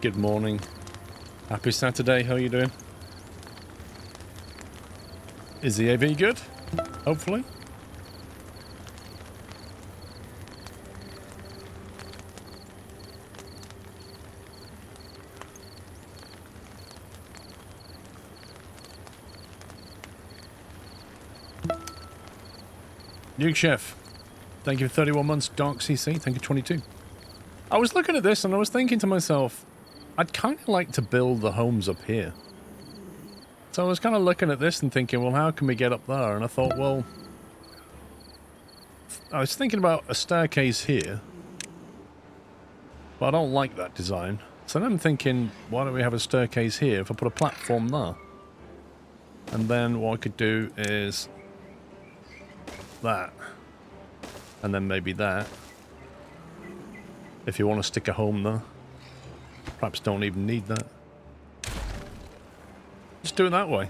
Good morning. Happy Saturday. How are you doing? Is the AV good? Hopefully. Nuke Chef. Thank you for 31 months. Dark CC. Thank you 22. I was looking at this and I was thinking to myself, I'd kind of like to build the homes up here. So I was kind of looking at this and thinking, well, how can we get up there? And I thought, well, I was thinking about a staircase here, but I don't like that design. So then I'm thinking, why don't we have a staircase here if I put a platform there? And then what I could do is that. And then maybe that. If you want to stick a home there. Perhaps don't even need that. Just do it that way.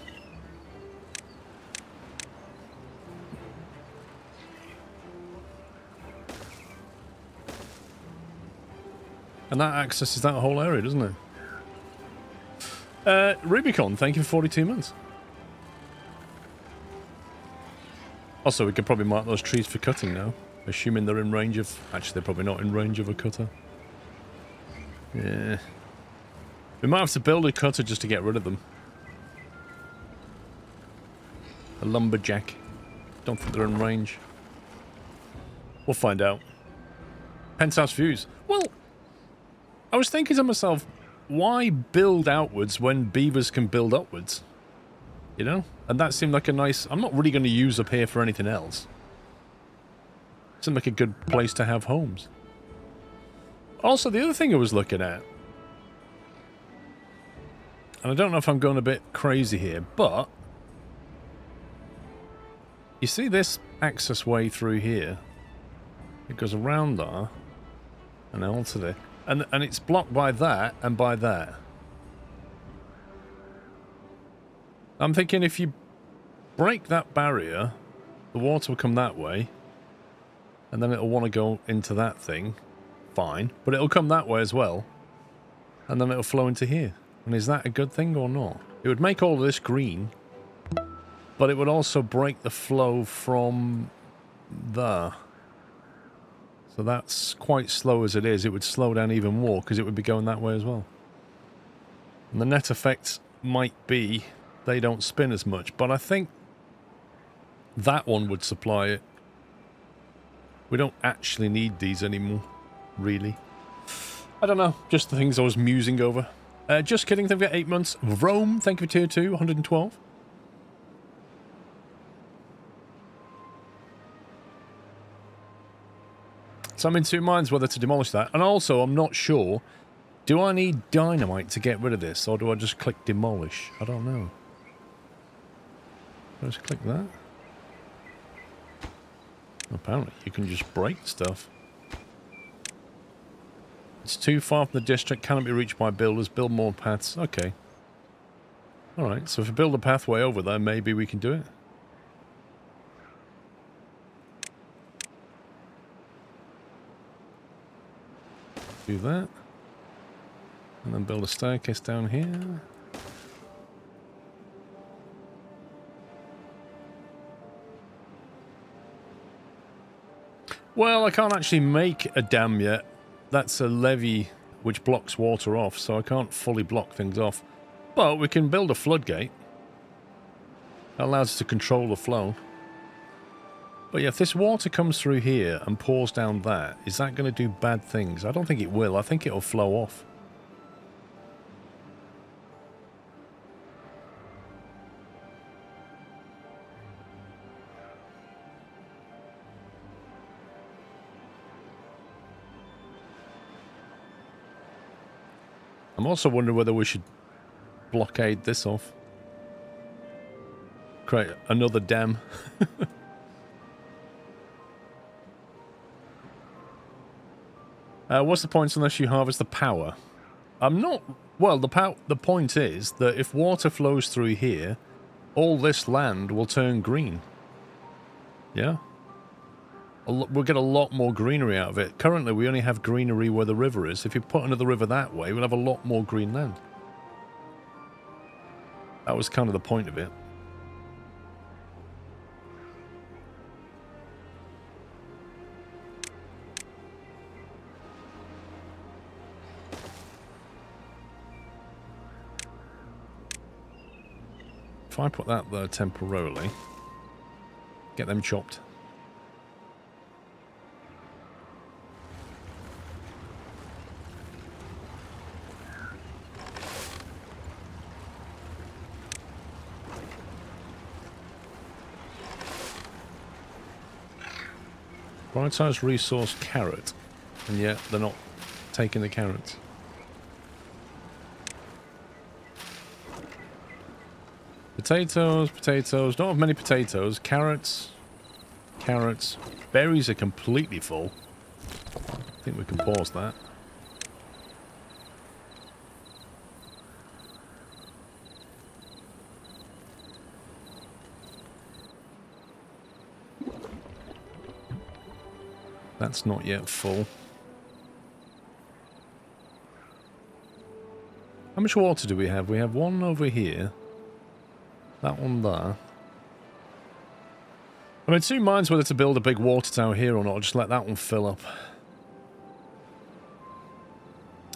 And that accesses that whole area, doesn't it? Rubicon, thank you for 42 months. Also, we could probably mark those trees for cutting now. Assuming they're in range of... Actually, they're probably not in range of a cutter. Yeah. We might have to build a cutter just to get rid of them. A lumberjack. Don't think they're in range. We'll find out. Penthouse views. Well, I was thinking to myself, why build outwards when beavers can build upwards? You know? And that seemed like a nice... I'm not really going to use up here for anything else. Seemed like a good place to have homes. Also, the other thing I was looking at, and I don't know if I'm going a bit crazy here, but you see this access way through here? It goes around there and onto there. And it's blocked by that and by that. I'm thinking if you break that barrier, the water will come that way. And then it'll want to go into that thing. Fine. But it'll come that way as well. And then it'll flow into here. And is that a good thing or not? It would make all of this green. But it would also break the flow from there. So that's quite slow as it is. It would slow down even more because it would be going that way as well. And the net effect might be they don't spin as much. But I think that one would supply it. We don't actually need these anymore, really. I don't know, just the things I was musing over. Just kidding, thank you for 8 months. Rome, thank you for tier 2, 112. So I'm in two minds whether to demolish that. And also, I'm not sure, do I need dynamite to get rid of this? Or do I just click demolish? I don't know. Just click that. Apparently, you can just break stuff. It's too far from the district, cannot be reached by builders. Build more paths. Okay. Alright, so if we build a pathway over there, maybe we can do it. Do that. And then build a staircase down here. Well, I can't actually make a dam yet. That's a levee which blocks water off, so I can't fully block things off. But we can build a floodgate. That allows us to control the flow. But yeah, if this water comes through here and pours down that, is that going to do bad things? I don't think it will. I think it'll flow off. I'm also wondering whether we should blockade this off. Create another dam. What's the point unless you harvest the power? I'm not... Well, the point is that if water flows through here, all this land will turn green. Yeah? we'll get a lot more greenery out of it. Currently, we only have greenery where the river is. If you put another river that way, we'll have a lot more green land. That was kind of the point of it. If I put that there temporarily, get them chopped. Prioritize resource carrot, and yet they're not taking the carrots. Potatoes, potatoes. Don't have many potatoes. Carrots, carrots. Berries are completely full. I think we can pause that. That's not yet full. How much water do we have? We have one over here. That one there. I'm in two minds whether to build a big water tower here or not, or just let that one fill up.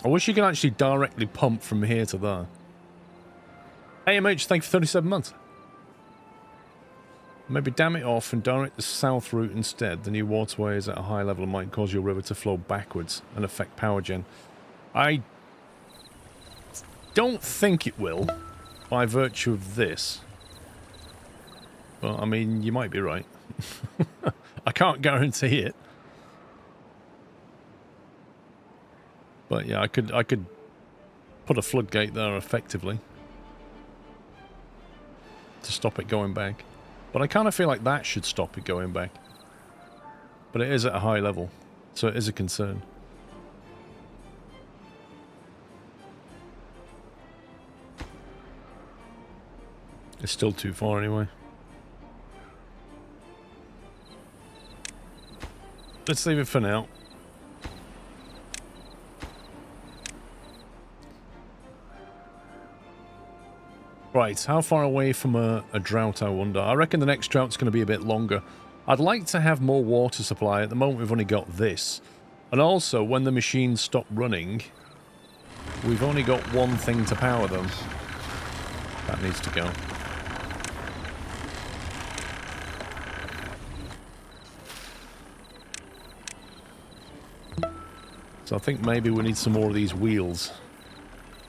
I wish you could actually directly pump from here to there. AMH, thank you for 37 months. Maybe dam it off and direct the south route instead. The new waterway is at a high level and might cause your river to flow backwards and affect power gen. I don't think it will, by virtue of this. Well, I mean, you might be right. I can't guarantee it. But yeah, I could put a floodgate there effectively to stop it going back. But I kind of feel like that should stop it going back. But it is at a high level, so it is a concern. It's still too far anyway. Let's leave it for now. Right, how far away from a drought, I wonder? I reckon the next drought's going to be a bit longer. I'd like to have more water supply. At the moment, we've only got this. And also, when the machines stop running, we've only got one thing to power them. That needs to go. So I think maybe we need some more of these wheels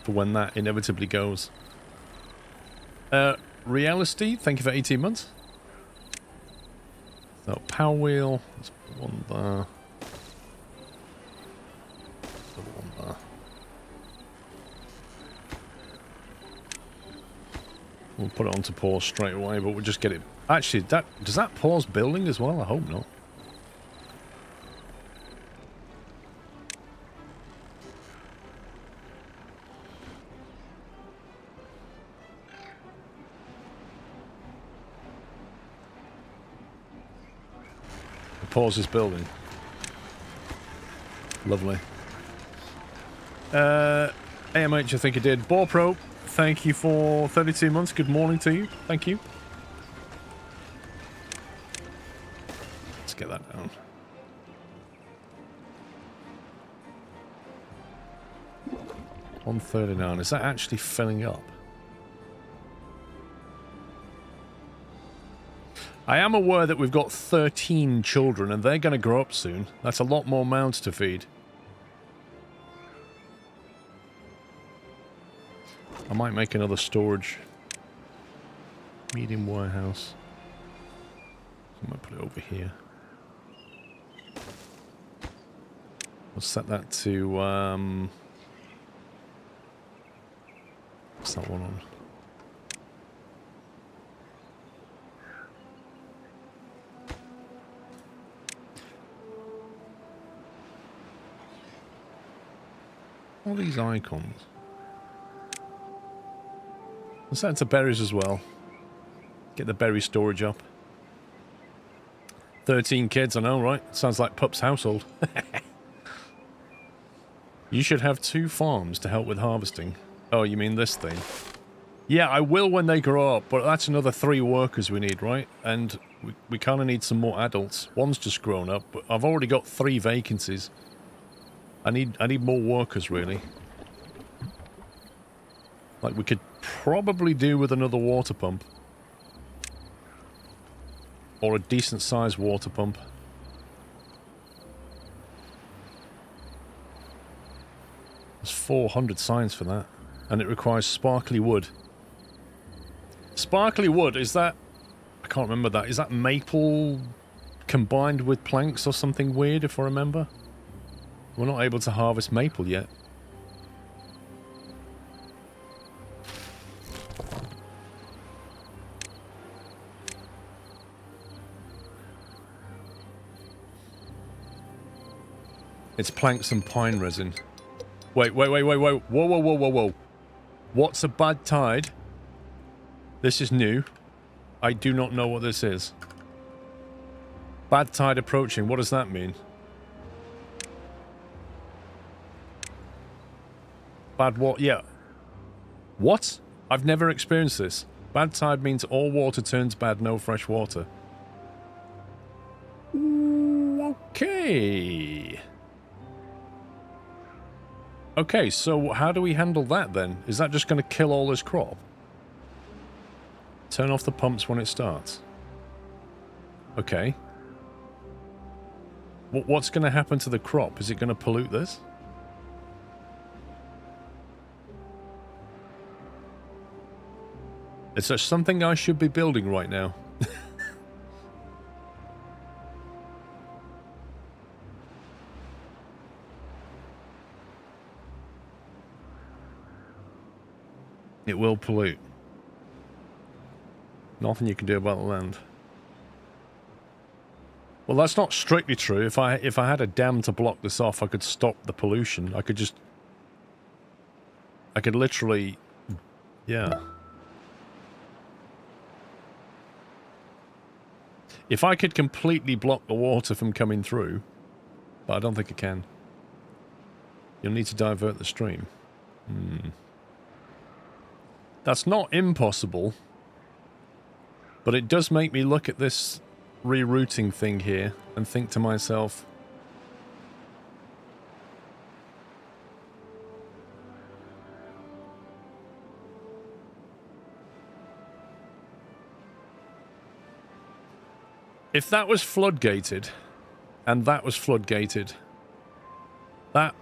for when that inevitably goes. Reality, thank you for 18 months. So power wheel, let's put one there. Put one there. We'll put it onto pause straight away, but we'll just get it. Actually, does that pause building as well? I hope not. Pause this building. Lovely. AMH, I think it did. Borpro, thank you for 32 months. Good morning to you. Thank you. Let's get that down. $139. Is that actually filling up? I am aware that we've got 13 children and they're going to grow up soon. That's a lot more mouths to feed. I might make another storage. Medium warehouse. I might put it over here. We'll set that to, what's that one on? All these icons. Let's set it to berries as well. Get the berry storage up. 13 kids, I know, right? Sounds like Pup's household. You should have 2 farms to help with harvesting. Oh, you mean this thing? Yeah, I will when they grow up, but that's another 3 workers we need, right? And we kind of need some more adults. One's just grown up, but I've already got 3 vacancies. I need more workers, really. Like, we could probably do with another water pump. Or a decent-sized water pump. There's 400 signs for that. And it requires sparkly wood. Sparkly wood, is that... I can't remember that. Is that maple combined with planks or something weird, if I remember? We're not able to harvest maple yet. It's planks and pine resin. Wait. Whoa. What's a bad tide? This is new. I do not know what this is. Bad tide approaching. What does that mean? Bad what? Yeah. What? I've never experienced this. Bad tide means all water turns bad, no fresh water. Okay. Okay, so how do we handle that then? Is that just going to kill all this crop? Turn off the pumps when it starts. Okay. What's going to happen to the crop? Is it going to pollute this? Is there something I should be building right now? It will pollute. Nothing you can do about the land. Well, that's not strictly true. If I had a dam to block this off, I could stop the pollution. I could literally... Yeah. If I could completely block the water from coming through, but I don't think I can. You'll need to divert the stream. That's not impossible, but it does make me look at this rerouting thing here and think to myself, if that was floodgated, and that was floodgated, that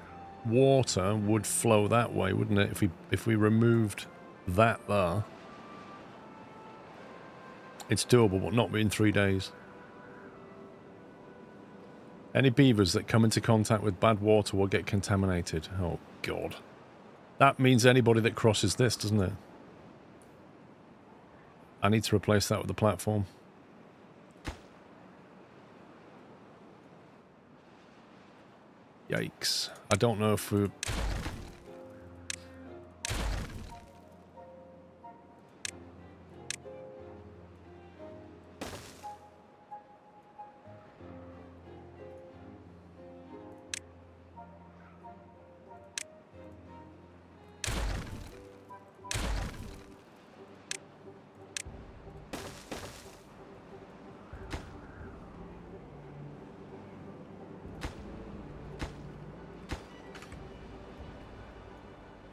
water would flow that way, wouldn't it? If we removed that there. It's doable, but not in 3 days. Any beavers that come into contact with bad water will get contaminated. Oh, God. That means anybody that crosses this, doesn't it? I need to replace that with the platform. Yikes. I don't know if we...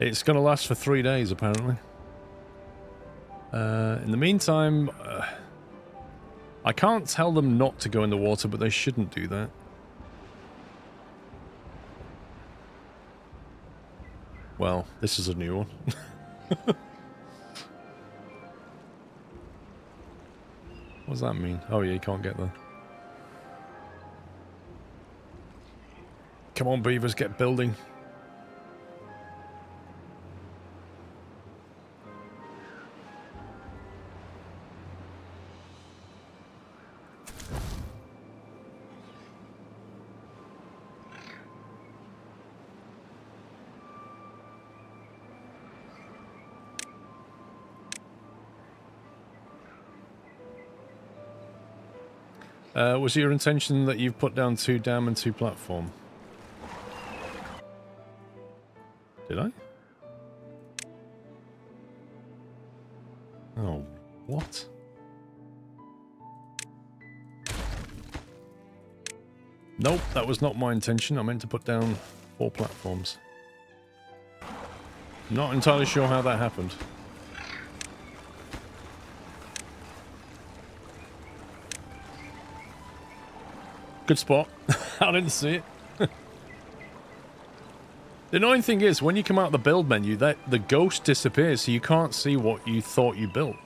It's going to last for 3 days, apparently. In the meantime, I can't tell them not to go in the water, but they shouldn't do that. Well, this is a new one. What does that mean? Oh yeah, you can't get there. Come on, beavers, get building. Was it your intention that you've put down 2 dam and 2 platform? Did I? Oh, what? Nope, that was not my intention. I meant to put down 4 platforms. Not entirely sure how that happened. Good spot. I didn't see it. The annoying thing is, when you come out of the build menu, the ghost disappears, so you can't see what you thought you built.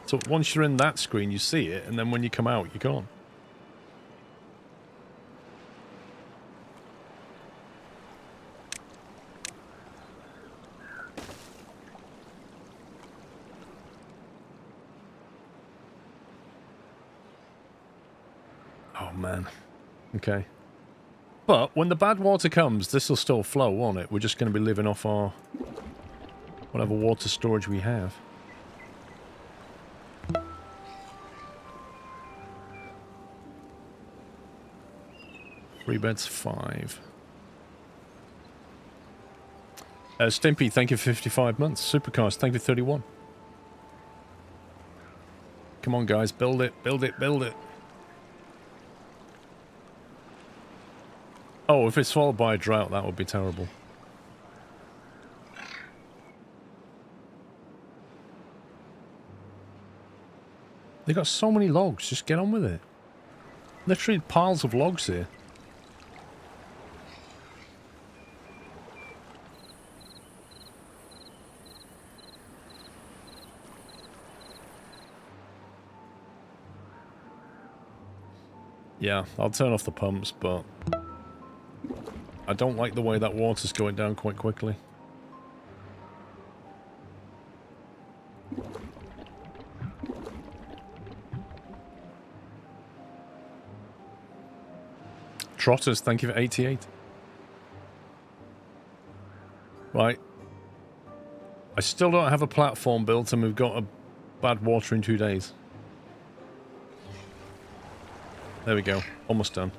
So once you're in that screen, you see it, and then when you come out, you're gone. Oh, man. Okay. But when the bad water comes, this will still flow, won't it? We're just going to be living off our... whatever water storage we have. Free beds 5. Stimpy, thank you for 55 months. Supercars, thank you for 31. Come on, guys. Build it, build it, build it. Oh, if it's followed by a drought, that would be terrible. They got so many logs. Just get on with it. Literally piles of logs here. Yeah, I'll turn off the pumps, but I don't like the way that water's going down quite quickly. Trotters, thank you for 88. Right. I still don't have a platform built and we've got a bad water in 2 days. There we go. Almost done.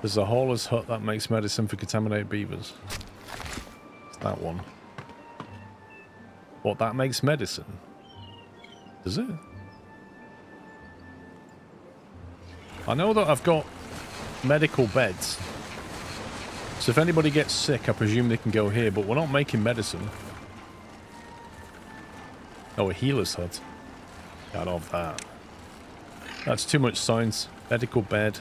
There's a hauler's hut that makes medicine for contaminated beavers. It's that one. What, that makes medicine? Does it? I know that I've got medical beds. So if anybody gets sick, I presume they can go here, but we're not making medicine. Oh, a healer's hut. I don't have that. That's too much science. Medical bed.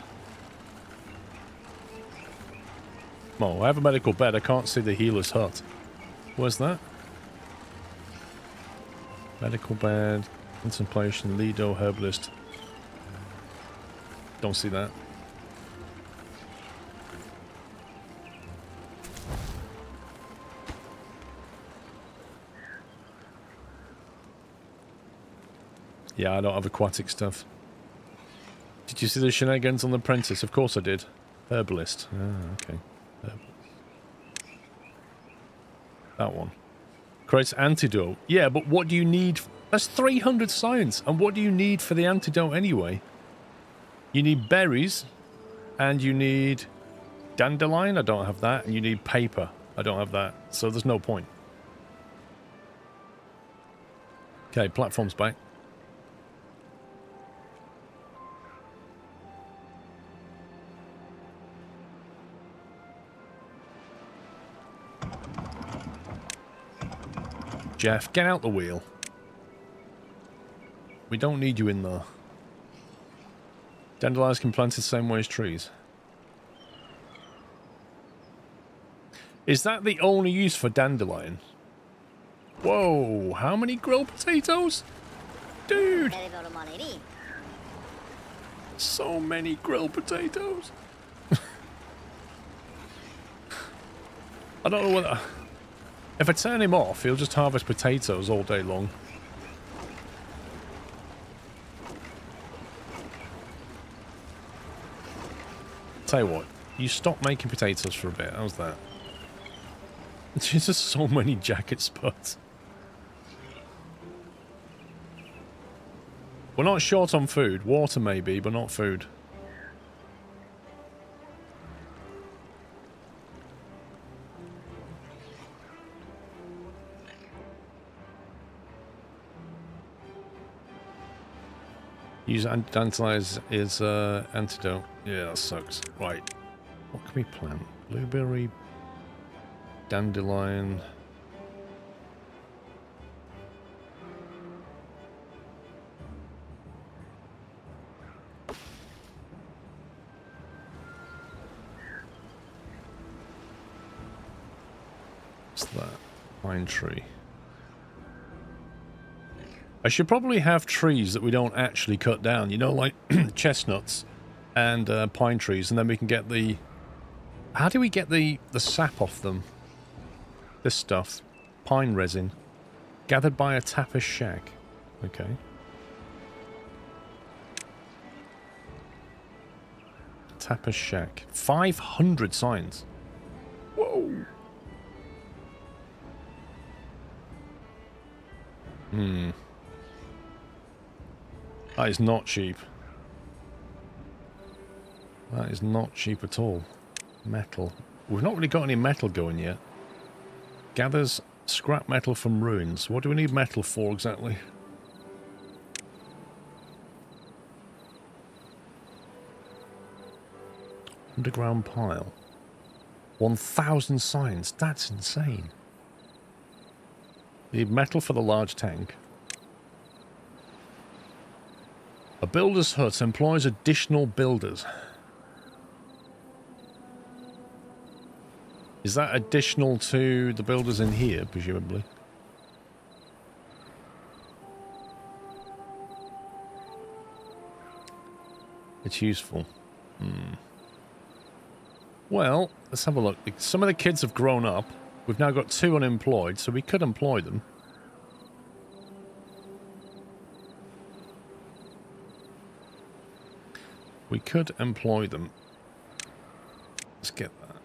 Oh, I have a medical bed. I can't see the healer's hut. Where's that? Medical bed. Contemplation. Lido. Herbalist. Don't see that. Yeah, I don't have aquatic stuff. Did you see the shenanigans on the Apprentice? Of course I did. Herbalist. Ah, okay. Herbalist. That one. Creates antidote. Yeah, but what do you need? That's 300 science. And what do you need for the antidote anyway? You need berries. And you need dandelion. I don't have that. And you need paper. I don't have that. So there's no point. Okay, platform's back. Jeff, get out the wheel. We don't need you in there. Dandelions can plant the same way as trees. Is that the only use for dandelion? Whoa, how many grilled potatoes? Dude! So many grilled potatoes. I don't know whether... If I turn him off, he'll just harvest potatoes all day long. Tell you what, you stop making potatoes for a bit. How's that? There's just so many jacket spots. We're not short on food. Water maybe, but not food. Use antantalize is antidote. Yeah, that sucks. Right. What can we plant? Blueberry, dandelion. What's that? Pine tree. I should probably have trees that we don't actually cut down, you know, like chestnuts and pine trees, and then we can get the... How do we get the sap off them? This stuff. Pine resin. Gathered by a tapper's shack. Okay. Tapper's shack. 500 signs. Whoa! Hmm. That is not cheap. That is not cheap at all. Metal. We've not really got any metal going yet. Gathers scrap metal from ruins. What do we need metal for exactly? Underground pile. 1,000 signs. That's insane. Need metal for the large tank. A builder's hut employs additional builders. Is that additional to the builders in here, presumably? It's useful. Well, let's have a look. Some of the kids have grown up. We've now got 2 unemployed, so we could employ them. We could employ them. Let's get that.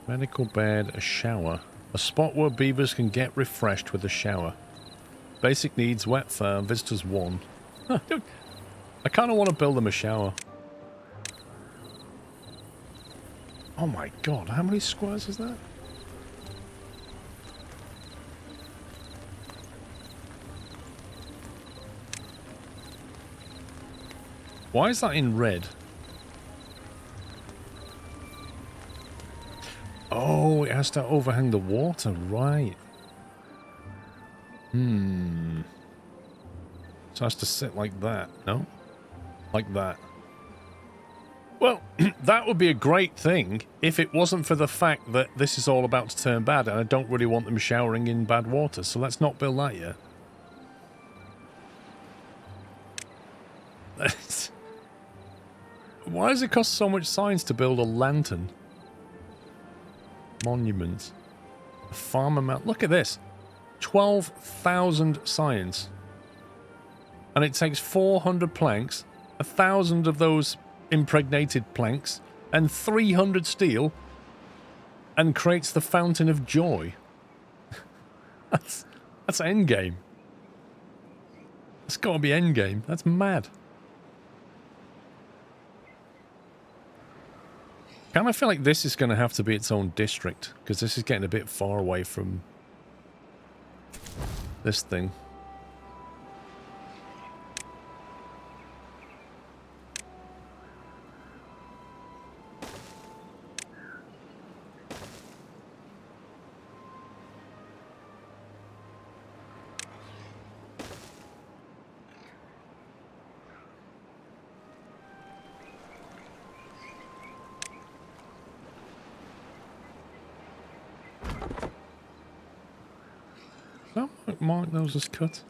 Medical bed, a shower. A spot where beavers can get refreshed with a shower. Basic needs, wet fur, visitors 1. I kind of want to build them a shower. Oh my god, how many squares is that? Why is that in red? Oh, it has to overhang the water, right. So it has to sit like that, no? Like that. Well, that would be a great thing if it wasn't for the fact that this is all about to turn bad and I don't really want them showering in bad water, so let's not build that yet. Why does it cost so much signs to build a lantern? Monument. A farmer mount. Look at this. 12,000 signs. And it takes 400 planks, 1,000 of those impregnated planks, and 300 steel, and creates the Fountain of Joy. That's endgame. That's got to be endgame. That's mad. Kind of feel like this is going to have to be its own district, because this is getting a bit far away from this thing. Oh, mark those as cut.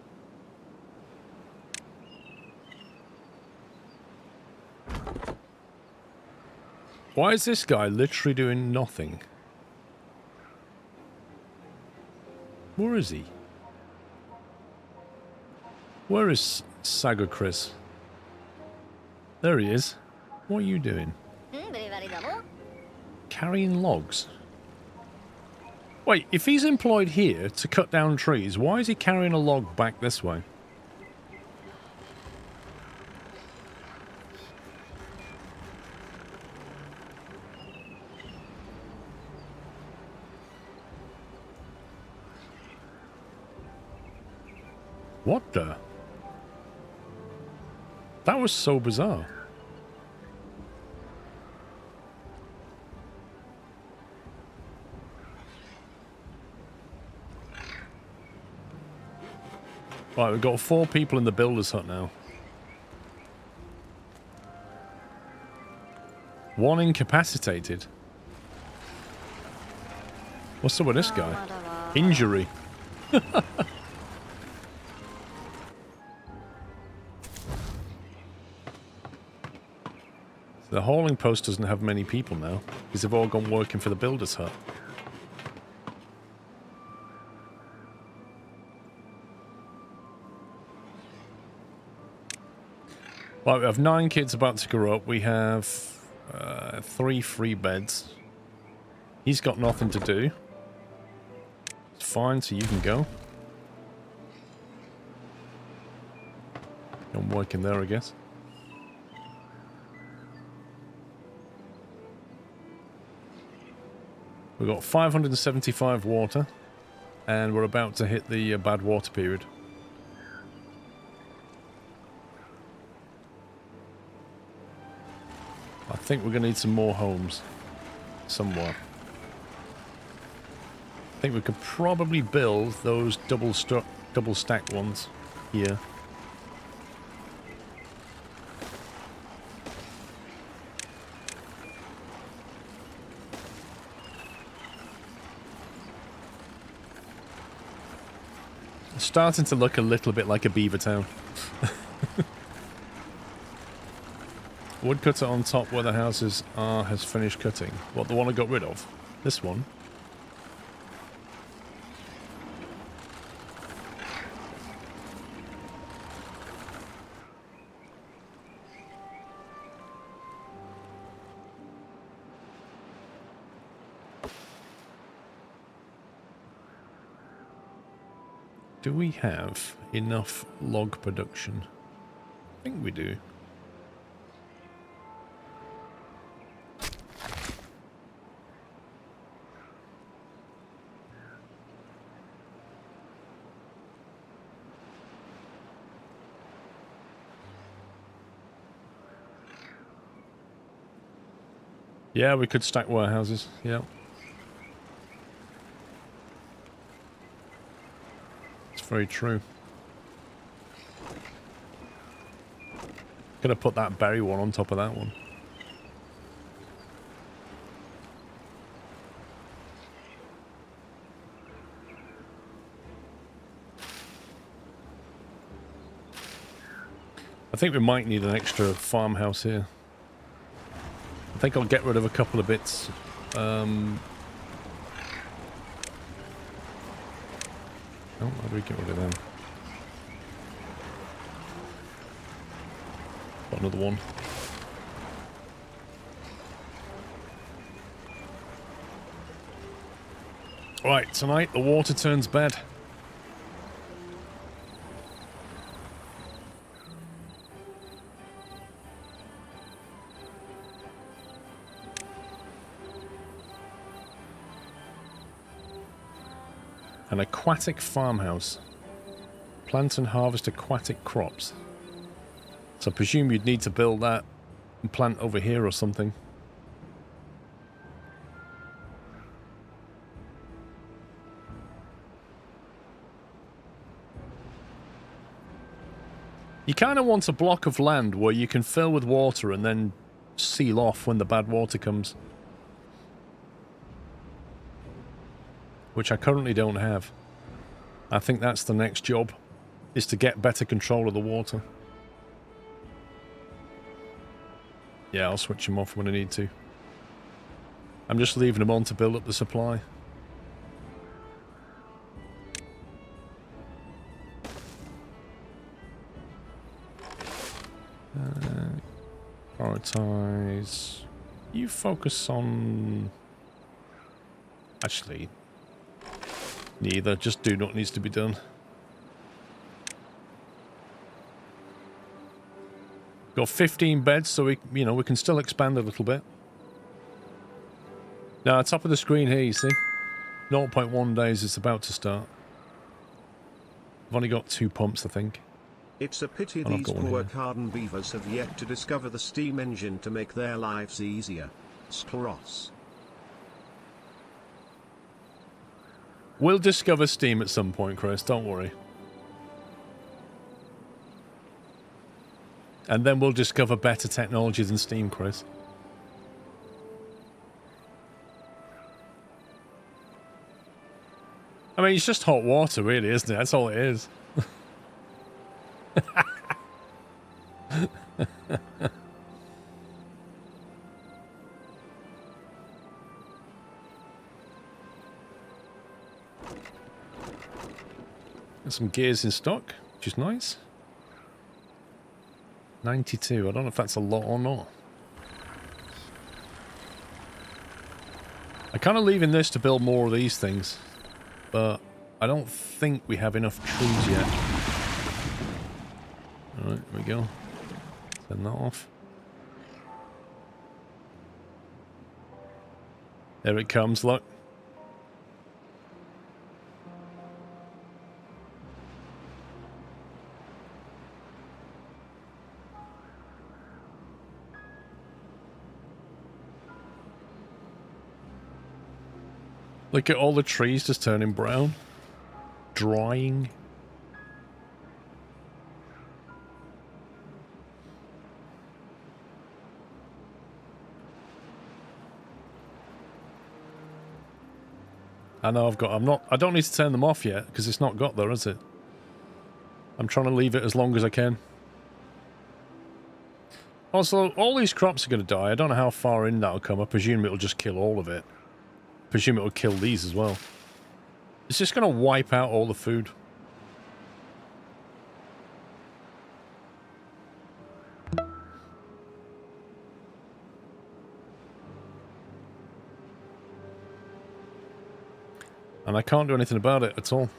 Why is this guy literally doing nothing? Where is he? Where is Saga Chris? There he is. What are you doing? Carrying logs. Wait, if he's employed here to cut down trees, why is he carrying a log back this way? What the? That was so bizarre. Right, we've got 4 people in the builder's hut now. 1 incapacitated. What's up with this guy? Injury. The hauling post doesn't have many people now, because they've all gone working for the builder's hut. Right, we have 9 kids about to grow up. We have 3 free beds. He's got nothing to do. It's fine, so you can go. I'm working there, I guess. We've got 575 water, and we're about to hit the bad water period. I think we're going to need some more homes somewhere. I think we could probably build those double stacked ones here. It's starting to look a little bit like a beaver town. Woodcutter on top where the houses are has finished cutting. What, the one I got rid of? This one? Do we have enough log production? I think we do. Yeah, we could stack warehouses, yeah. It's very true. Gonna put that berry one on top of that one. I think we might need an extra farmhouse here. I think I'll get rid of a couple of bits. Oh, how do we get rid of them? Got another one. Right, tonight the water turns bad. An aquatic farmhouse. Plant and harvest aquatic crops. So I presume you'd need to build that and plant over here or something. You kind of want a block of land where you can fill with water and then seal off when the bad water comes. Which I currently don't have. I think that's the next job, is to get better control of the water. Yeah, I'll switch them off when I need to. I'm just leaving them on to build up the supply. Prioritize. You focus on... Actually, neither. Just do what needs to be done. Got 15 beds, so we can still expand a little bit. Now, top of the screen here, you see? 0.1 days, it's about to start. I've only got 2 pumps, I think. It's a pity these poor Carden beavers have yet to discover the steam engine to make their lives easier. Scleros. We'll discover steam at some point, Chris, don't worry. And then we'll discover better technology than steam, Chris. I mean, it's just hot water, really, isn't it? That's all it is. Got some gears in stock, which is nice. 92. I don't know if that's a lot or not. I'm kind of leaving this to build more of these things, but I don't think we have enough trees yet. Alright, there we go. Turn that off. There it comes, look. Look at all the trees just turning brown. Drying. I know I don't need to turn them off yet because it's not got there, is it? I'm trying to leave it as long as I can. Also, all these crops are going to die. I don't know how far in that'll come. I presume it'll just kill all of it. Presume it will kill these as well. It's just going to wipe out all the food. And I can't do anything about it at all.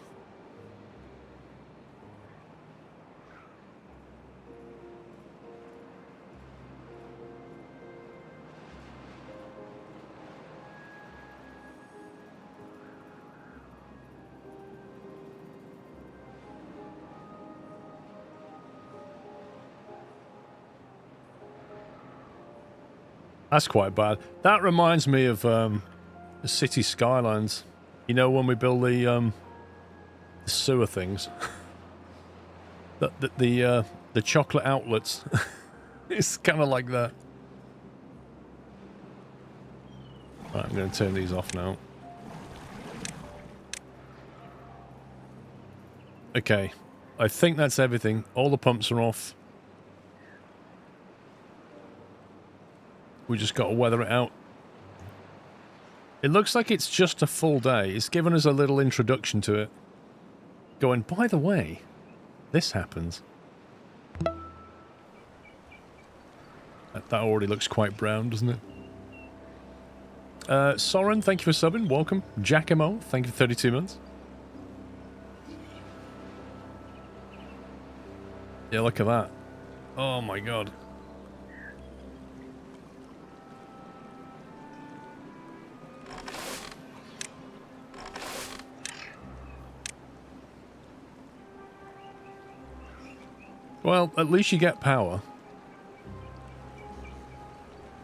That's quite bad. That reminds me of the city skylines. You know, when we build the sewer things, the chocolate outlets. It's kind of like that. Right, I'm going to turn these off now. Okay, I think that's everything. All the pumps are off. We just got to weather it out. It looks like it's just a full day. It's given us a little introduction to it. Going, by the way, this happens. That already looks quite brown, doesn't it? Soren, thank you for subbing. Welcome. Giacomo, thank you for 32 months. Yeah, look at that. Oh my god. Well, at least you get power.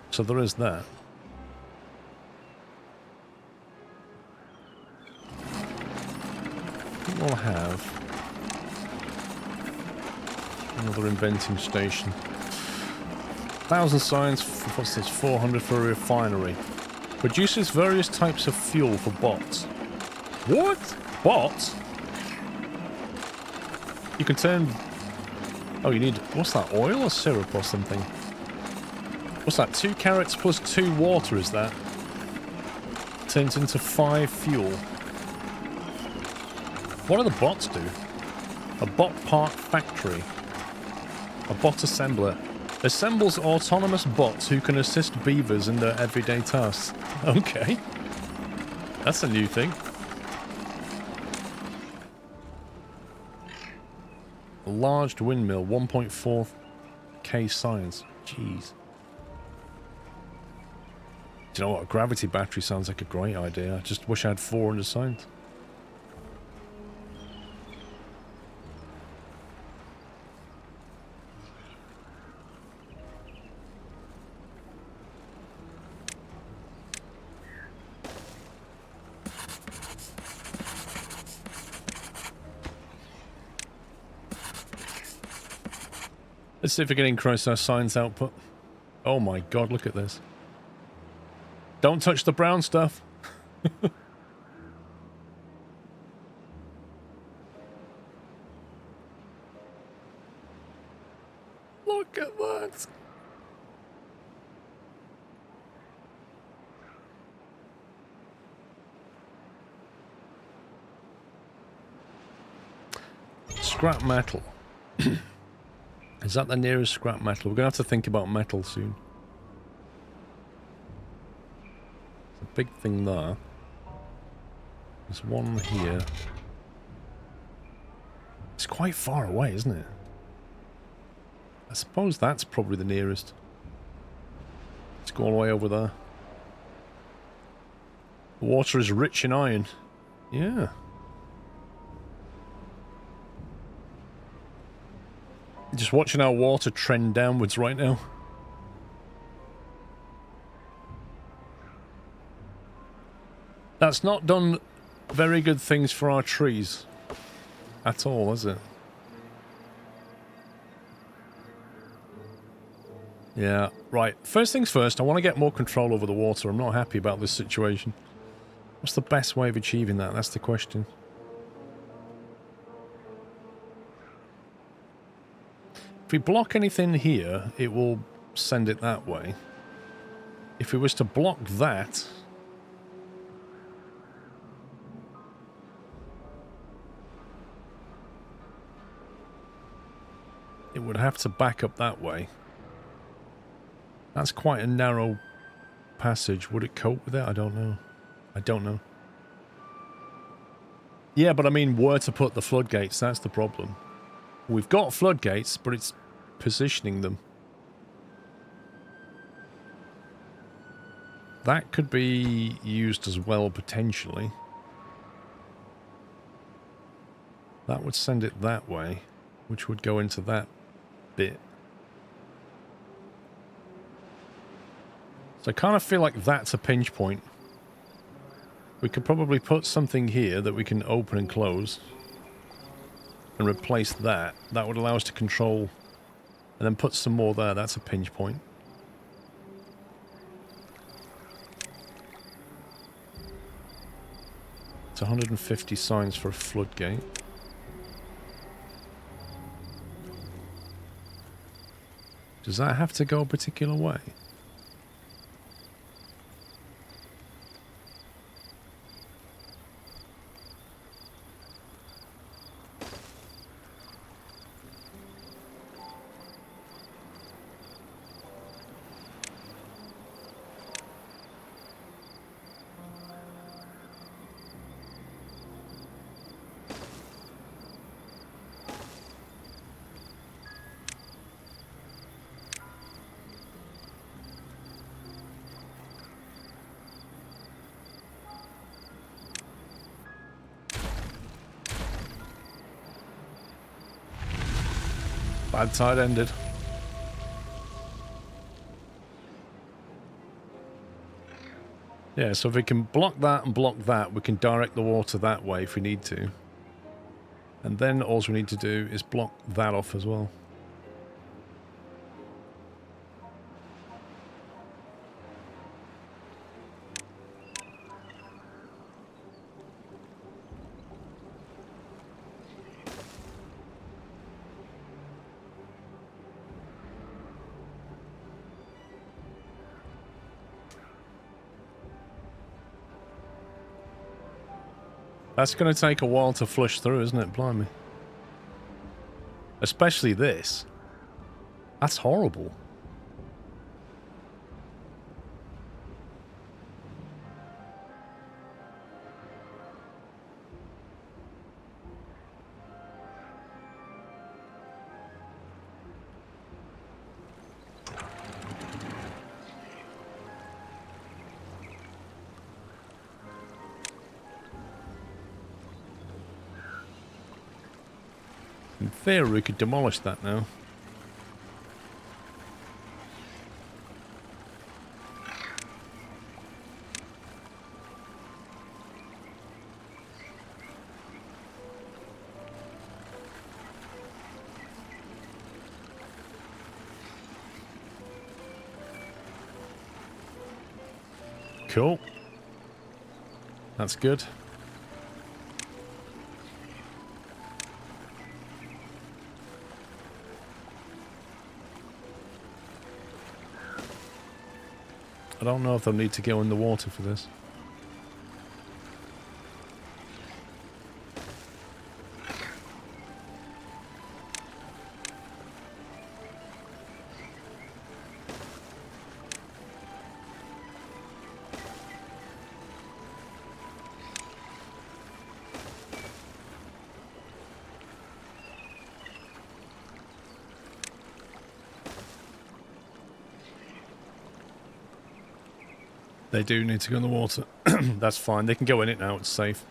So there is that. We'll have another inventing station. 1,000 science, what's this, 400 for a refinery. Produces various types of fuel for bots. What? Bots? You can turn... Oh, you need... What's that, oil or syrup or something? What's that, 2 carrots plus 2 water is that? Turns into 5 fuel. What do the bots do? A bot part factory. A bot assembler. Assembles autonomous bots who can assist beavers in their everyday tasks. Okay. That's a new thing. A large windmill, 1.4k science. Jeez. Do you know what? A gravity battery sounds like a great idea. I just wish I had 400 science. Let's see if we can increase our science output. Oh my god, look at this. Don't touch the brown stuff. Look at that. Scrap metal. Is that the nearest scrap metal? We're going to have to think about metal soon. It's a big thing there. There's one here. It's quite far away, isn't it? I suppose that's probably the nearest. Let's go all the way over there. The water is rich in iron. Yeah. Just watching our water trend downwards right now. That's not done very good things for our trees at all, has it? Yeah, right. First things first, I want to get more control over the water. I'm not happy about this situation. What's the best way of achieving that? That's the question. If we block anything here, it will send it that way. If we was to block that... it would have to back up that way. That's quite a narrow passage. Would it cope with it? I don't know. I don't know. Yeah, but I mean, where to put the floodgates, that's the problem. We've got floodgates, but it's positioning them. That could be used as well, potentially. That would send it that way, which would go into that bit. So I kind of feel like that's a pinch point. We could probably put something here that we can open and close. And replace that. That would allow us to control. And then put some more there. That's a pinch point. It's 150 signs for a floodgate. Does that have to go a particular way? Bad tide ended. Yeah, so if we can block that and block that, we can direct the water that way if we need to. And then all we need to do is block that off as well. That's going to take a while to flush through, isn't it? Blimey. Especially this. That's horrible. In theory, we could demolish that now. Cool. That's good. I don't know if they'll need to go in the water for this. They do need to go in the water. That's fine. They can go in it now. It's safe.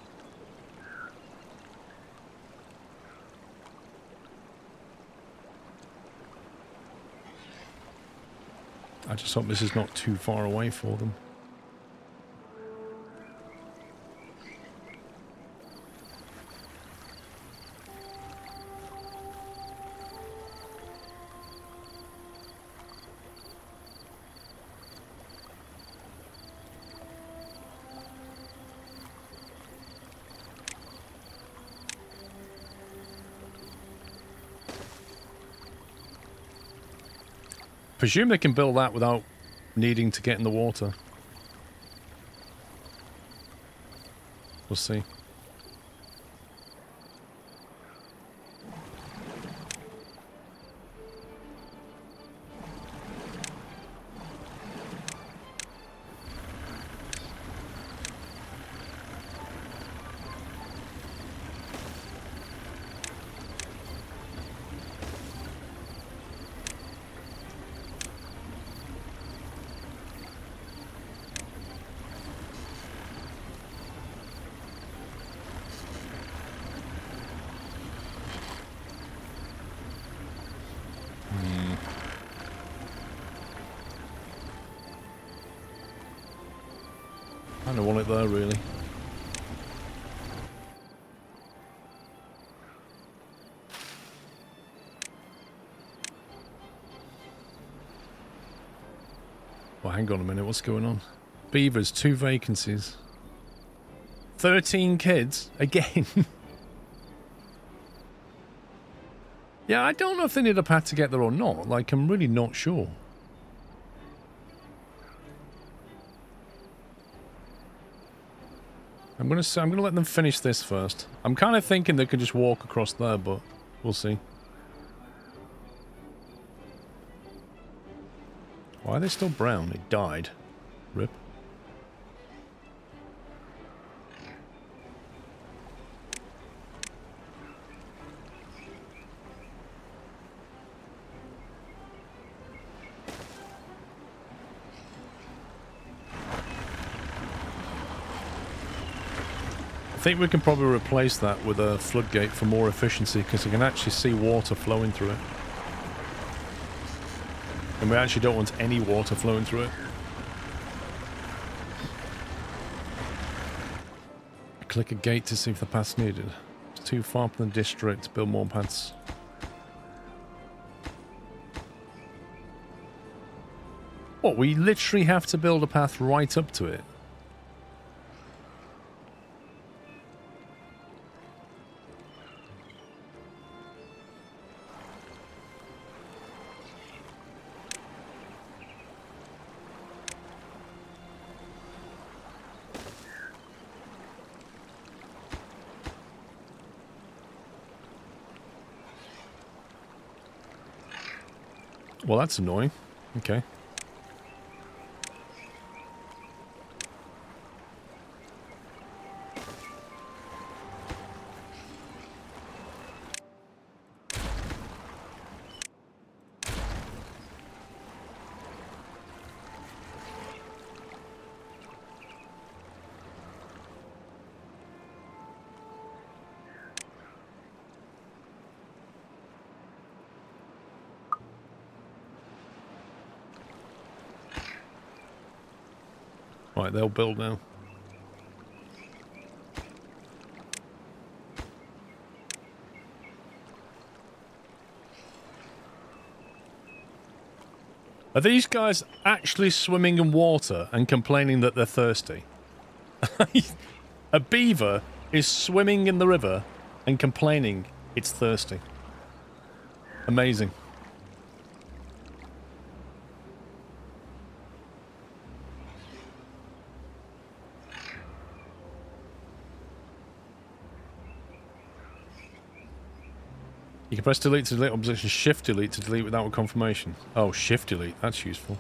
I just hope this is not too far away for them. Presume they can build that without needing to get in the water. We'll see. I don't want it there, really. Well, hang on a minute. What's going on? Beavers, 2 vacancies. 13 kids? Again? Yeah, I don't know if they need a path to get there or not. Like, I'm really not sure. I'm gonna let them finish this first. I'm kind of thinking they could just walk across there, but we'll see. Why are they still brown? It died. Rip. I think we can probably replace that with a floodgate for more efficiency, because you can actually see water flowing through it. And we actually don't want any water flowing through it. Click a gate to see if the path's needed. It's too far from the district. Build more paths. What, we literally have to build a path right up to it? Well, that's annoying. Okay. Right, they'll build now. Are these guys actually swimming in water and complaining that they're thirsty? A beaver is swimming in the river and complaining it's thirsty. Amazing. You can press delete to delete on position, shift delete to delete without a confirmation. Oh, shift delete. That's useful.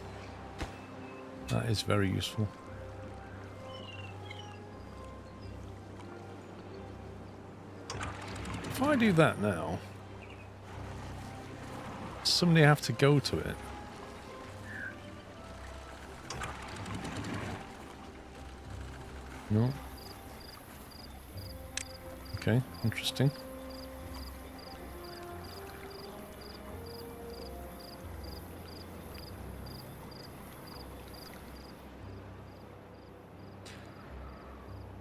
That is very useful. If I do that now, somebody have to go to it. No. Okay, interesting.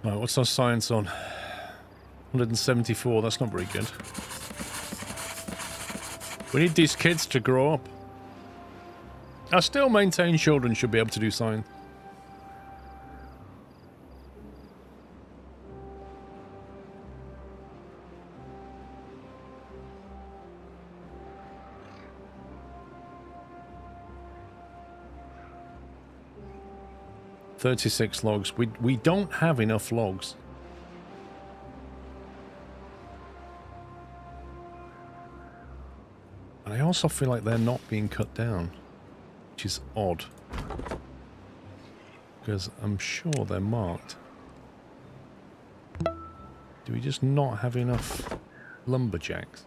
Right, what's our science on? 174, that's not very good. We need these kids to grow up. I still maintain children should be able to do science. $36 logs. We don't have enough logs. And I also feel like they're not being cut down, which is odd. Because I'm sure they're marked. Do we just not have enough lumberjacks?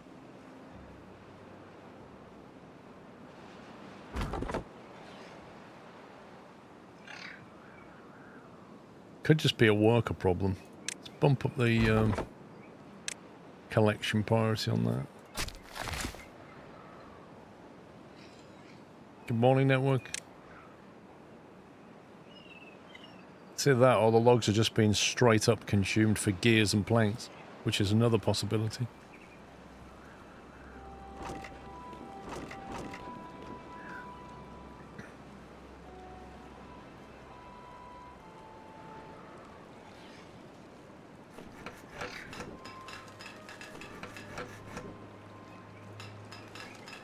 Could just be a worker problem. Let's bump up the collection priority on that. Good morning, network. It's either that or the logs are just being straight up consumed for gears and planks, which is another possibility.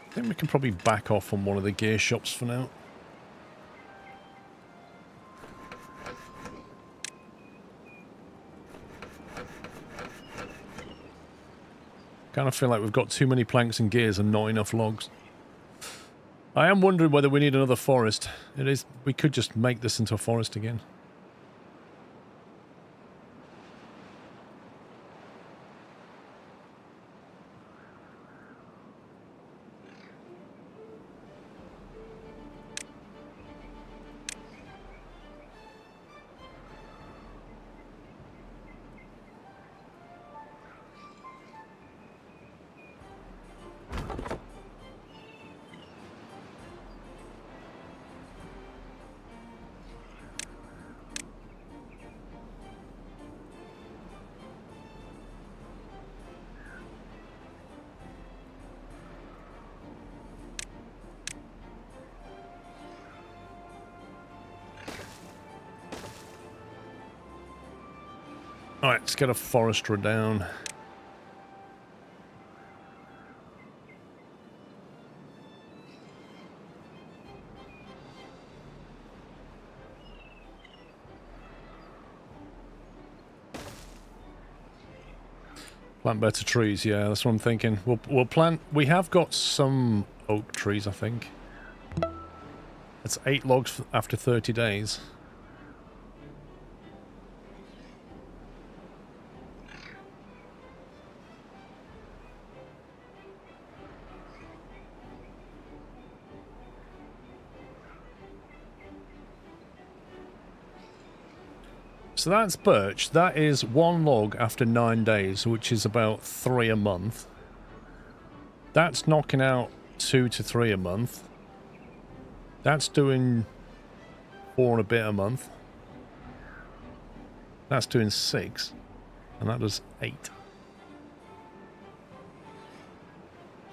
I think we can probably back off on one of the gear shops for now. Kind of feel like we've got too many planks and gears and not enough logs. I am wondering whether we need another forest. It is. We could just make this into a forest again. Alright, let's get a forester down. Plant better trees, yeah, that's what I'm thinking. We'll plant... We have got some oak trees, I think. That's 8 logs after 30 days. So that's birch. That is 1 log after 9 days, which is about 3 a month. That's knocking out 2 to 3 a month. That's doing 4 and a bit a month. That's doing 6. And that does 8.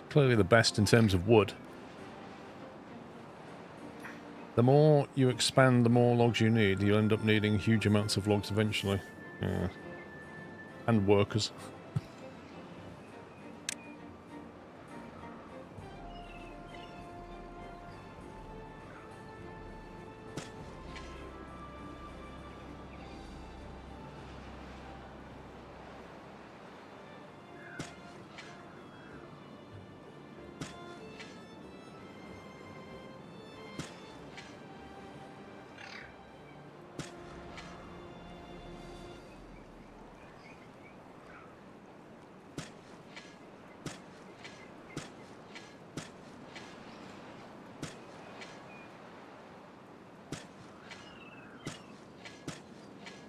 Clearly the best in terms of wood. The more you expand, the more logs you need. You'll end up needing huge amounts of logs eventually. Yeah. And workers.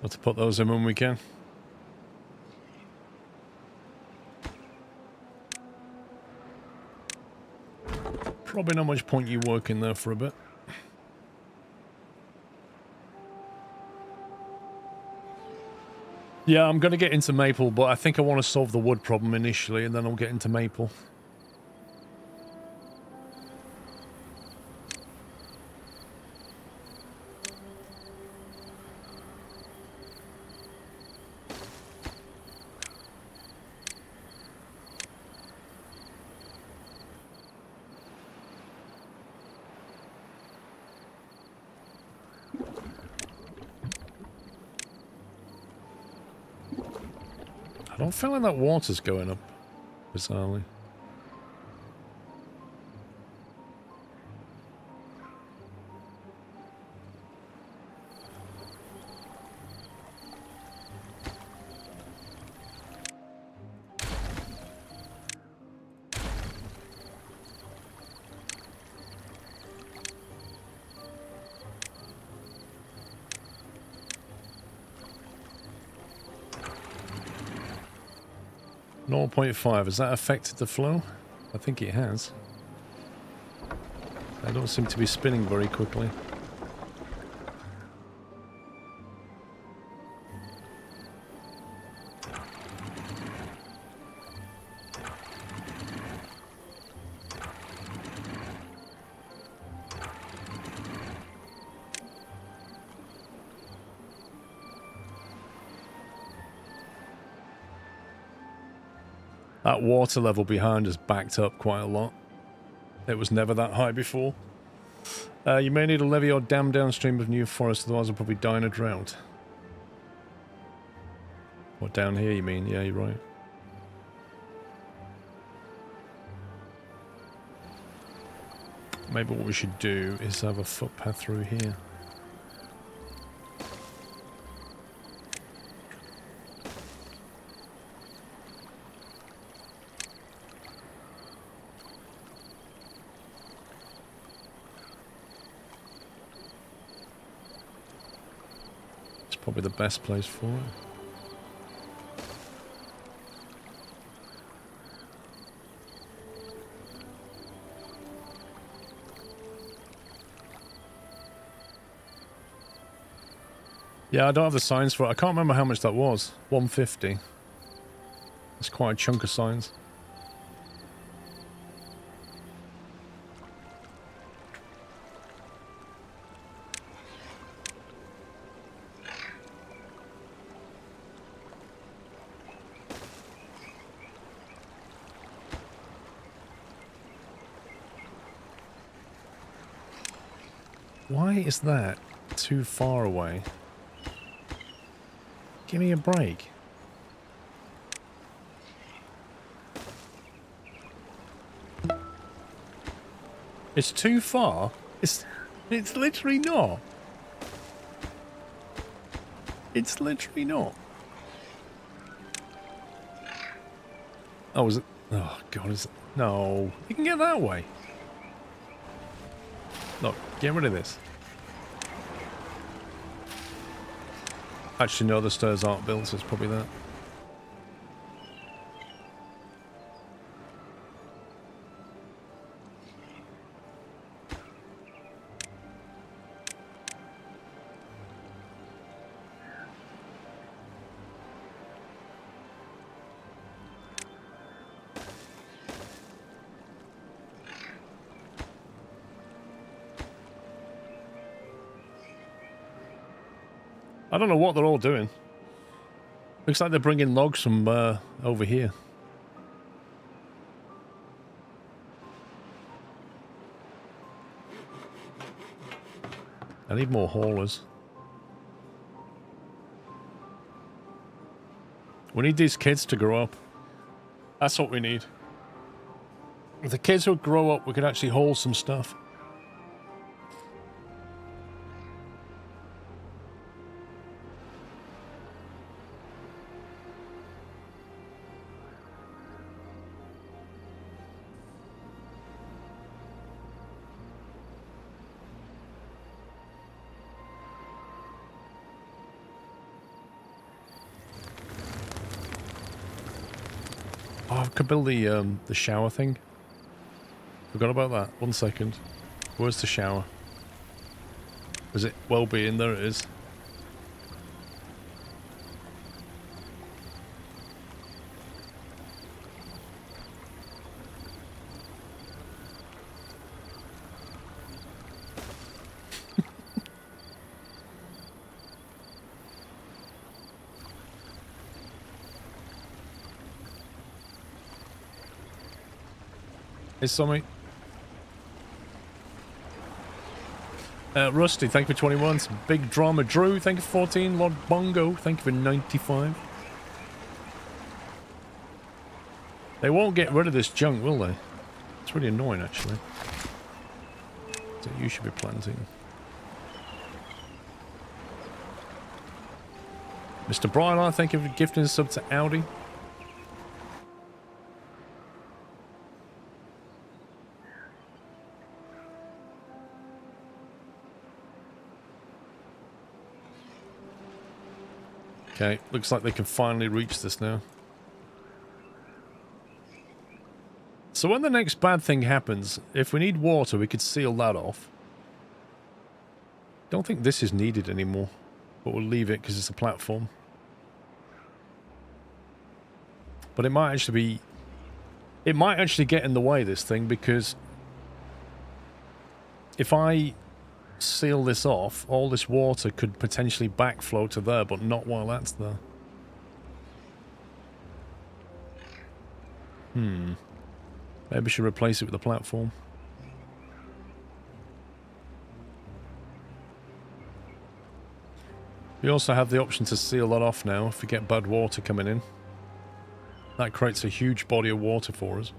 Let's put those in when we can. Probably not much point you working there for a bit. Yeah, I'm going to get into maple, but I think I want to solve the wood problem initially, and then I'll get into maple. I don't feel like that water's going up, bizarrely. Zero 0.5, has that affected the flow? I think it has. I don't seem to be spinning very quickly. That water level behind us backed up quite a lot. It was never that high before. You may need a levee or dam downstream of New Forest, otherwise I'll probably die in a drought. What, down here you mean? Yeah, you're right. Maybe what we should do is have a footpath through here. Probably the best place for it. Yeah, I don't have the signs for it. I can't remember how much that was. 150. That's quite a chunk of signs. Why is that too far away? Give me a break. It's too far? It's literally not. It's literally not. Oh, is it? Oh, God, is it? No. You can get that way. Look, get rid of this. Actually, no, the stairs aren't built, so it's probably that. I don't know what they're all doing. Looks like they're bringing logs from over here. I need more haulers. We need these kids to grow up. That's what we need. If the kids would grow up, we could actually haul some stuff. Oh, I could build the shower thing. Forgot about that. 1 second. Where's the shower? Is it well-being? There it is. Hey, Sommy. Rusty, thank you for 21. Some big drama. Drew, thank you for 14. Lord Bongo, thank you for 95. They won't get rid of this junk, will they? It's really annoying, actually. So you should be planting. Mr. Brylar, thank you for gifting a sub to Audi. Okay, looks like they can finally reach this now. So when the next bad thing happens, if we need water, we could seal that off. Don't think this is needed anymore, but we'll leave it because it's a platform. But it might actually be... It might actually get in the way, this thing, because if I seal this off, all this water could potentially backflow to there, but not while that's there. Maybe we should replace it with a platform. We also have the option to seal that off now if we get bad water coming in. That creates a huge body of water for us.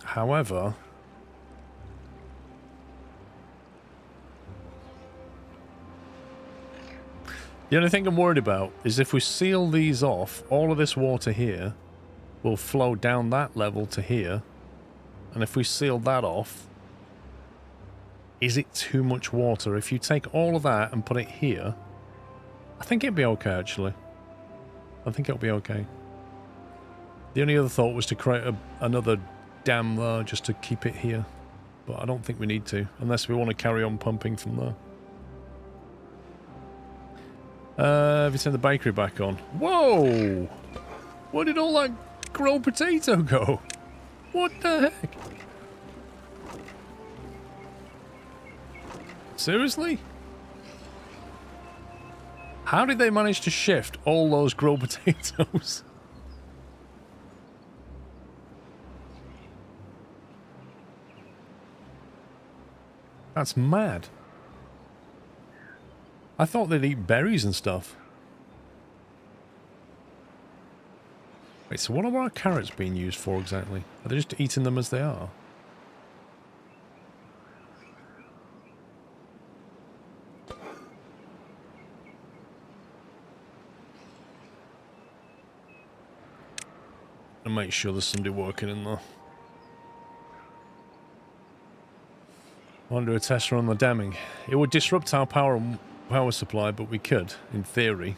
However, the only thing I'm worried about is if we seal these off, all of this water here will flow down that level to here. And if we seal that off, is it too much water? If you take all of that and put it here, I think it'd be okay, actually. I think it'll be okay. The only other thought was to create another dam there just to keep it here. But I don't think we need to, unless we want to carry on pumping from there. Have you turned the bakery back on? Whoa! Where did all that grilled potato go? What the heck? Seriously? How did they manage to shift all those grilled potatoes? That's mad. I thought they'd eat berries and stuff. Wait, so what are our carrots being used for exactly? Are they just eating them as they are? And make sure there's somebody working in there. I want to do a test run on the damming. It would disrupt our power supply, but we could, in theory.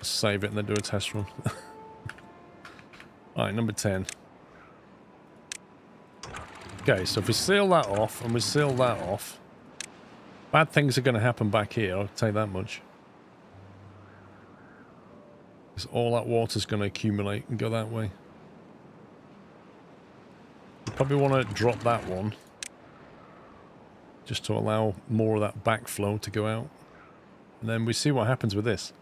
Save it and then do a test run. Alright, number 10. Okay, so if we seal that off and we seal that off, Bad things are going to happen back here, I'll tell you that much. Because all that water's going to accumulate and go that way. You probably want to drop that one. Just to allow more of that backflow to go out. And then we see what happens with this.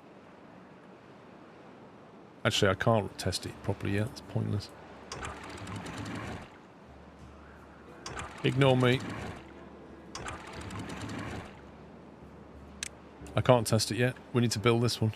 Actually, I can't test it properly yet. It's pointless. Ignore me. I can't test it yet. We need to build this one.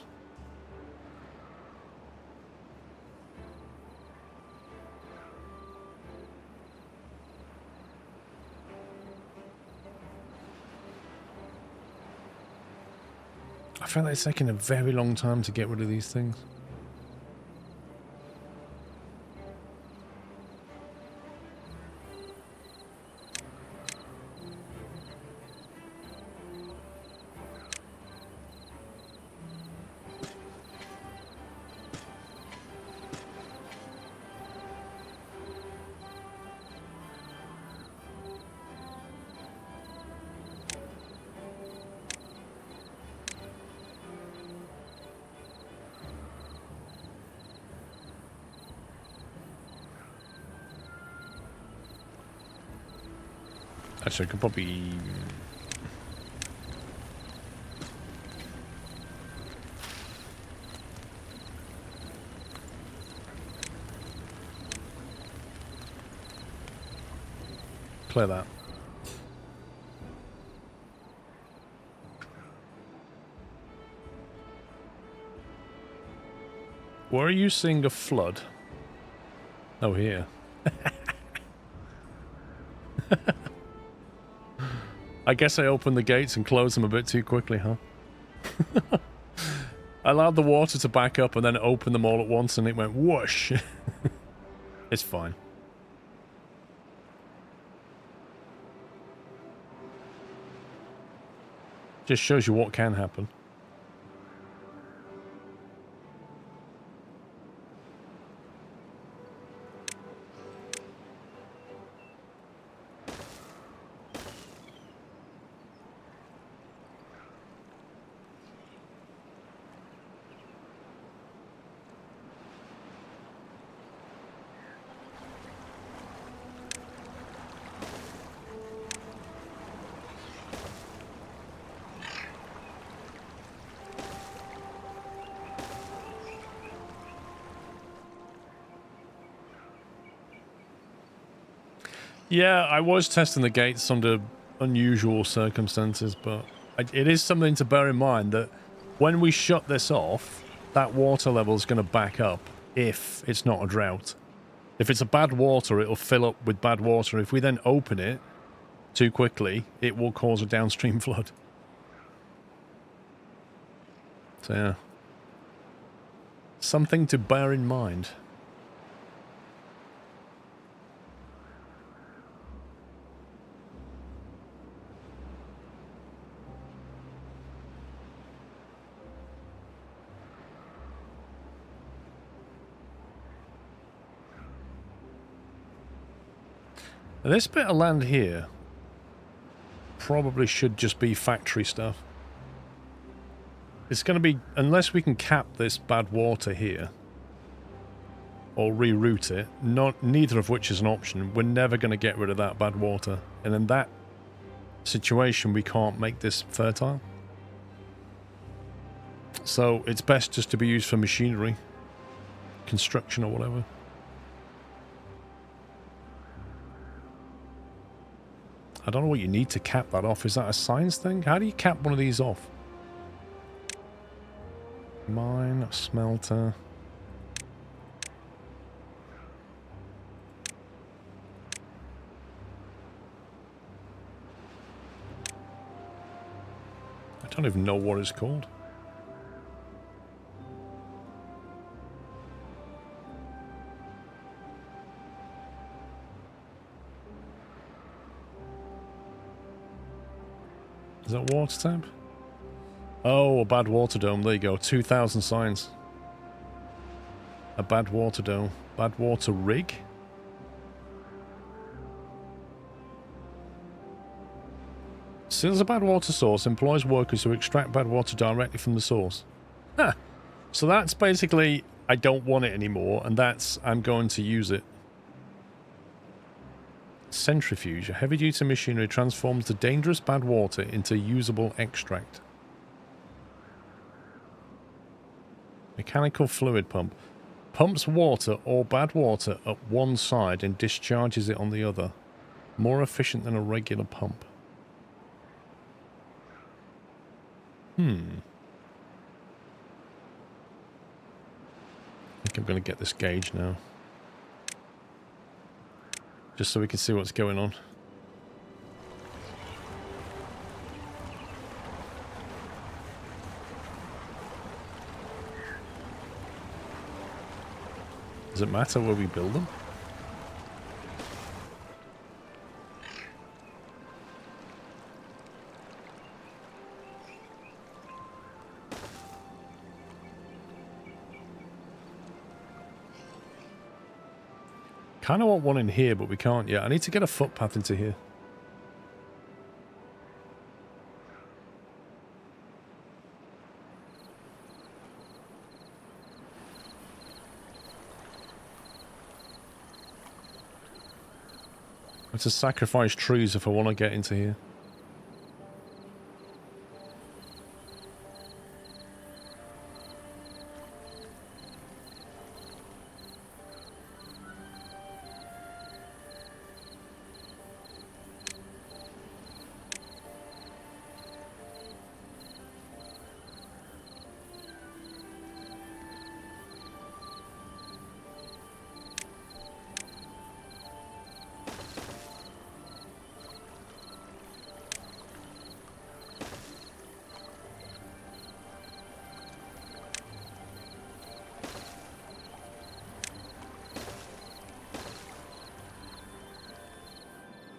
I feel like it's taking a very long time to get rid of these things. Actually, I could probably... clear that. Where are you seeing a flood? Oh, here. I guess I opened the gates and closed them a bit too quickly, huh? I allowed the water to back up and then opened them all at once and it went whoosh. It's fine. Just shows you what can happen. Yeah, I was testing the gates under unusual circumstances, but it is something to bear in mind that when we shut this off, that water level is going to back up if it's not a drought. If it's a bad water, it'll fill up with bad water. If we then open it too quickly, it will cause a downstream flood. So yeah, something to bear in mind. Now, this bit of land here probably should just be factory stuff. It's going to be, unless we can cap this bad water here or reroute it, neither of which is an option, we're never going to get rid of that bad water. And in that situation, we can't make this fertile. So it's best just to be used for machinery, construction or whatever. I don't know what you need to cap that off. Is that a science thing? How do you cap one of these off? Mine, smelter. I don't even know what it's called. Is that water tab? Oh, a bad water dome. There you go. 2,000 signs. A bad water dome. Bad water rig? Seals a bad water source, employs workers who extract bad water directly from the source. Huh. So that's basically, I don't want it anymore, and that's, I'm going to use it. Centrifuge. A heavy-duty machinery transforms the dangerous bad water into usable extract. Mechanical fluid pump. Pumps water or bad water up one side and discharges it on the other. More efficient than a regular pump. I think I'm going to get this gauge now. Just so we can see what's going on. Does it matter where we build them? Kind of want one in here, but we can't yet. I need to get a footpath into here. I have to sacrifice trees if I want to get into here.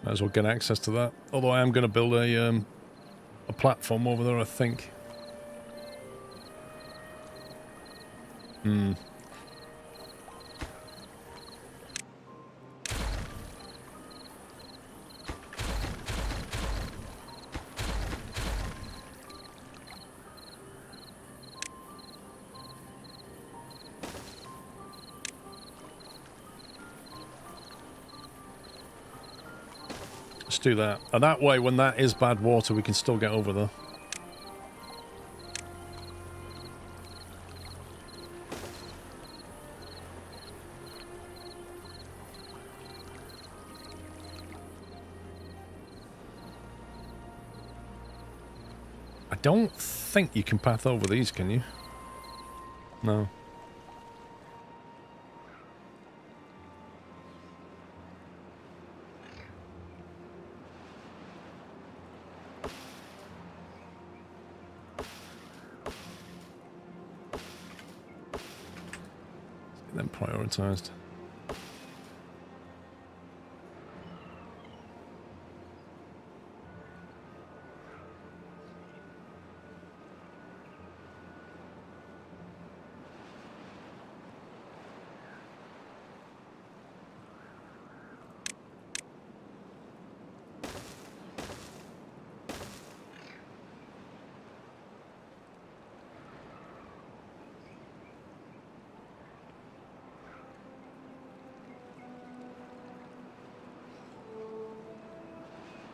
Might as well get access to that. Although I am going to build a platform over there, I think. Let's do that. And that way, when that is bad water, we can still get over there. I don't think you can path over these, can you? No. Then prioritized.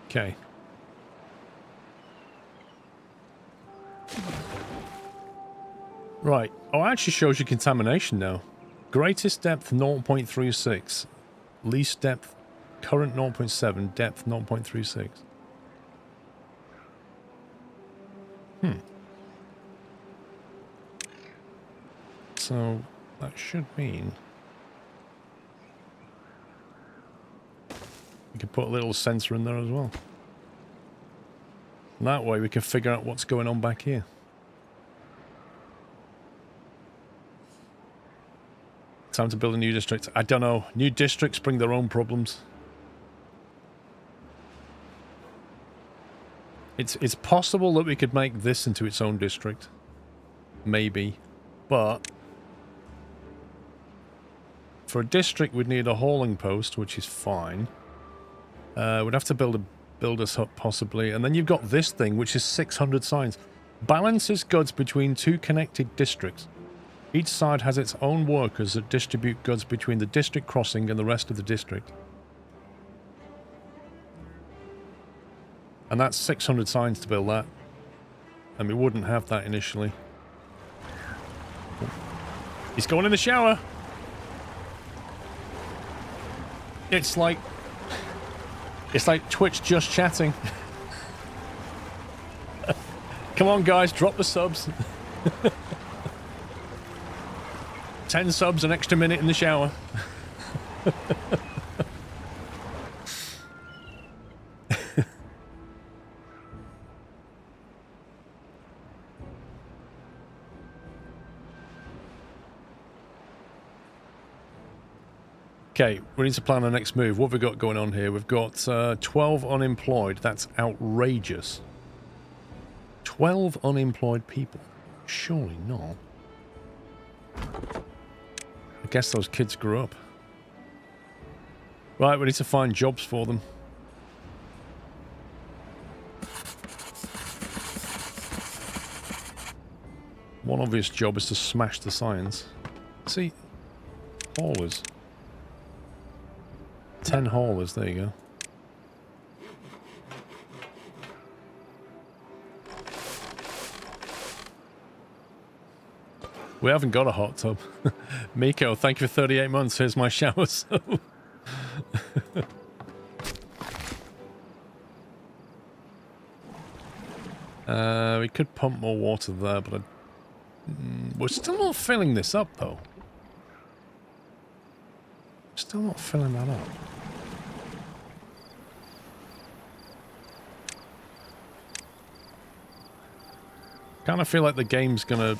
Okay. Right. Oh, it actually shows you contamination now. Greatest depth 0.36. Least depth current 0.7. Depth 0.36. So that should mean we could put a little sensor in there as well. And that way we can figure out what's going on back here. Time to build a new district. I don't know. New districts bring their own problems. It's possible that we could make this into its own district. Maybe. But for a district we'd need a hauling post, which is fine. We'd have to build a Builder's hut, possibly. And then you've got this thing, which is 600 signs. Balances goods between two connected districts. Each side has its own workers that distribute goods between the district crossing and the rest of the district. And that's 600 signs to build that. And we wouldn't have that initially. He's going in the shower! It's like Twitch just chatting. Come on, guys, drop the subs. 10 subs, an extra minute in the shower. Okay, we need to plan our next move. What have we got going on here? We've got 12 unemployed. That's outrageous. 12 unemployed people. Surely not. I guess those kids grew up. Right, we need to find jobs for them. One obvious job is to smash the signs. See? Haulers. 10 haulers, there you go. We haven't got a hot tub. Miko, thank you for 38 months. Here's my shower soap. We could pump more water there, but we're still not filling this up, though. Still not filling that up. Kind of feel like the game's gonna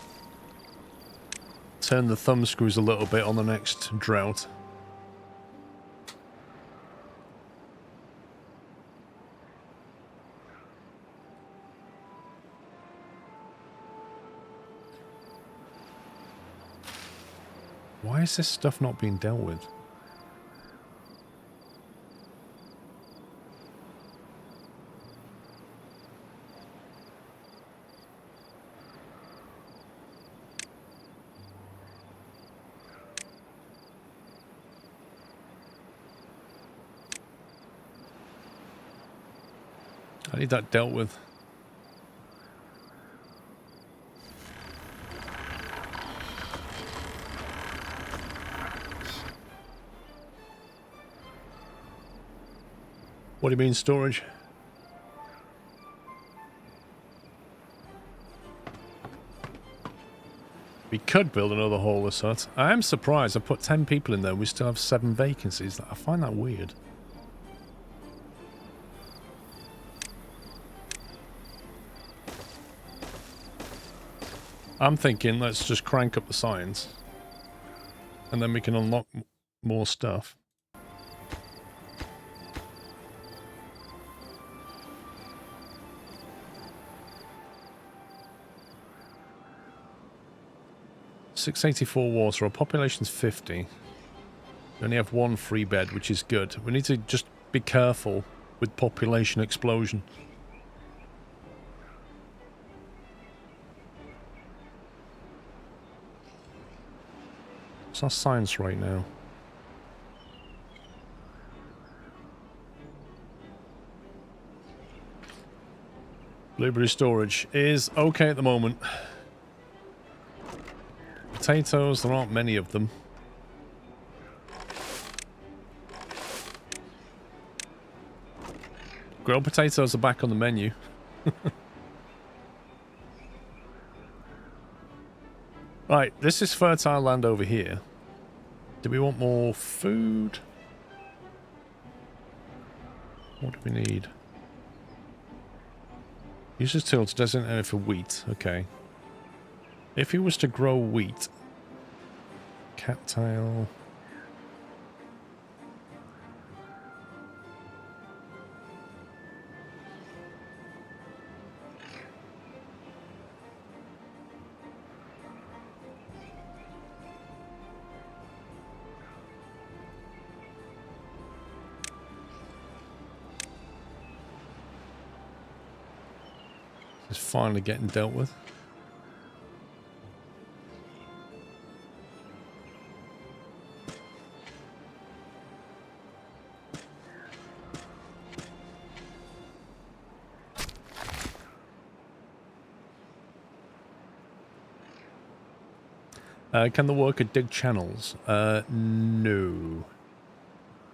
turn the thumb screws a little bit on the next drought. Why is this stuff not being dealt with? I need that dealt with. What do you mean, storage? We could build another haulers hut. I am surprised. I put 10 people in there. We still have 7 vacancies. I find that weird. I'm thinking let's just crank up the signs. And then we can unlock more stuff. $684 water. Our population's 50. We only have 1 free bed, which is good. We need to just be careful with population explosion. What's our science right now? Blueberry storage is okay at the moment. Potatoes, there aren't many of them. Grilled potatoes are back on the menu. Right, this is fertile land over here. Do we want more food? What do we need? Use this tool to designate area for wheat. Okay. If he was to grow wheat... Cattail... It's finally getting dealt with. Can the worker dig channels? No.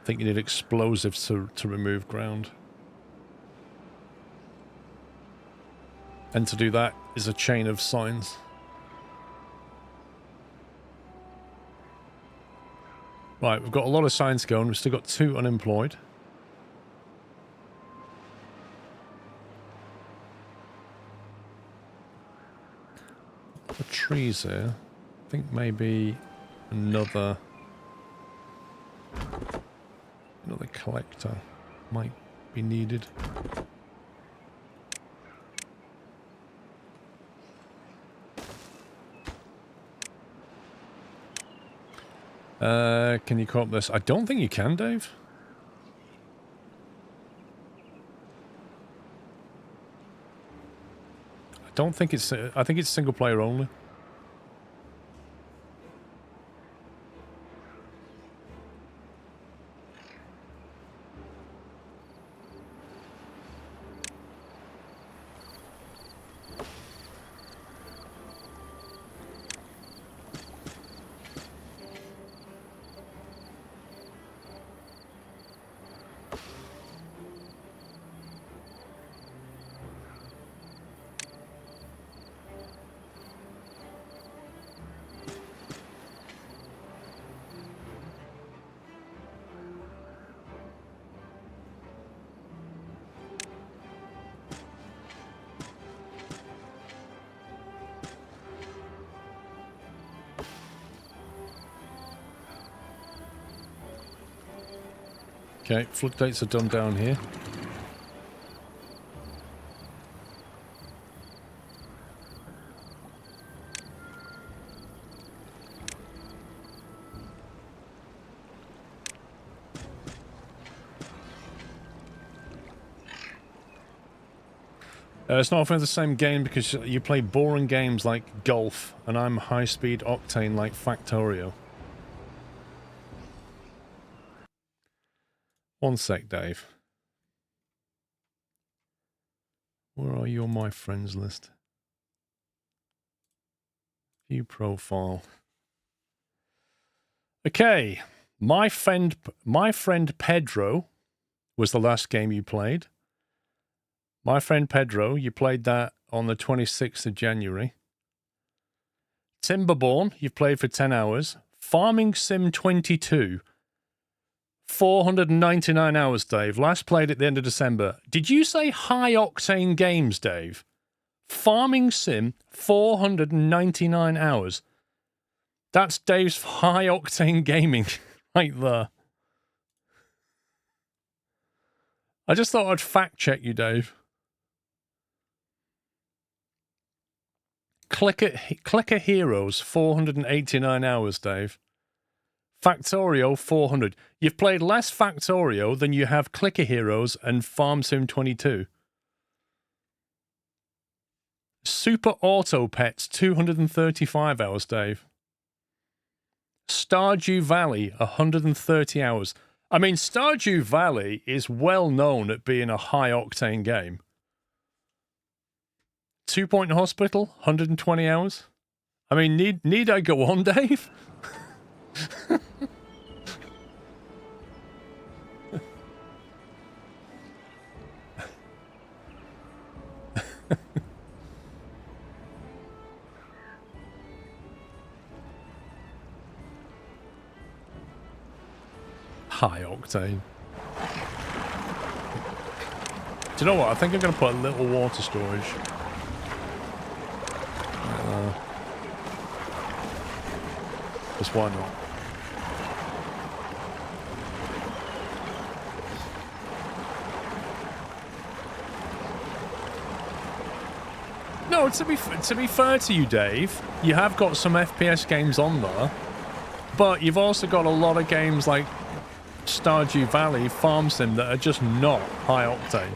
I think you need explosives to remove ground. And to do that is a chain of signs. Right, we've got a lot of signs going. We've still got 2 unemployed. The trees here. I think maybe another collector might be needed. Can you co-op this? I don't think you can, Dave. I don't think it's... I think it's single player only. Okay, floodgates are done down here. It's not often the same game because you play boring games like Golf, and I'm high-speed octane like Factorio. One sec, Dave. Where are you on my friends list? View profile. Okay, my friend Pedro was the last game you played. My friend Pedro, you played that on the 26th of January. Timberborn, you've played for 10 hours. Farming Sim 22. 499 hours, Dave. Last played at the end of December. Did you say high octane games, Dave? Farming Sim, 499 hours. That's Dave's high octane gaming right there. I just thought I'd fact check you, Dave. Clicker Heroes, 489 hours, Dave. Factorio, 400. You've played less Factorio than you have Clicker Heroes and Farm Sim 22. Super Auto Pets, 235 hours, Dave. Stardew Valley, 130 hours. I mean, Stardew Valley is well known at being a high-octane game. 2 Point Hospital, 120 hours. I mean, need I go on, Dave? High octane. Do you know what? I think I'm going to put a little water storage. Just why not? No, to be fair to you, Dave, you have got some FPS games on there, but you've also got a lot of games like Stardew Valley, Farm Sim that are just not high octane.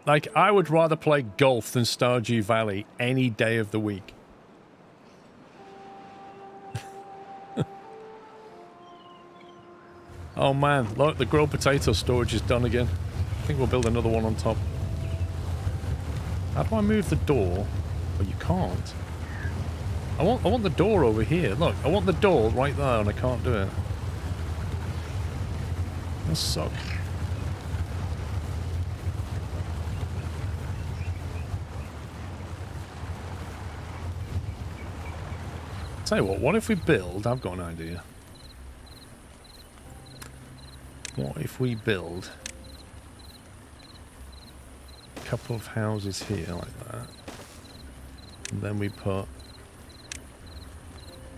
Like, I would rather play golf than Stardew Valley any day of the week. Oh man, look, the grilled potato storage is done again. I think we'll build another one on top. How do I move the door? Oh, you can't. I want the door over here. Look, I want the door right there and I can't do it. That sucks. Tell you what if we build... I've got an idea. What if we build a couple of houses here like that, and then we put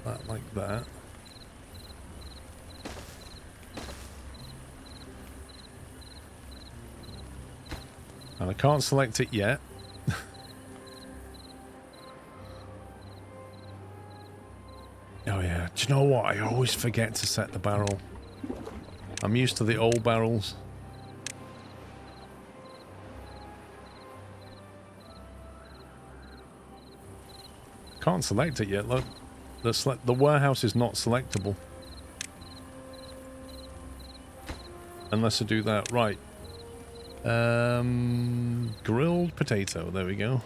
that like that, and I can't select it yet. Oh yeah, do you know what? I always forget to set the barrel. I'm used to the old barrels. Can't select it yet, look. The warehouse is not selectable. Unless I do that. Right. Grilled potato, there we go.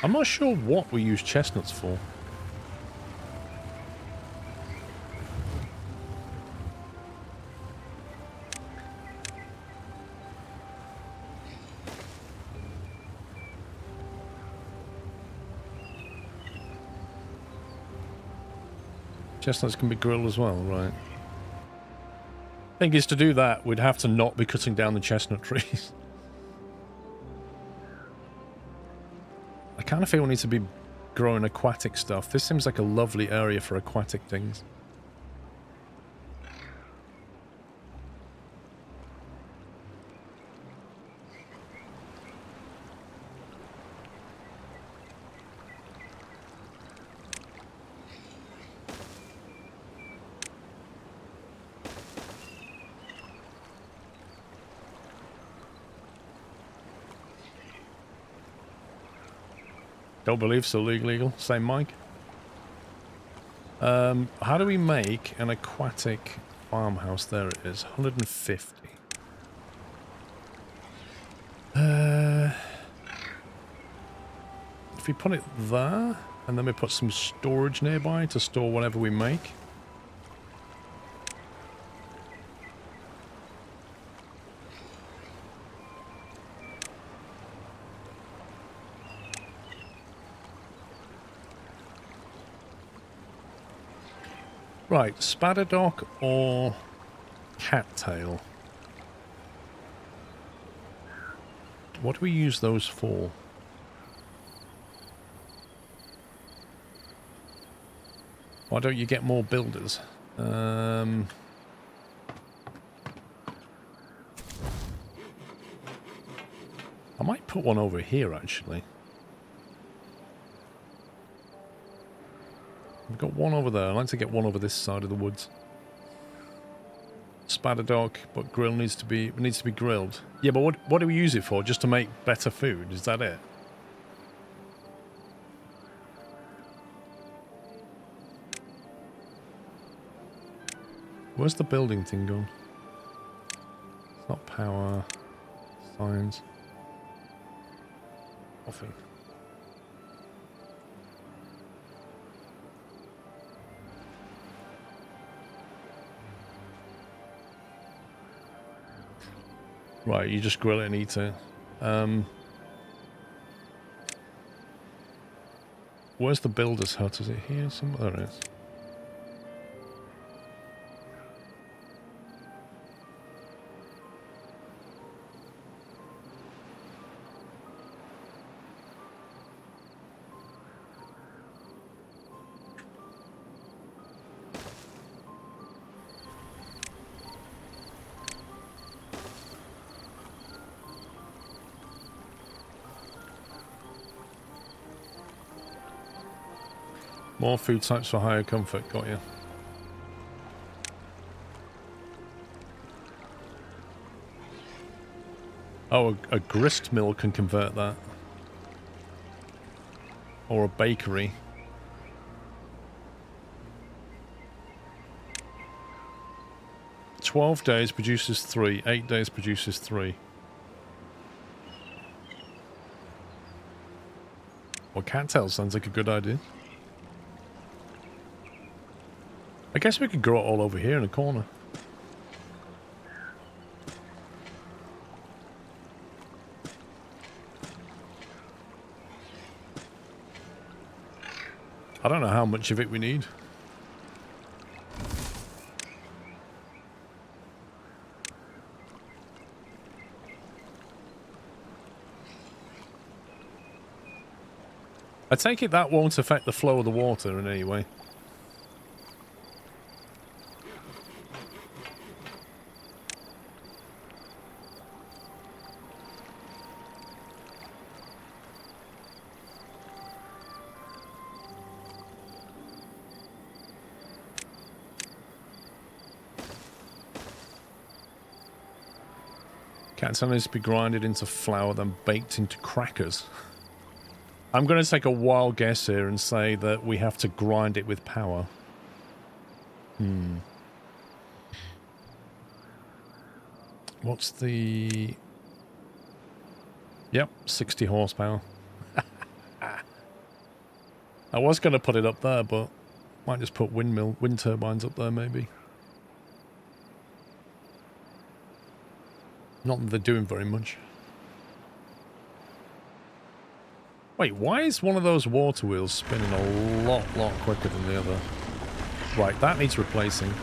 I'm not sure what we use chestnuts for. Chestnuts can be grilled as well, right. Thing is, to do that, we'd have to not be cutting down the chestnut trees. I kind of feel we need to be growing aquatic stuff. This seems like a lovely area for aquatic things. Don't believe so, legal. Same Mike. How do we make an aquatic farmhouse? There it is, 150. If we put it there, and then we put some storage nearby to store whatever we make. Right, spadadoc or cattail? What do we use those for? Why don't you get more builders? I might put one over here, actually. We've got one over there. I'd like to get one over this side of the woods. Spadadoc, but grill needs to be grilled. Yeah, but what do we use it for? Just to make better food? Is that it? Where's the building thing gone? It's not power. Science. Coffee. Right, you just grill it and eat it. Where's the builder's hut? Is it here somewhere? There it is. More food types for higher comfort, got you. Oh, a grist mill can convert that. Or a bakery. "12 days produces 3. 8 days produces 3. Well, cattail sounds like a good idea. I guess we could grow it all over here in a corner. I don't know how much of it we need. I take it that won't affect the flow of the water in any way. Cattail needs to be grinded into flour, then baked into crackers. I'm going to take a wild guess here and say that we have to grind it with power. What's the... Yep, 60 horsepower. I was going to put it up there, but might just put wind turbines up there maybe. Not that they're doing very much. Wait, why is one of those water wheels spinning a lot quicker than the other? Right, that needs replacing.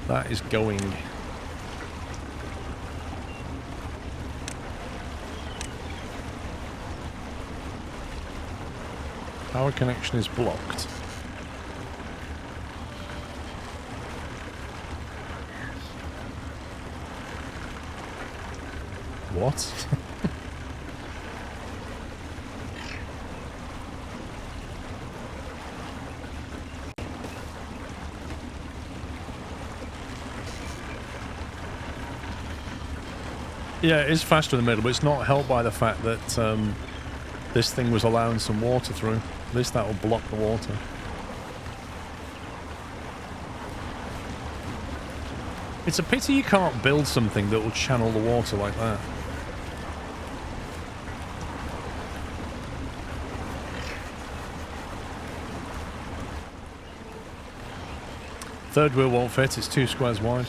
That is going. Power connection is blocked. What? Yeah, it is faster in the middle, but it's not helped by the fact that this thing was allowing some water through. At least that will block the water. It's a pity you can't build something that will channel the water like that. Third wheel won't fit, it's 2 squares wide.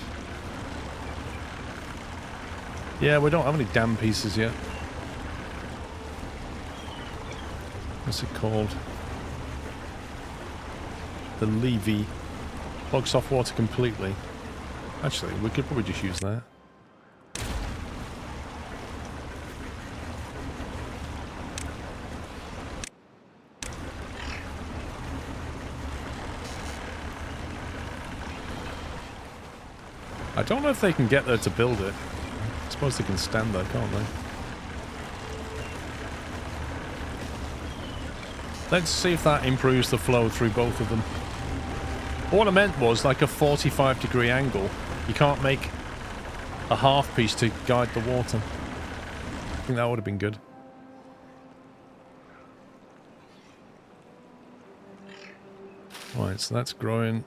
Yeah, we don't have any damn pieces yet. What's it called? The levee. Blocks off water completely. Actually, we could probably just use that. I don't know if they can get there to build it. I suppose they can stand there, can't they? Let's see if that improves the flow through both of them. What I meant was like a 45-degree angle. You can't make a half piece to guide the water. I think that would have been good. Right, so that's growing.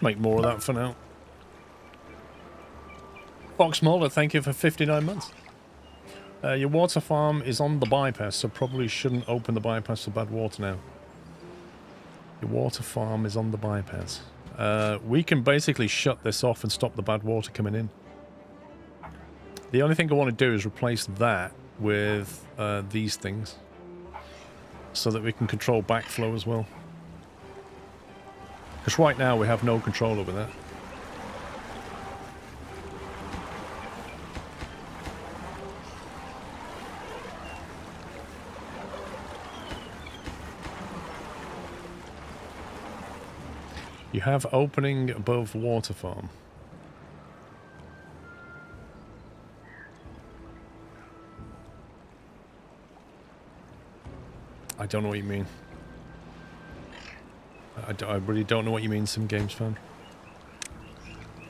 Make more of that for now. Fox Mulder, thank you for 59 months. Your water farm is on the bypass, so probably shouldn't open the bypass for bad water now. Your water farm is on the bypass. We can basically shut this off and stop the bad water coming in. The only thing I want to do is replace that with these things, so that we can control backflow as well. Because right now we have no control over that. You have opening above water farm. I don't know what you mean. I really don't know what you mean, Sim Games fan.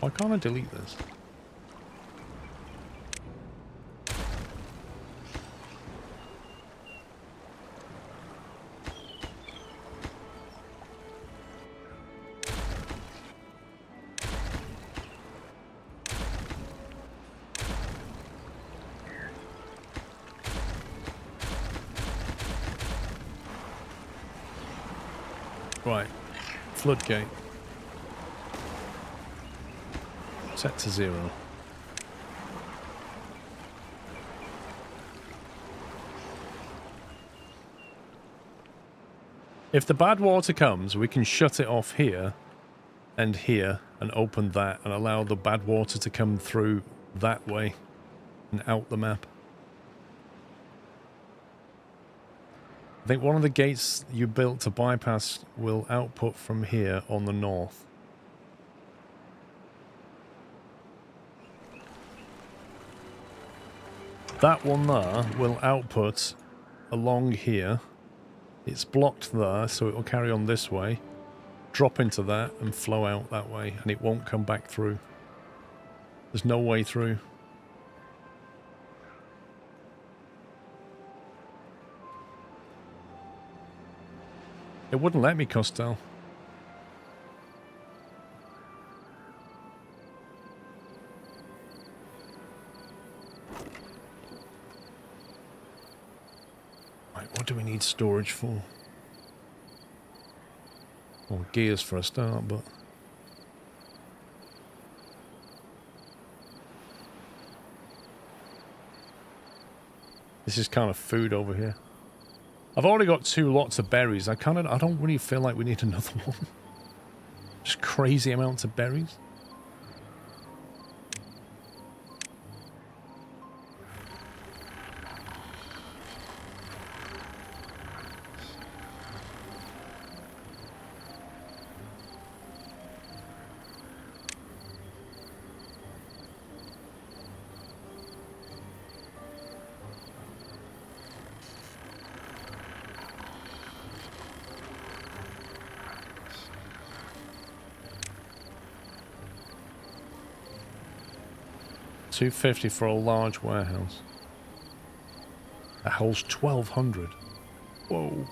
Why can't I delete this? Right. Floodgate. Set to 0. If the bad water comes, we can shut it off here and open that and allow the bad water to come through that way and out the map. I think one of the gates you built to bypass will output from here on the north. That one there will output along here. It's blocked there, so it will carry on this way, drop into that and flow out that way, and it won't come back through. There's no way through. It wouldn't let me, Costel. Right, what do we need storage for? Well, gears for a start, but... This is kind of food over here. I've already got 2 lots of berries. I don't really feel like we need another one. Just crazy amounts of berries. $250 for a large warehouse. That holds 1,200. Whoa.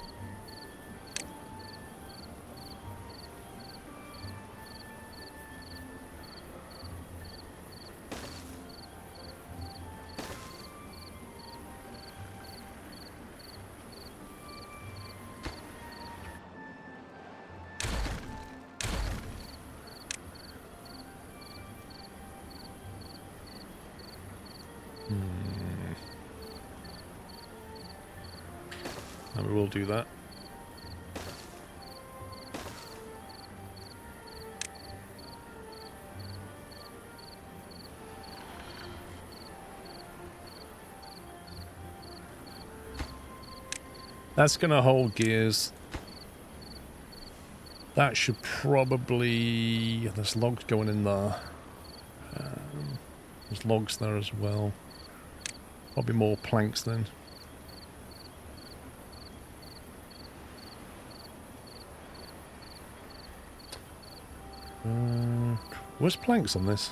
And we will do that. That's going to hold gears. That should probably... There's logs going in there. There's logs there as well. Probably more planks then. Where's planks on this?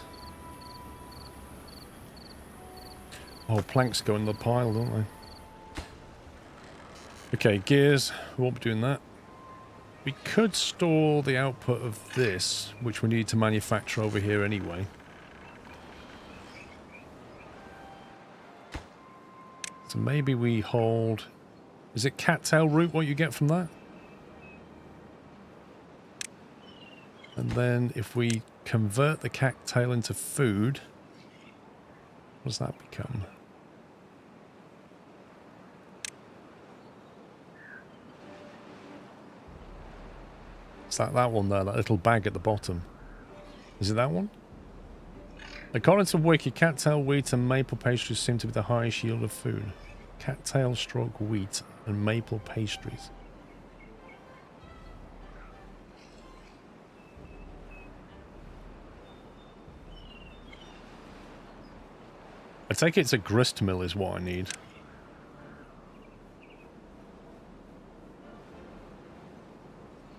Oh, planks go in the pile, don't they? Okay, gears. We won't be doing that. We could store the output of this, which we need to manufacture over here anyway. So maybe we hold... Is it cattail root, what you get from that? And then if we convert the cattail into food, what does that become? that one there, that little bag at the bottom. Is it that one? According to Wiki, cattail wheat and maple pastries seem to be the highest yield of food. Cattail stroke wheat and maple pastries. I take it it's a grist mill is what I need.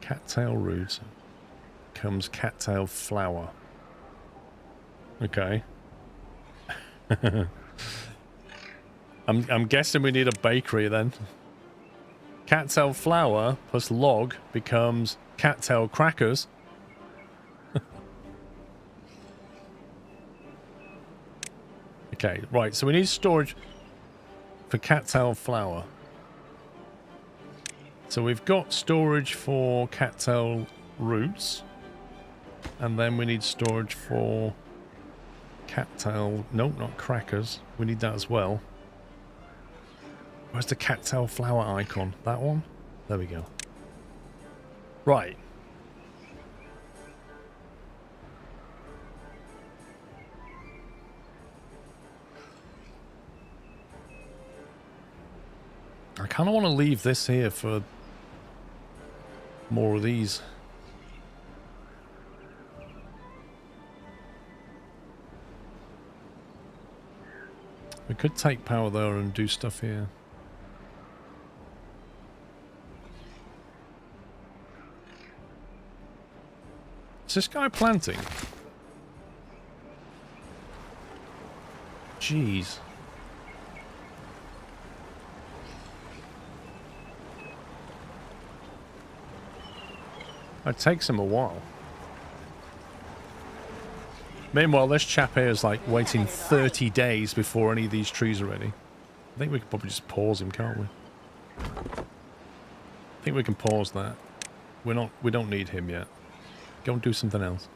Cattail root comes cattail flour. Okay. I'm guessing we need a bakery then. Cattail flour plus log becomes cattail crackers. Okay, right, so we need storage for cattail flour. So we've got storage for cattail roots. And then we need storage for cattail... No, not crackers. We need that as well. Where's the cattail flour icon? That one? There we go. Right. I kind of want to leave this here for more of these. We could take power there and do stuff here. Is this guy planting? Jeez. It takes him a while. Meanwhile, this chap here is like waiting 30 days before any of these trees are ready. I think we could probably just pause him, can't we? I think we can pause that. We don't need him yet. Go and do something else.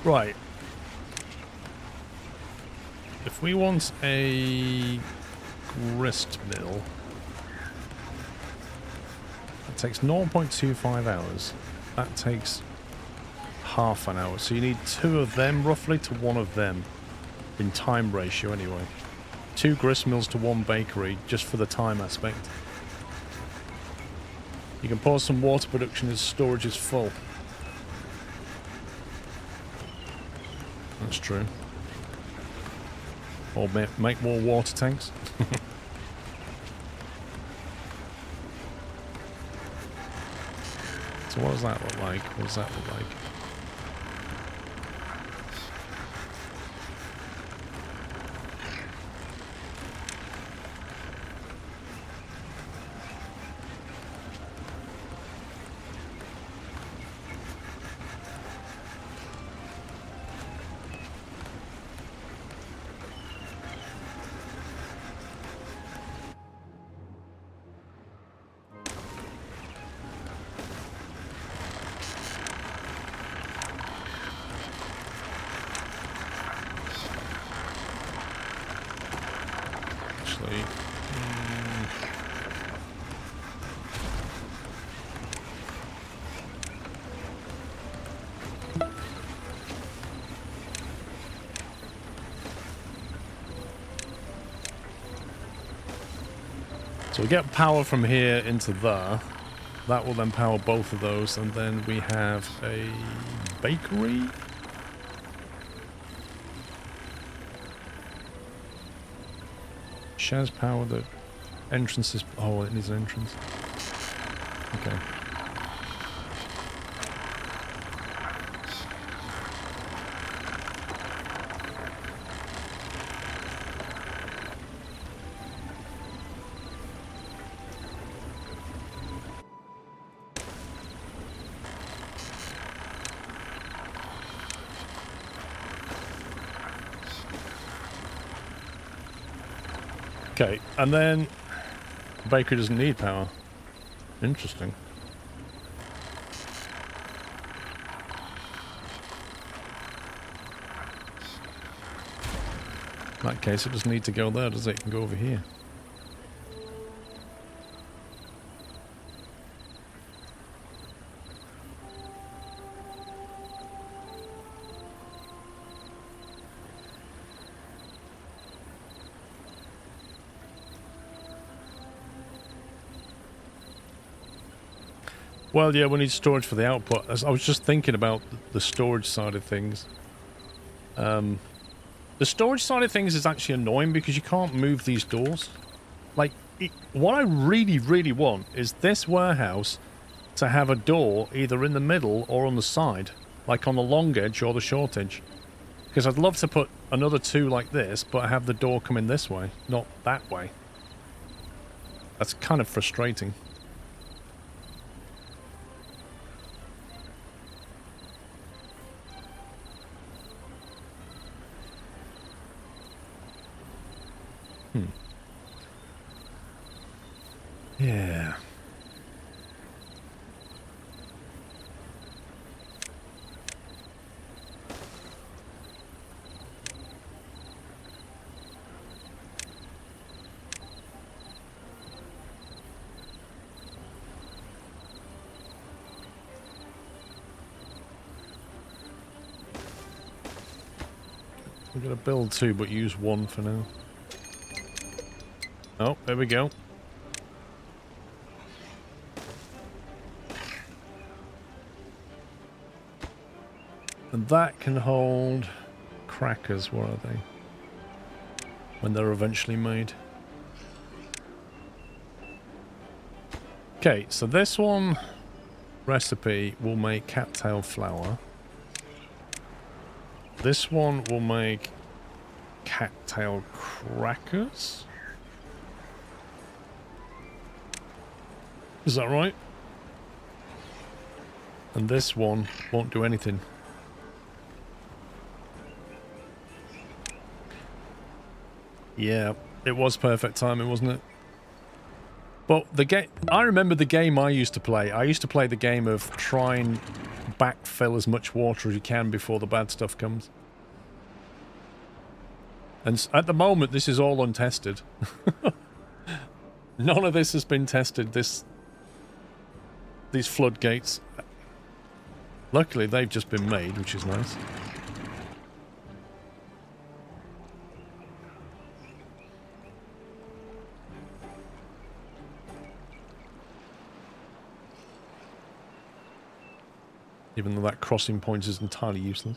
Right. If we want a grist mill, it takes 0.25 hours. That takes half an hour. So you need 2 of them roughly to 1 of them in time ratio anyway. 2 grist mills to 1 bakery just for the time aspect. You can pour some water production as storage is full. That's true. Or make more water tanks. So what does that look like? What does that look like? So we get power from here into there. That will then power both of those, and then we have a bakery. Shares power, the entrance is... Oh, it needs an entrance. Okay. Okay, and then the bakery doesn't need power. Interesting. In that case, it doesn't need to go there, does it? It can go over here. Well, yeah, we need storage for the output. I was just thinking about the storage side of things. The storage side of things is actually annoying because you can't move these doors. Like, what I really, really want is this warehouse to have a door either in the middle or on the side. Like on the long edge or the short edge. Because I'd love to put another two like this, but have the door come in this way, not that way. That's kind of frustrating. Yeah. We're going to build two, but use one for now. Oh, there we go. And that can hold crackers, where are they? When they're eventually made. Okay, so this one recipe will make cattail flour. This one will make cattail crackers. Is that right? And this one won't do anything. Yeah, it was perfect timing, wasn't it? But the game, I remember the game I used to play. I used to play the game of try and backfill as much water as you can before the bad stuff comes. And at the moment, this is all untested. None of this has been tested, these floodgates. Luckily, they've just been made, which is nice. Even though that crossing point is entirely useless.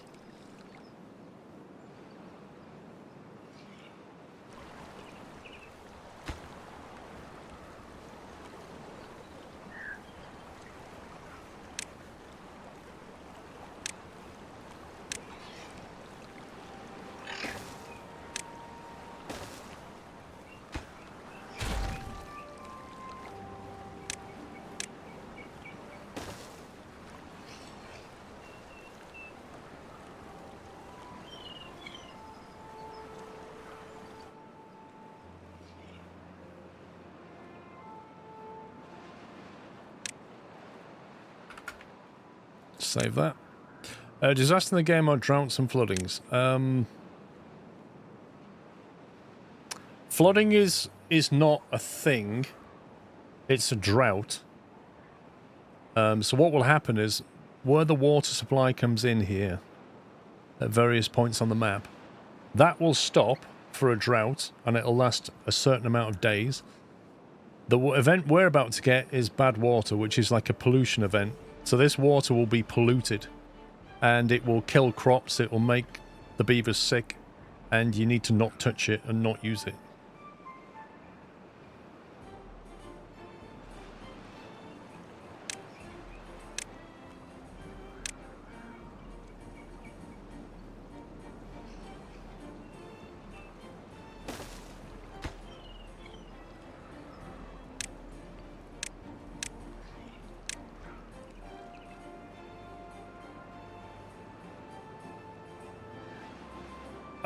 Save that. Disaster in the game are droughts and floodings. Flooding is not a thing. It's a drought. So what will happen is, where the water supply comes in here, at various points on the map, that will stop for a drought, and it'll last a certain amount of days. The event we're about to get is bad water, which is like a pollution event. So this water will be polluted, and it will kill crops, it will make the beavers sick, and you need to not touch it and not use it.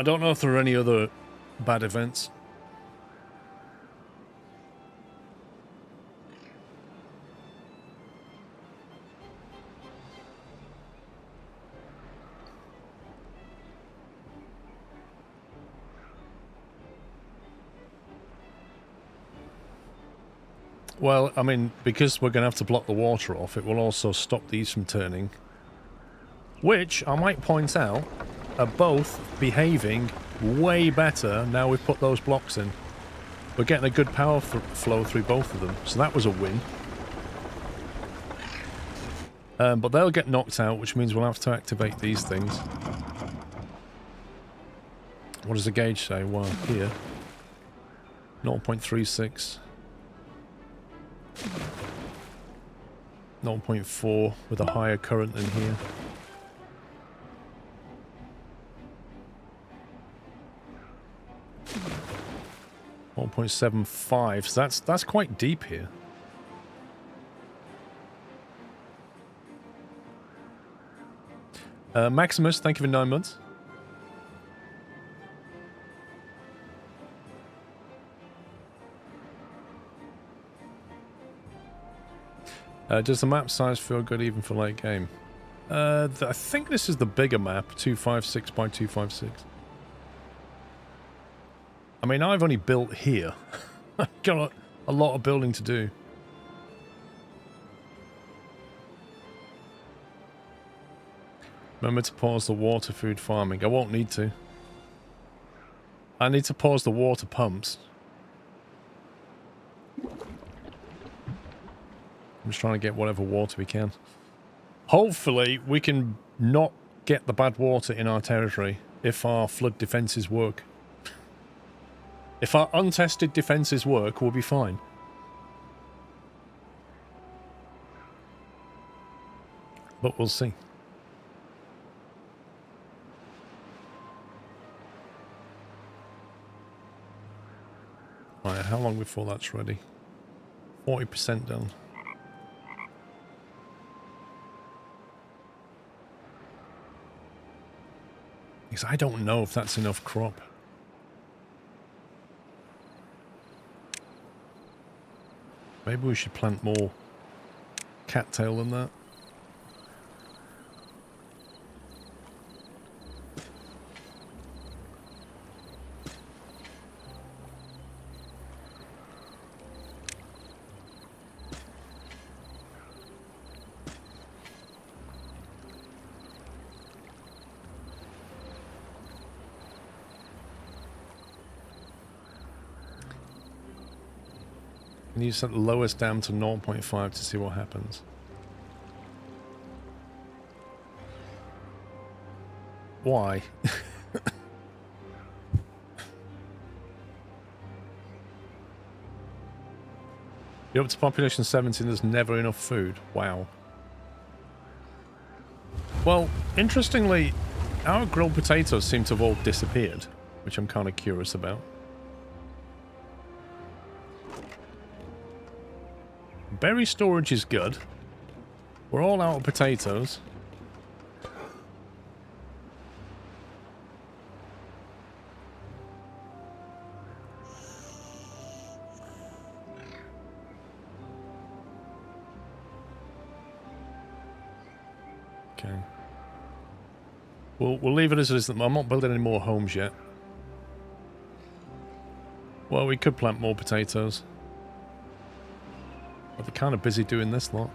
I don't know if there are any other bad events. Well, I mean, because we're going to have to block the water off, it will also stop these from turning. Which, I might point out, are both behaving way better now we've put those blocks in. We're getting a good power flow through both of them, so that was a win. But they'll get knocked out, which means we'll have to activate these things. What does the gauge say? Well, here. 0.36. 0.4 with a higher current than here. .75, so that's quite deep here. Maximus, thank you for 9 months. Does the map size feel good even for late game? I think this is the bigger map, 256 by 256. I mean, I've only built here. I've got a lot of building to do. Remember to pause the water food farming. I won't need to. I need to pause the water pumps. I'm just trying to get whatever water we can. Hopefully, we can not get the bad water in our territory if our flood defences work. If our untested defences work, we'll be fine. But we'll see. Right, how long before that's ready? 40% done. Because I don't know if that's enough crop. Maybe we should plant more cattail than that. Can you set the lowest down to 0.5 to see what happens? Why? You're up to population 17, there's never enough food. Wow. Well, interestingly, our grilled potatoes seem to have all disappeared, which I'm kind of curious about. Berry storage is good. We're all out of potatoes. Okay. We'll leave it as it is. I'm not building any more homes yet. Well, we could plant more potatoes. But they're kind of busy doing this lot.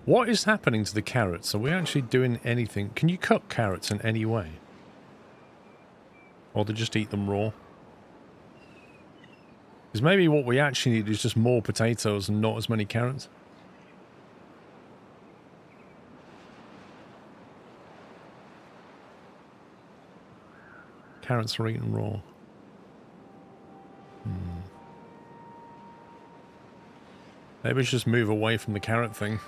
What is happening to the carrots? Are we actually doing anything? Can you cook carrots in any way? Or they just eat them raw? Because maybe what we actually need is just more potatoes and not as many carrots. Carrots are eaten raw. Maybe we should just move away from the carrot thing.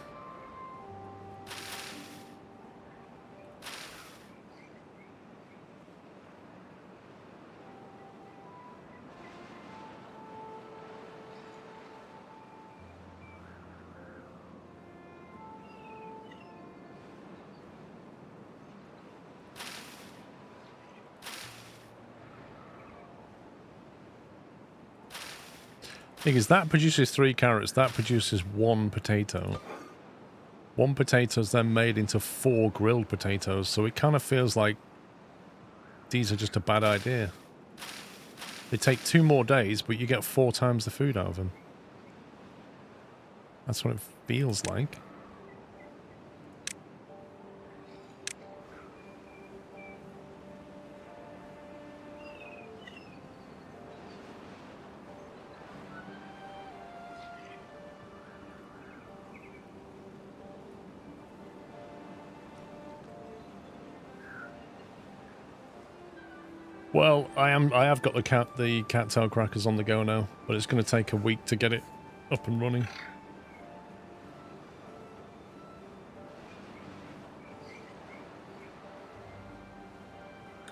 Because that produces 3 carrots, that produces 1 potato. 1 potato is then made into 4 grilled potatoes, so it kind of feels like these are just a bad idea. They take 2 more days, but you get 4 times the food out of them. That's what it feels like. Well, I have got the cattail crackers on the go now, but it's going to take a week to get it up and running.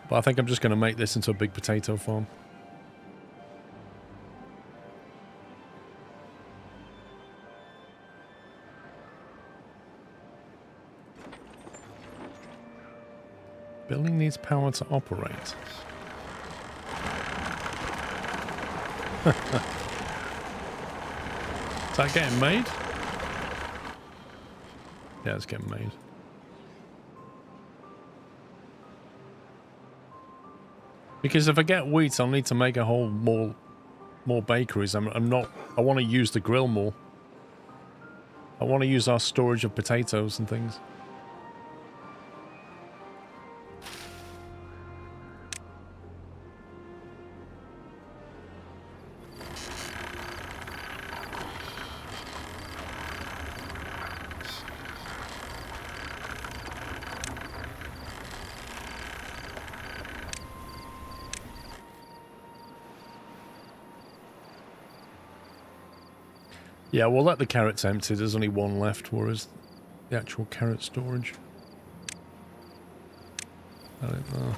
But I think I'm just going to make this into a big potato farm. Building needs power to operate. Is that getting made? Yeah, it's getting made. Because if I get wheat, I'll need to make a whole more bakeries. I'm not. I want to use the grill more. I want to use our storage of potatoes and things. Yeah, we'll let the carrots empty. There's only 1 left, whereas the actual carrot storage. I don't know.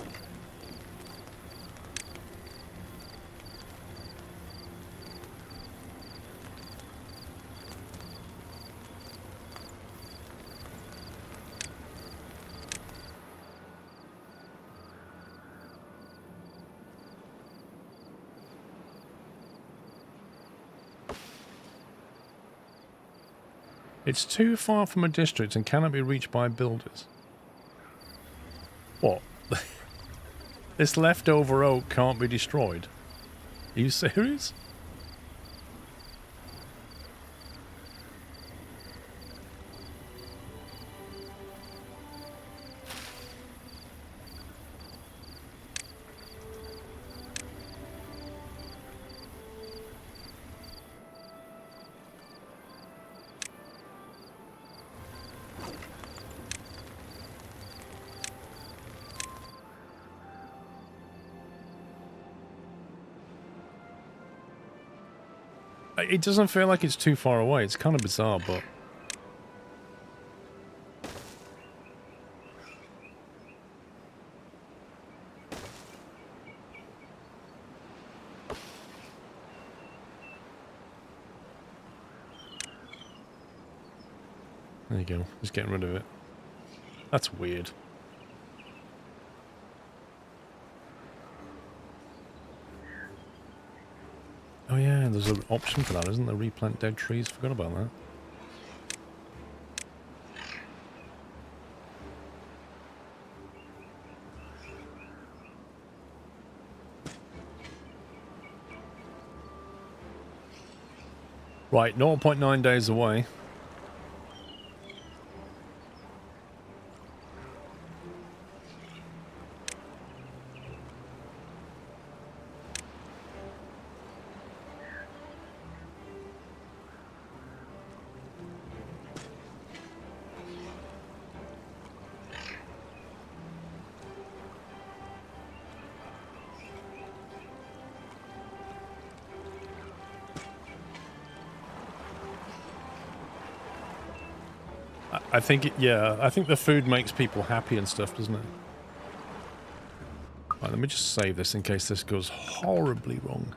It's too far from a district and cannot be reached by builders. What? This leftover oak can't be destroyed? Are you serious? It doesn't feel like it's too far away. It's kind of bizarre, but... There you go. Just getting rid of it. That's weird. Oh yeah, there's an option for that, isn't there? Replant dead trees. Forgot about that. Right, 0.9 days away. I think, yeah, I think the food makes people happy and stuff, doesn't it? Right, let me just save this in case this goes horribly wrong.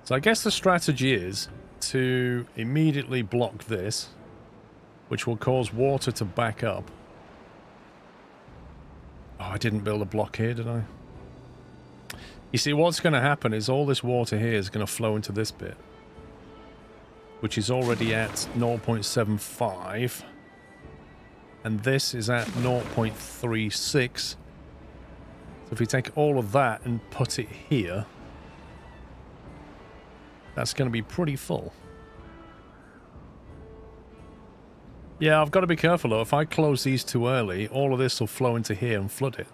So I guess the strategy is to immediately block this, which will cause water to back up. Oh, I didn't build a block here, did I? You see, what's going to happen is all this water here is going to flow into this bit, which is already at 0.75, and this is at 0.36. So if we take all of that and put it here, that's going to be pretty full. Yeah, I've got to be careful though. If I close these too early, all of this will flow into here and flood it.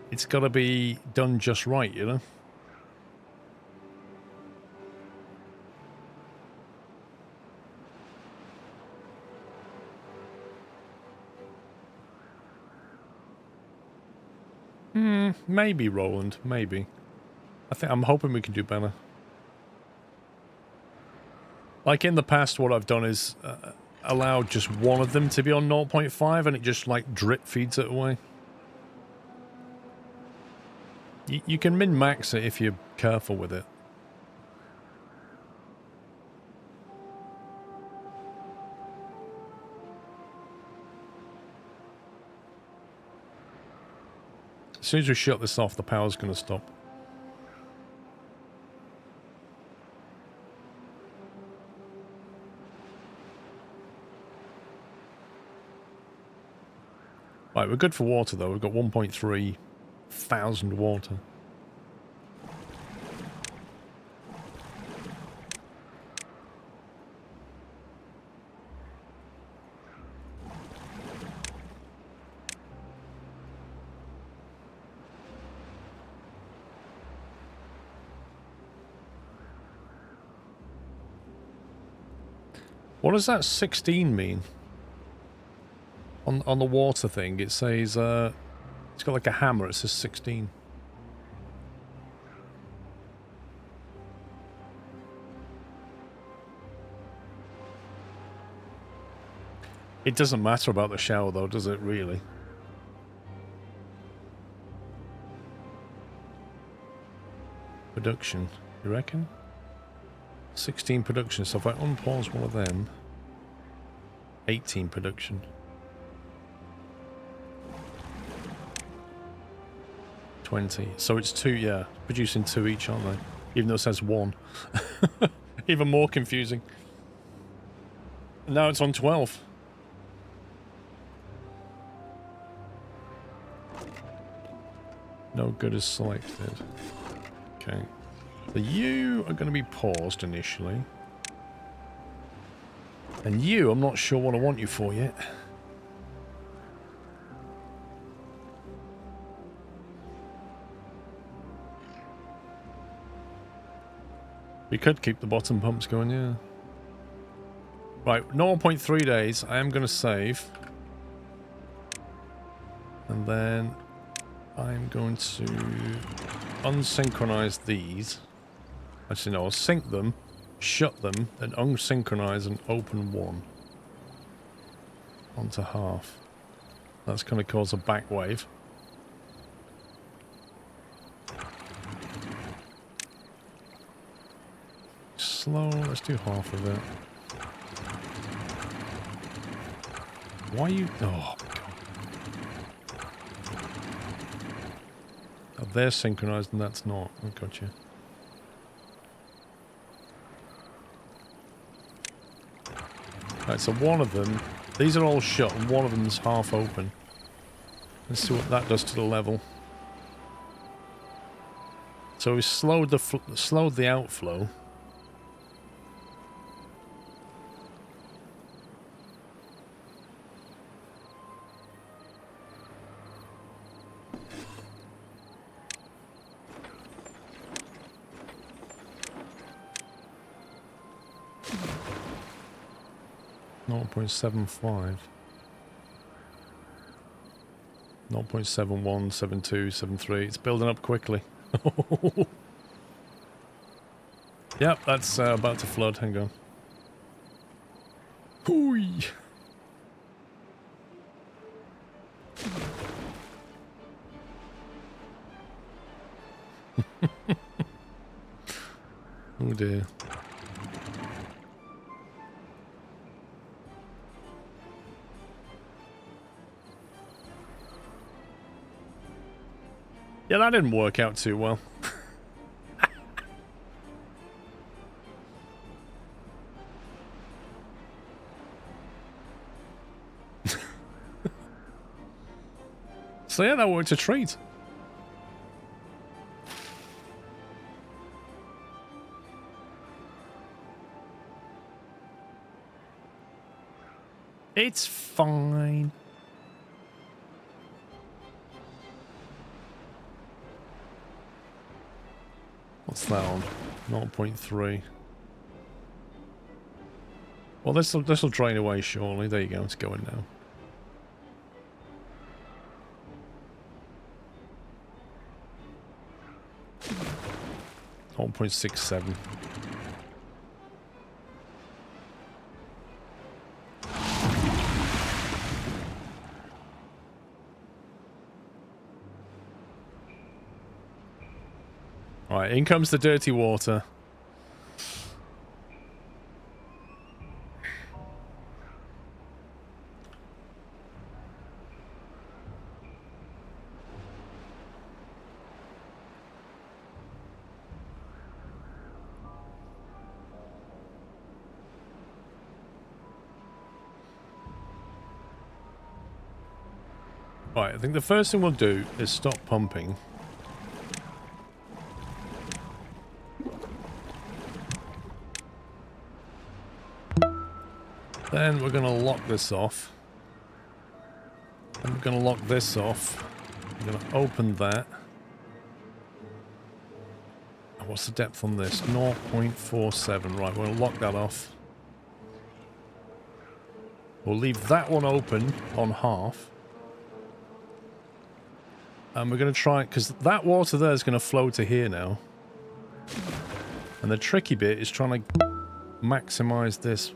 It's got to be done just right, you know? Maybe, Roland. Maybe. I'm hoping we can do better. Like in the past, what I've done is allowed just one of them to be on 0.5 and it just like drip feeds it away. You can min-max it if you're careful with it. As soon as we shut this off, the power's going to stop. Right, we're good for water though. We've got 1.3 thousand water. What does that 16 mean? On the water thing, it says, it's got like a hammer, it says 16. It doesn't matter about the shower though, does it really? Production, you reckon? 16 production, so if I unpause one of them, 18 production. 20. So it's 2, yeah. Producing 2 each, aren't they? Even though it says 1. Even more confusing. And now it's on 12. No good is selected. Okay. So you are going to be paused initially. And you, I'm not sure what I want you for yet. We could keep the bottom pumps going, yeah. Right, 0.3 days. I am going to save. And then I'm going to unsynchronize these. Actually, no, I'll sync them, shut them, then unsynchronize and open one. Onto half. That's going to cause a back wave. Slow, let's do half of it. Why are you... Oh, my God. Oh, they're synchronized and that's not. I gotcha. Right, so one of them... These are all shut and one of them's half open. Let's see what that does to the level. So we slowed the outflow. .75. 0.71, 72, 73. It's building up quickly. Yep, that's about to flood. Hang on. Hooey! Oh dear. Yeah, that didn't work out too well. So yeah, that worked a treat. It's fine. What's that on? 0.3. Well, this'll drain away shortly. There you go. It's going now. .67. Alright, in comes the dirty water. Right, I think the first thing we'll do is stop pumping. Then we're going to lock this off. Then we're going to lock this off. We're going to open that. What's the depth on this? 0.47. Right, we're going to lock that off. We'll leave that one open on half. And we're going to try, because that water there is going to flow to here now. And the tricky bit is trying to maximize this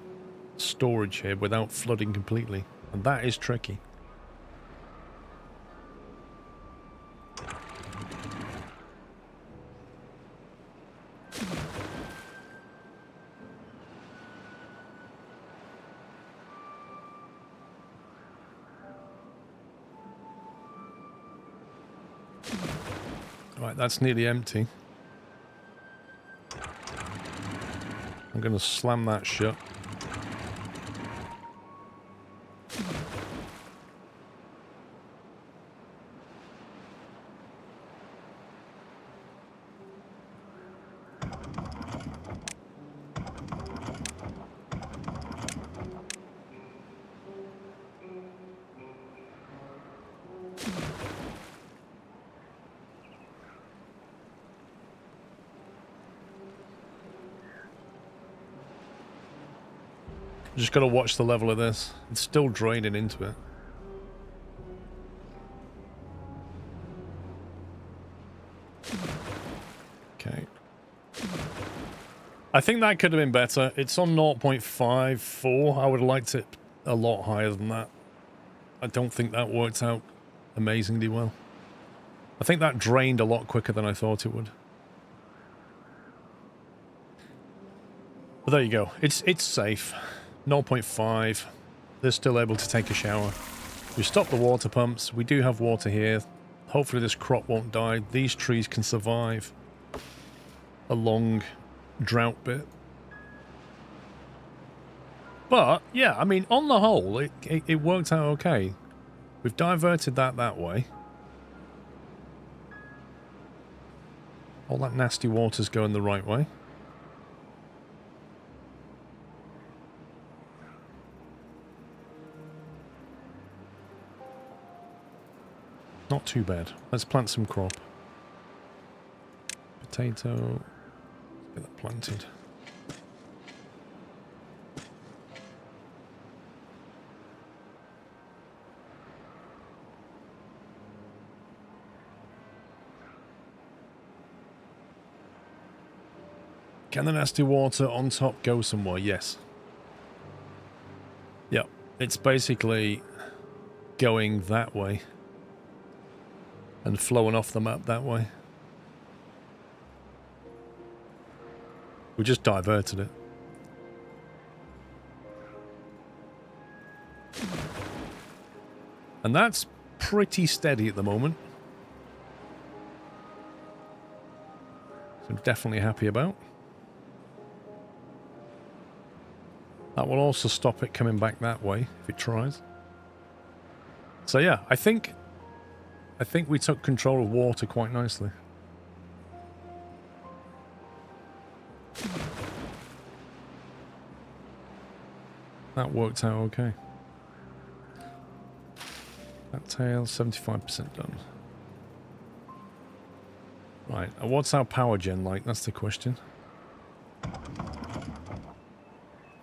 storage here without flooding completely. And that is tricky. Right, that's nearly empty. I'm going to slam that shut. Just got to watch the level of this. It's still draining into it. Okay. I think that could have been better. It's on 0.54. I would have liked it a lot higher than that. I don't think that worked out amazingly well. I think that drained a lot quicker than I thought it would. But there you go. It's safe. 0.5. They're still able to take a shower. We stopped the water pumps. We do have water here. Hopefully this crop won't die. These trees can survive a long drought bit. But, yeah, I mean, on the whole, it worked out okay. We've diverted that way. All that nasty water's going the right way. Not too bad. Let's plant some crop. Potato. Let's get that planted. Can the nasty water on top go somewhere? Yes. Yep. It's basically going that way. And flowing off the map that way. We just diverted it. And that's pretty steady at the moment. So I'm definitely happy about. That will also stop it coming back that way if it tries. So yeah, I think we took control of water quite nicely. That worked out okay. That tail, 75% done. Right, what's our power gen like? That's the question.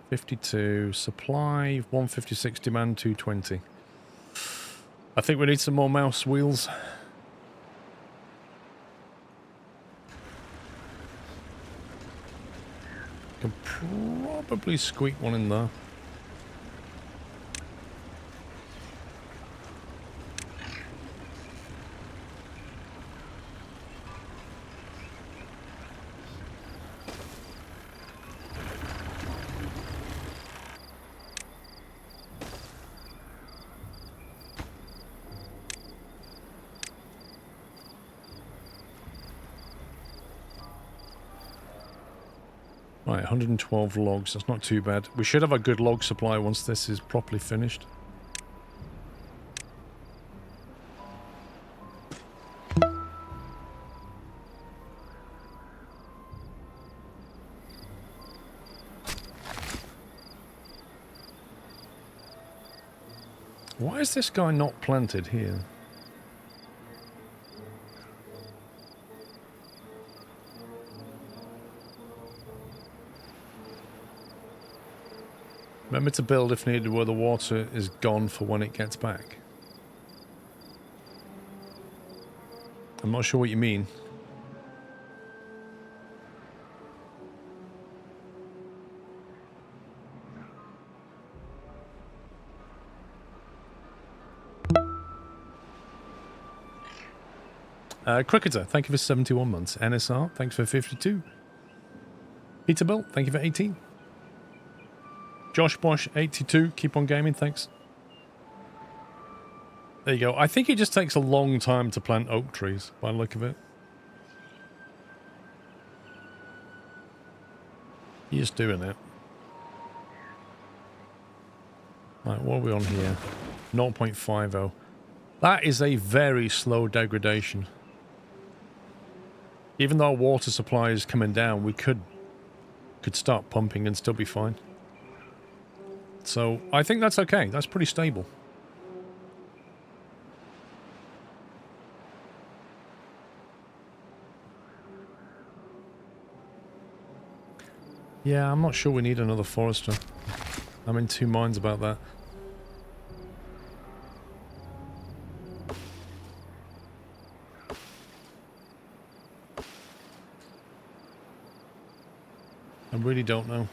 52, supply, 156, demand 220. I think we need some more mouse wheels. Can probably squeak one in there. Right, 112 logs. That's not too bad. We should have a good log supply once this is properly finished. Why is this guy not planted here? Remember to build if needed where the water is gone for when it gets back. I'm not sure what you mean. Cricketer, thank you for 71 months. NSR, thanks for 52. Peterbilt, thank you for 18. Josh Bosch, 82. Keep on gaming, thanks. There you go. I think it just takes a long time to plant oak trees, by the look of it. You're just doing it. Right, what are we on here? 0.50. That is a very slow degradation. Even though our water supply is coming down, we could start pumping and still be fine. So, I think that's okay. That's pretty stable. Yeah, I'm not sure we need another forester. I'm in two minds about that. I really don't know.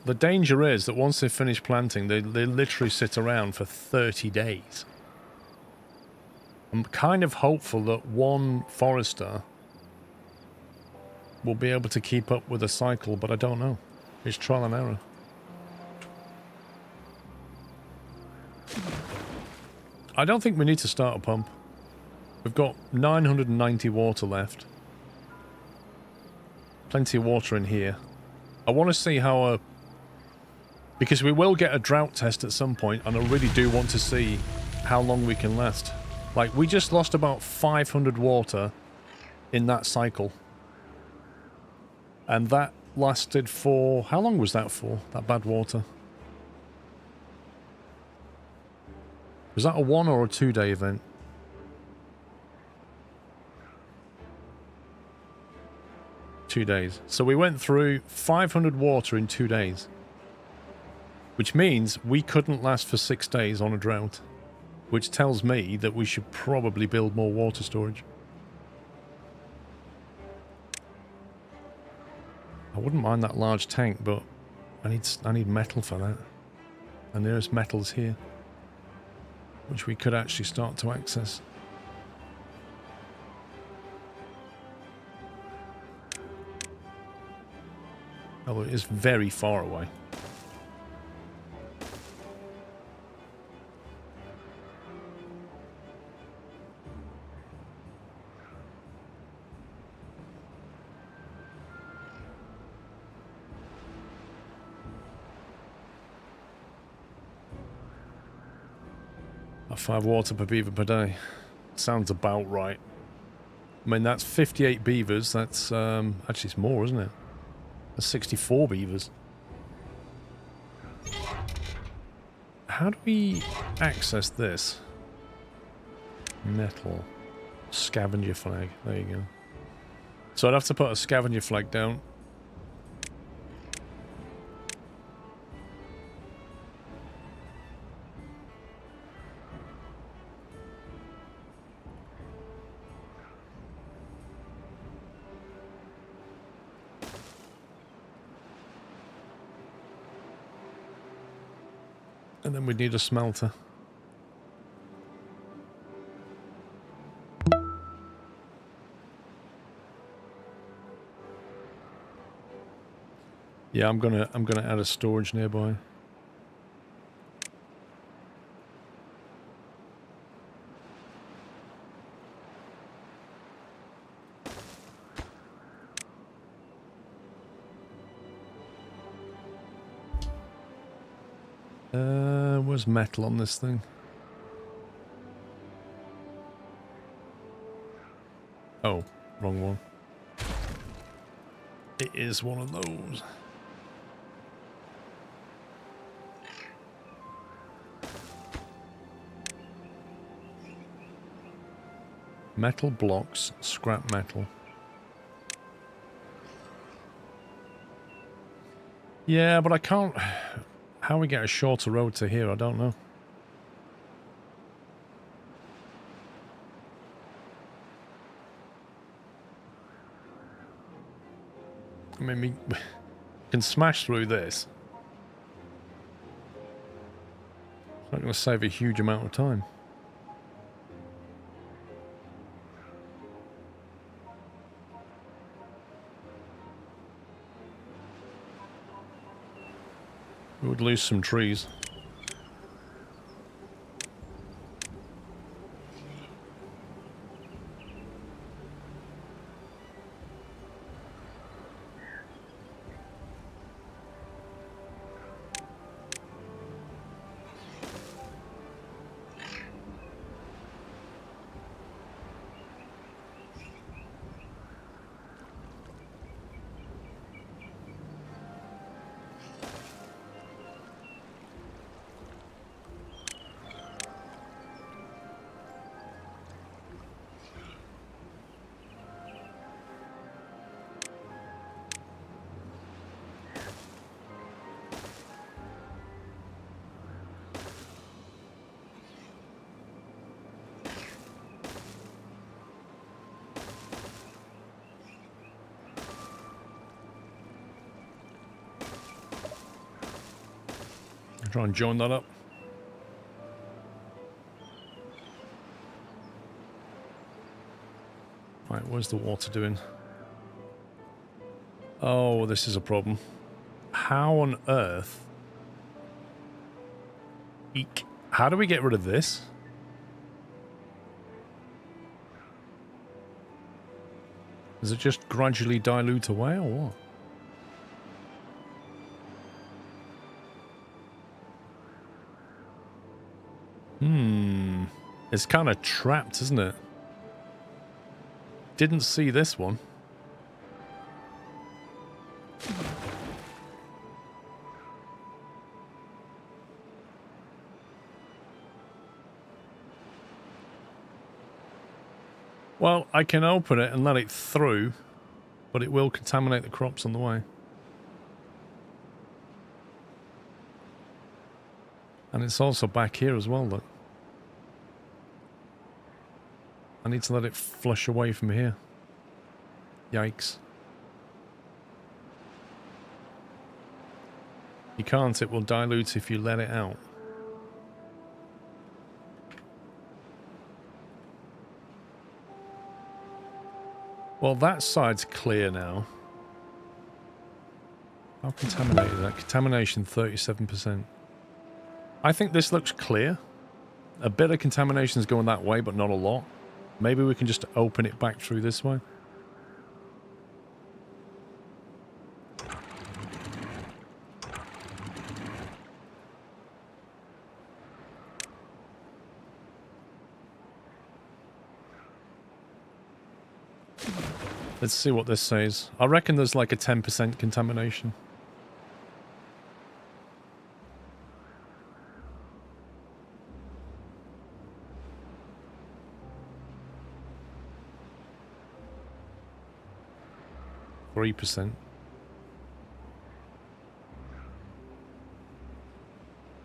The danger is that once they finish planting, they literally sit around for 30 days. I'm kind of hopeful that one forester will be able to keep up with the cycle, but I don't know. It's trial and error. I don't think we need to start a pump. We've got 990 water left. Plenty of water in here. I want to see how because we will get a drought test at some point, and I really do want to see how long we can last. Like, we just lost about 500 water in that cycle. And that lasted for... How long was that for, that bad water? Was that a 1 or a 2 day event? Two days. So we went through 500 water in 2 days. Which means we couldn't last for 6 days on a drought. which tells me that we should probably build more water storage. I wouldn't mind that large tank, but I need metal for that. The nearest metal's here, which we could actually start to access. Although it is very far away. A 5 water per beaver per day. Sounds about right. I mean, that's 58 beavers. That's, actually it's more, isn't it? That's 64 beavers. How do we access this? Metal. Scavenger flag. There you go. So I'd have to put a scavenger flag down. And then we'd need a smelter. Yeah, I'm gonna add a storage nearby. Where's metal on this thing? Oh, wrong one. It is one of those. Metal blocks, scrap metal. Yeah, but I can't... How we get a shorter road to here, I don't know. I mean, we can smash through this. It's not going to save a huge amount of time. We would lose some trees. Try and join that up. Right, where's the water doing? Oh, this is a problem. How on earth? Eek. How do we get rid of this? Does it just gradually dilute away or what? It's kind of trapped, isn't it? Didn't see this one. Well, I can open it and let it through, but it will contaminate the crops on the way. And it's also back here as well, look. I need to let it flush away from here. Yikes. You can't, it will dilute if you let it out. Well, that side's clear now. How contaminated is that? Contamination 37%. I think this looks clear. A bit of contamination is going that way, but not a lot. Maybe we can just open it back through this way. Let's see what this says. I reckon there's like a 10% contamination. %.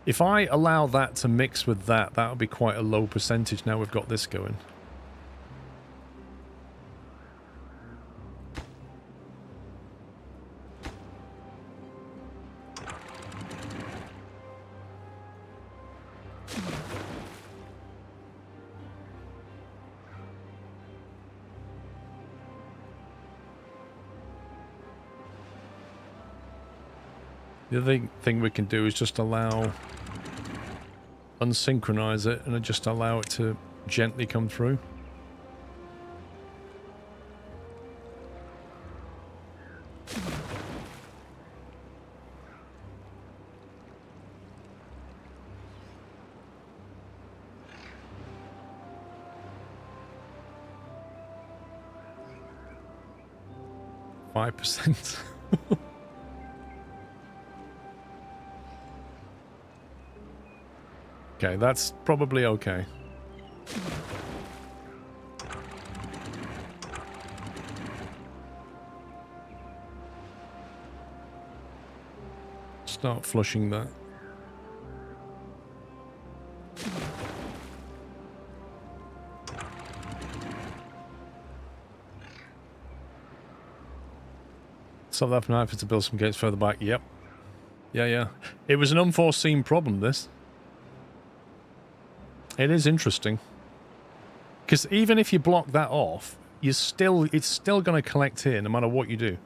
If I allow that to mix with that, that would be quite a low percentage now we've got this going. The other thing we can do is just unsynchronize it and just allow it to gently come through. %. Okay, that's probably okay. Start flushing that. Stop that for now to build some gates further back. Yep. Yeah. It was an unforeseen problem, this. It is interesting. Because even if you block that off, it's still going to collect here no matter what you do.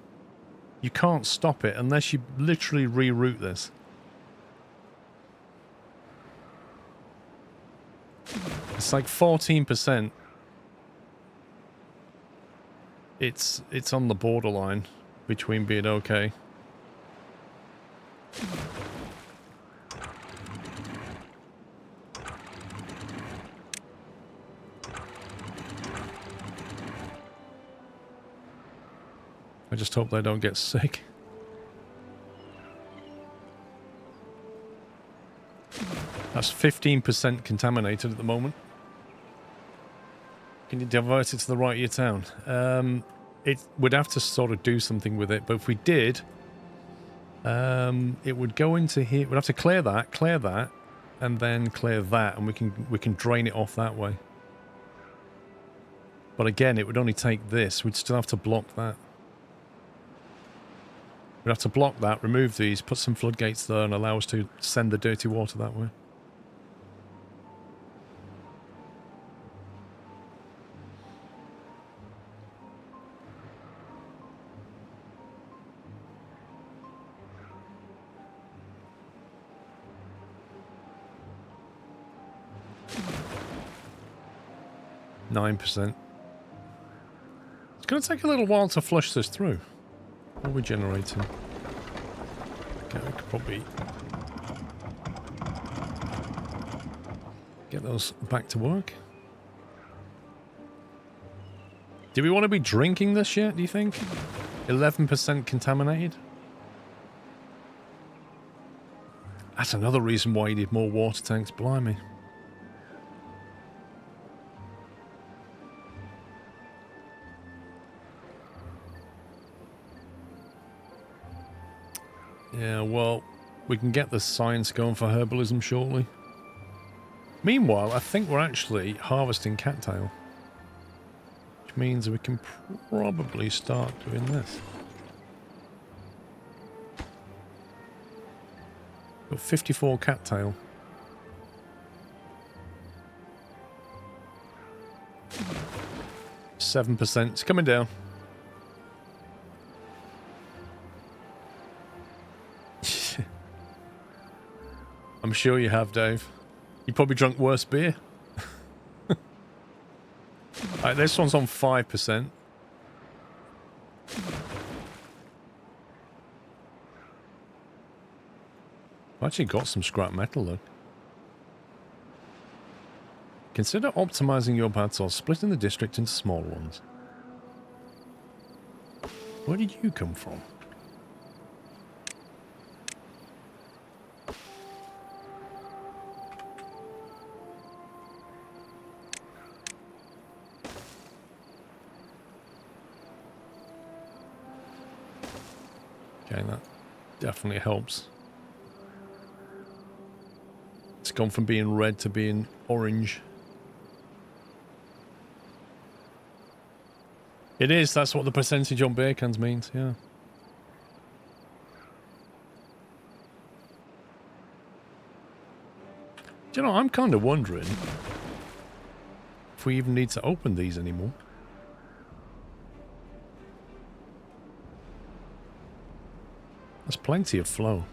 You can't stop it unless you literally reroute this. It's like 14%. It's on the borderline between being okay. I just hope they don't get sick. That's 15% contaminated at the moment. Can you divert it to the right of your town? We'd have to sort of do something with it, but if we did, it would go into here. We'd have to clear that, and then clear that, and we can drain it off that way. But again, it would only take this. We'd still have to block that. We'd have to block that, remove these, put some floodgates there, and allow us to send the dirty water that way. %. It's going to take a little while to flush this through. What are we generating? Okay, we could probably get those back to work. Do we want to be drinking this yet, do you think? 11% contaminated? That's another reason why you need more water tanks, blimey. Yeah, well, we can get the science going for herbalism shortly. Meanwhile, I think we're actually harvesting cattail. Which means we can probably start doing this. Got 54 cattail. 7%. It's coming down. I'm sure you have, Dave. You probably drunk worse beer. Right, this one's on 5%. I've actually got some scrap metal though. Consider optimizing your paths or splitting the district into smaller ones. Where did you come from? Okay, that definitely helps. It's gone from being red to being orange. It is, that's what the percentage on beer cans means, yeah. Do you know, I'm kind of wondering if we even need to open these anymore. There's plenty of flow.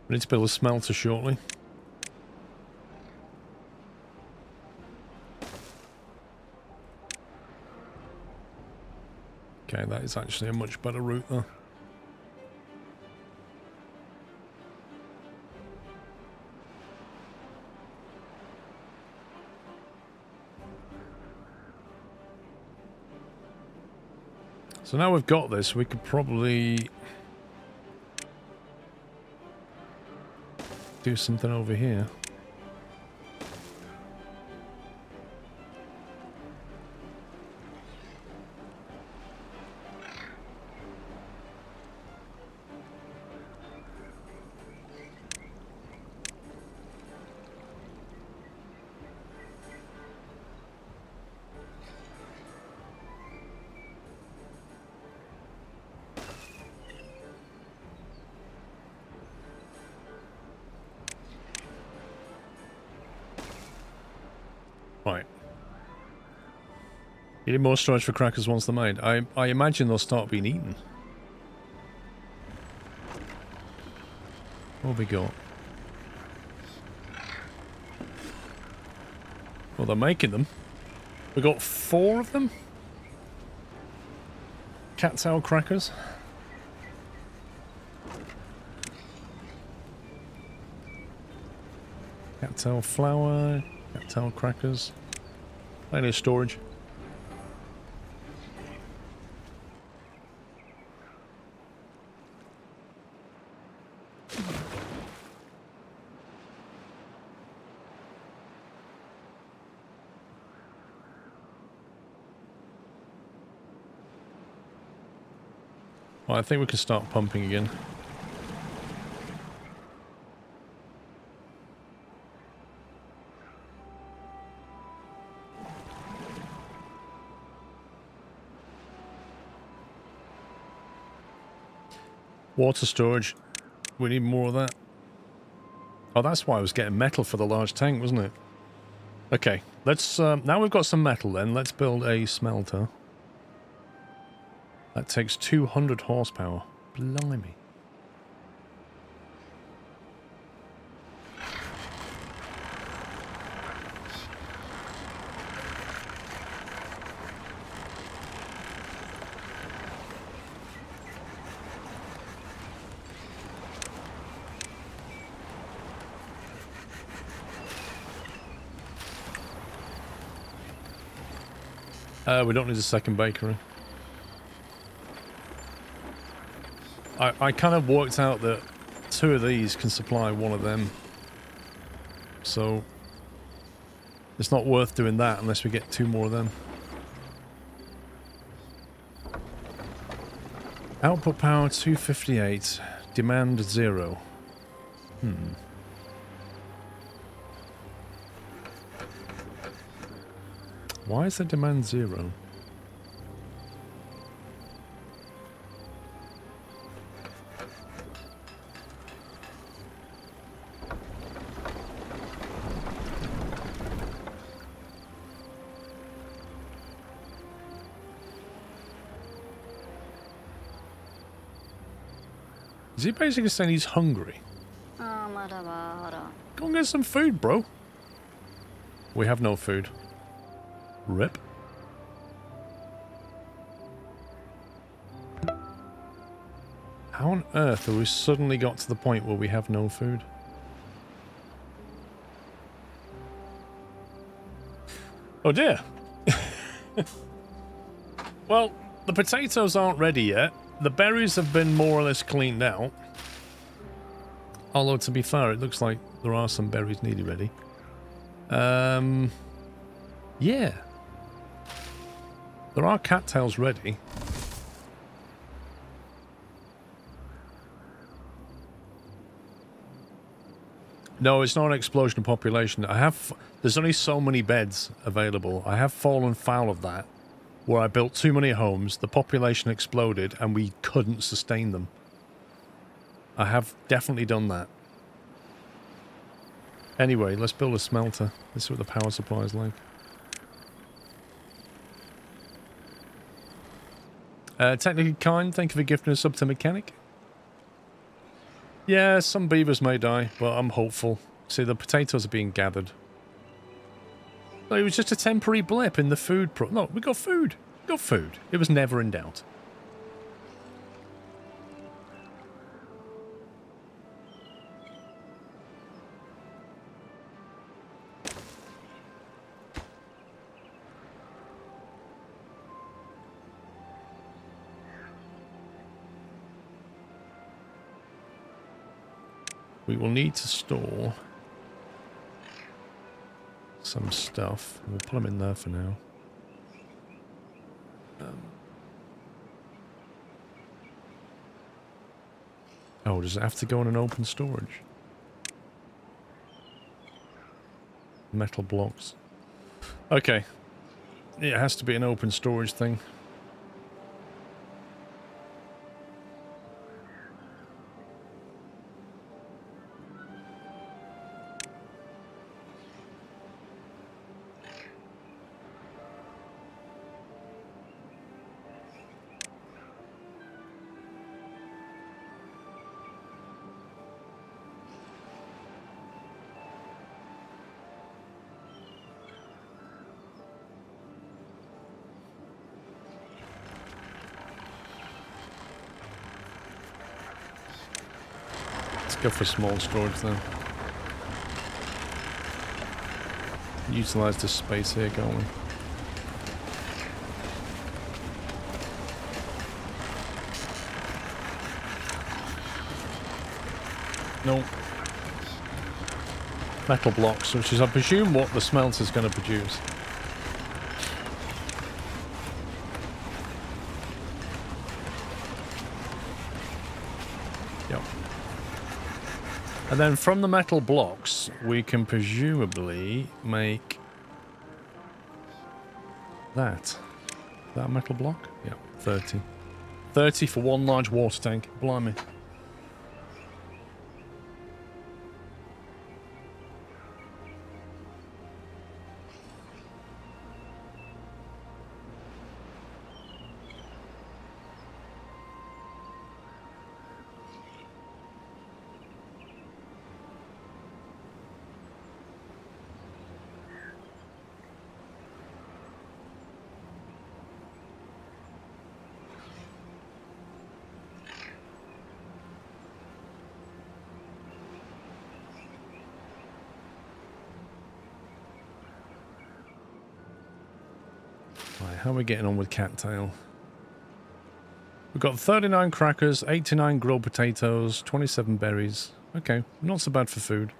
We need to build a smelter shortly. Okay, that is actually a much better route though. So now we've got this, we could probably do something over here. Right. You need more storage for crackers once they're made. I imagine they'll start being eaten. What have we got? Well, they're making them. We got 4 of them. Cat's tail crackers. Cat tail flour. Cat tail crackers. Plenty of storage. Well, I think we can start pumping again. Water storage. We need more of that. Oh, that's why I was getting metal for the large tank, wasn't it? Okay, let's... now we've got some metal then, let's build a smelter. That takes 200 horsepower. Blimey. We don't need a second bakery. I kind of worked out that 2 of these can supply 1 of them. So It's not worth doing that unless we get 2 more of them. Output power 258. Demand 0. Why is the demand 0? Is he basically saying he's hungry? Go and get some food, bro. We have no food. Rip. How on earth have we suddenly got to the point where we have no food? Oh dear. Well, the potatoes aren't ready yet. The berries have been more or less cleaned out. Although, to be fair, it looks like there are some berries nearly ready. Yeah. There are cattails ready. No, it's not an explosion of population. There's only so many beds available. I have fallen foul of that, where I built too many homes, the population exploded, and we couldn't sustain them. I have definitely done that. Anyway, let's build a smelter. Let's see what the power supply is like. Technically kind, thank you for gifting us up to mechanic. Yeah, some beavers may die, but I'm hopeful. See, the potatoes are being gathered. No, it was just a temporary blip in the food No, we got food. We got food. It was never in doubt. We will need to store some stuff. We'll put them in there for now. Oh, does it have to go in an open storage? Metal blocks. Okay. It has to be an open storage thing. Go for small storage then. Utilize this space here, can't we? No. Metal blocks, which is, I presume, what the smelter's going to produce. Yep. And then from the metal blocks, we can presumably make that. Is that a metal block? Yeah, 30. 30 for one large water tank. Blimey. Right, how are we getting on with cattail? We've got 39 crackers, 89 grilled potatoes, 27 berries. Okay, not so bad for food.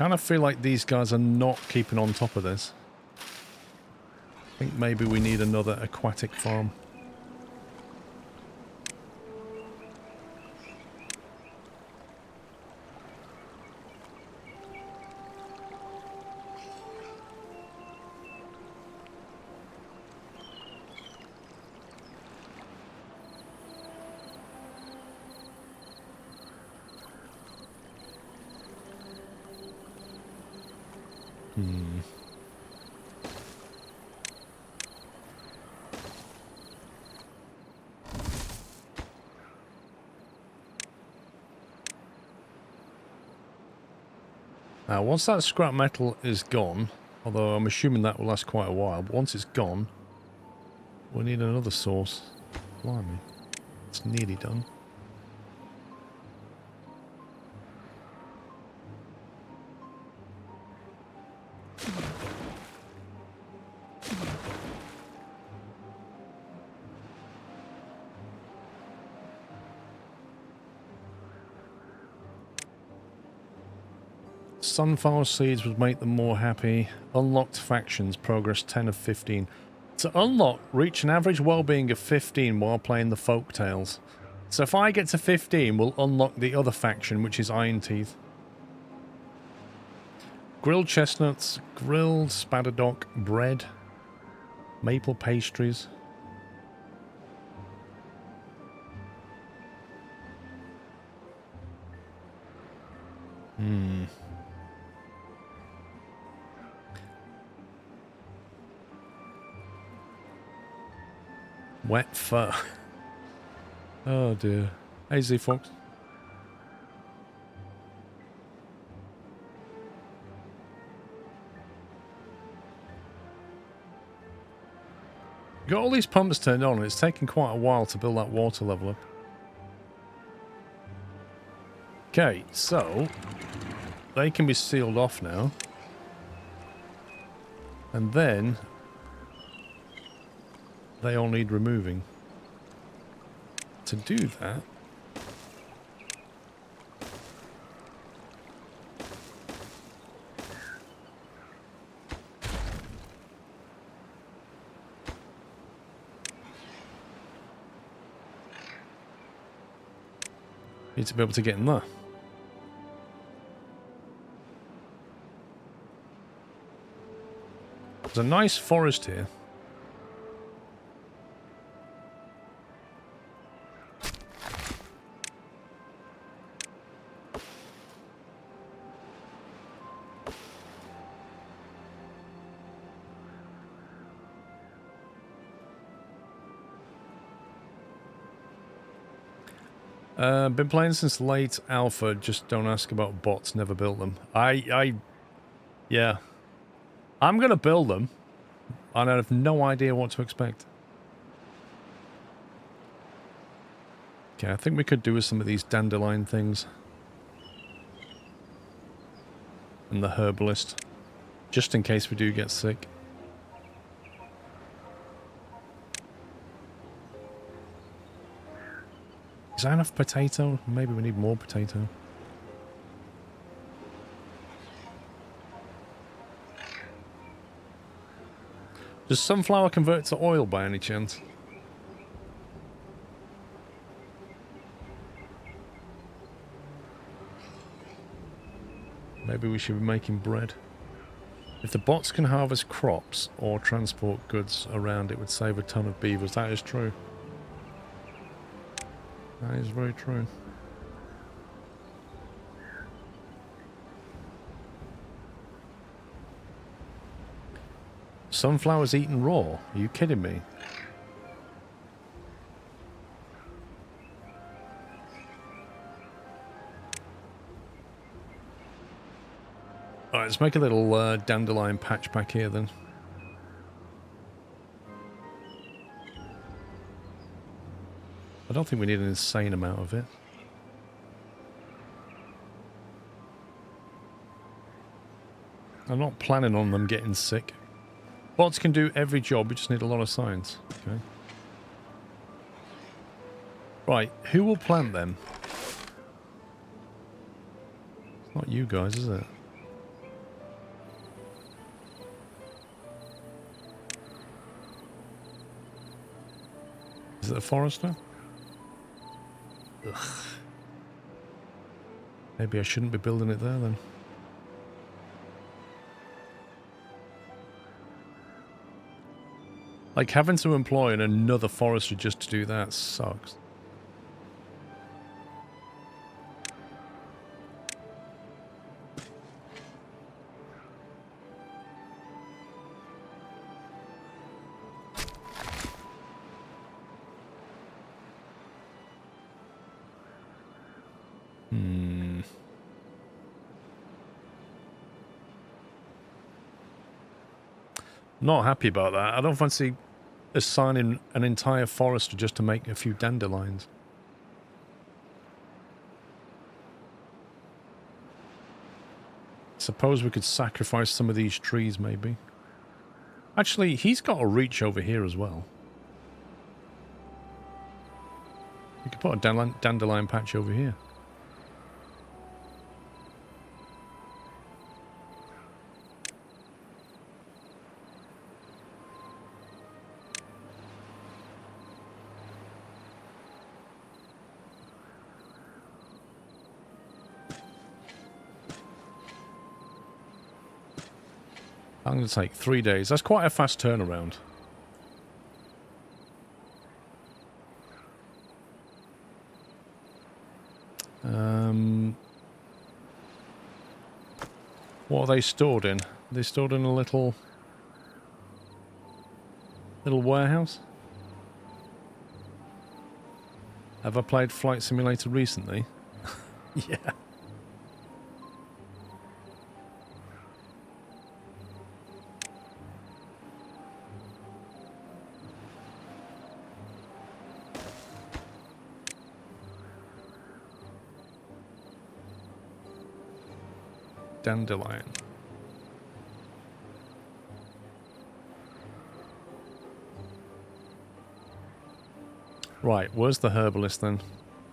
kind of feel like these guys are not keeping on top of this. I think maybe we need another aquatic farm. Now, once that scrap metal is gone, although I'm assuming that will last quite a while, but once it's gone, we'll need another source. Blimey. It's nearly done. Sunflower seeds would make them more happy. Unlocked factions, progress 10 of 15. To unlock, reach an average well-being of 15 while playing the folk tales. So if I get to 15, we'll unlock the other faction, which is Iron Teeth. Grilled chestnuts, grilled spadadoc bread, maple pastries. Wet fur. Oh dear. Hey Z Fox. Got all these pumps turned on and it's taken quite a while to build that water level up. Okay, so they can be sealed off now. And then they all need removing. To do that, need to be able to get in there. There's a nice forest here. Been playing since late alpha, just don't ask about bots, never built them. Yeah. I'm gonna build them, and I have no idea what to expect. Okay, I think we could do with some of these dandelion things. And the herbalist, just in case we do get sick. Is that enough potato? Maybe we need more potato. Does sunflower convert to oil by any chance? Maybe we should be making bread. If the bots can harvest crops or transport goods around, it would save a ton of beavers. That is true. That is very true. Sunflowers eaten raw? Are you kidding me? Alright, let's make a little dandelion patch back here then. I don't think we need an insane amount of it. I'm not planning on them getting sick. Bots can do every job, we just need a lot of science. Okay. Right, who will plant them? It's not you guys, is it? Is it a forester? Ugh. Maybe I shouldn't be building it there then. Like, having to employ another forester just to do that sucks. Not happy about that. I don't fancy assigning an entire forester just to make a few dandelions. Suppose we could sacrifice some of these trees, maybe. Actually, he's got a reach over here as well. We could put a dandelion patch over here. I'm going to take 3 days. That's quite a fast turnaround. What are they stored in? Are they stored in a little warehouse? Have I played Flight Simulator recently? Yeah. Dandelion. Right, where's the herbalist then?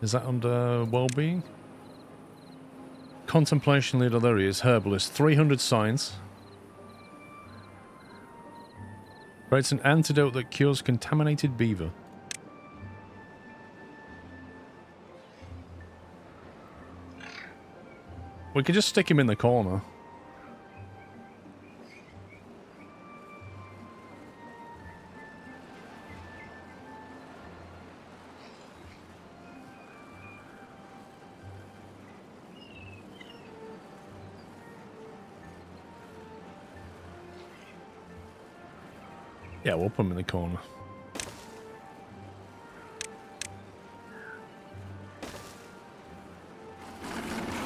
Is that under well-being? Contemplation leader, there he is. Herbalist, 300 science. Creates an antidote that cures contaminated beaver. We could just stick him in the corner. Yeah, we'll put him in the corner.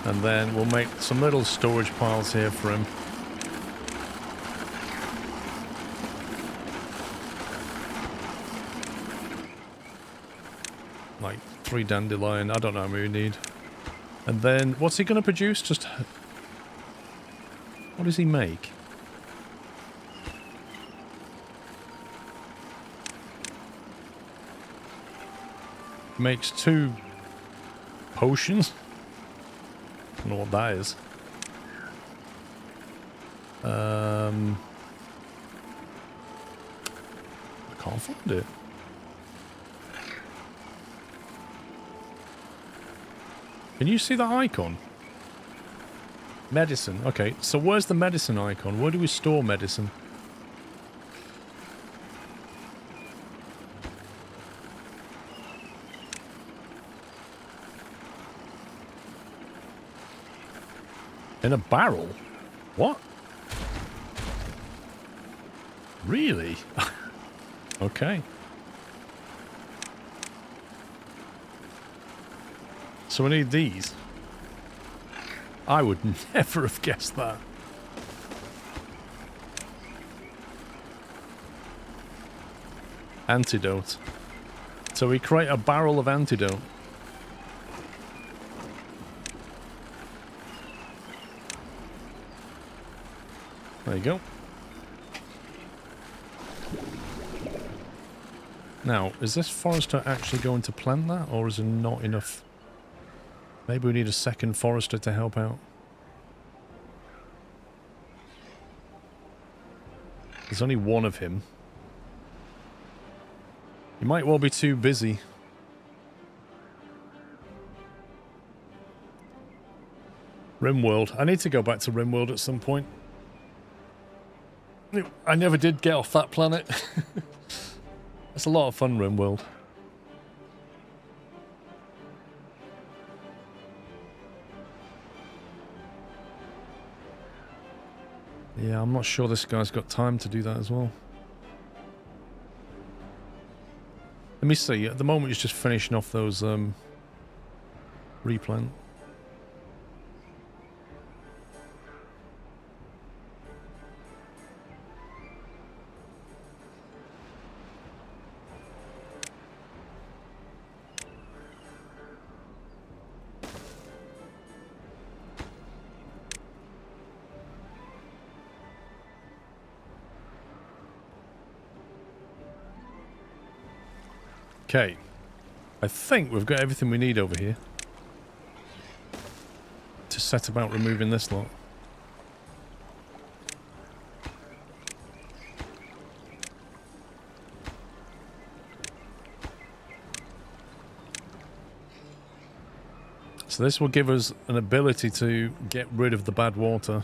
And then we'll make some little storage piles here for him. Like 3 dandelion, I don't know how many we need. And then, what's he going to produce? Just... what does he make? Makes 2 potions? I don't know what that is. I can't find it. Can you see that icon? Medicine. Okay, so where's the medicine icon? Where do we store medicine? In a barrel? What? Really? Okay. So we need these. I would never have guessed that. Antidote. So we create a barrel of antidote. There you go. Now, is this forester actually going to plant that, or is there not enough? Maybe we need a second forester to help out. There's only one of him. You might well be too busy. Rimworld. I need to go back to Rimworld at some point. I never did get off that planet. It's a lot of fun, Rimworld. Yeah, I'm not sure this guy's got time to do that as well. Let me see. At the moment, he's just finishing off those replant. Okay, I think we've got everything we need over here to set about removing this lot. So this will give us an ability to get rid of the bad water.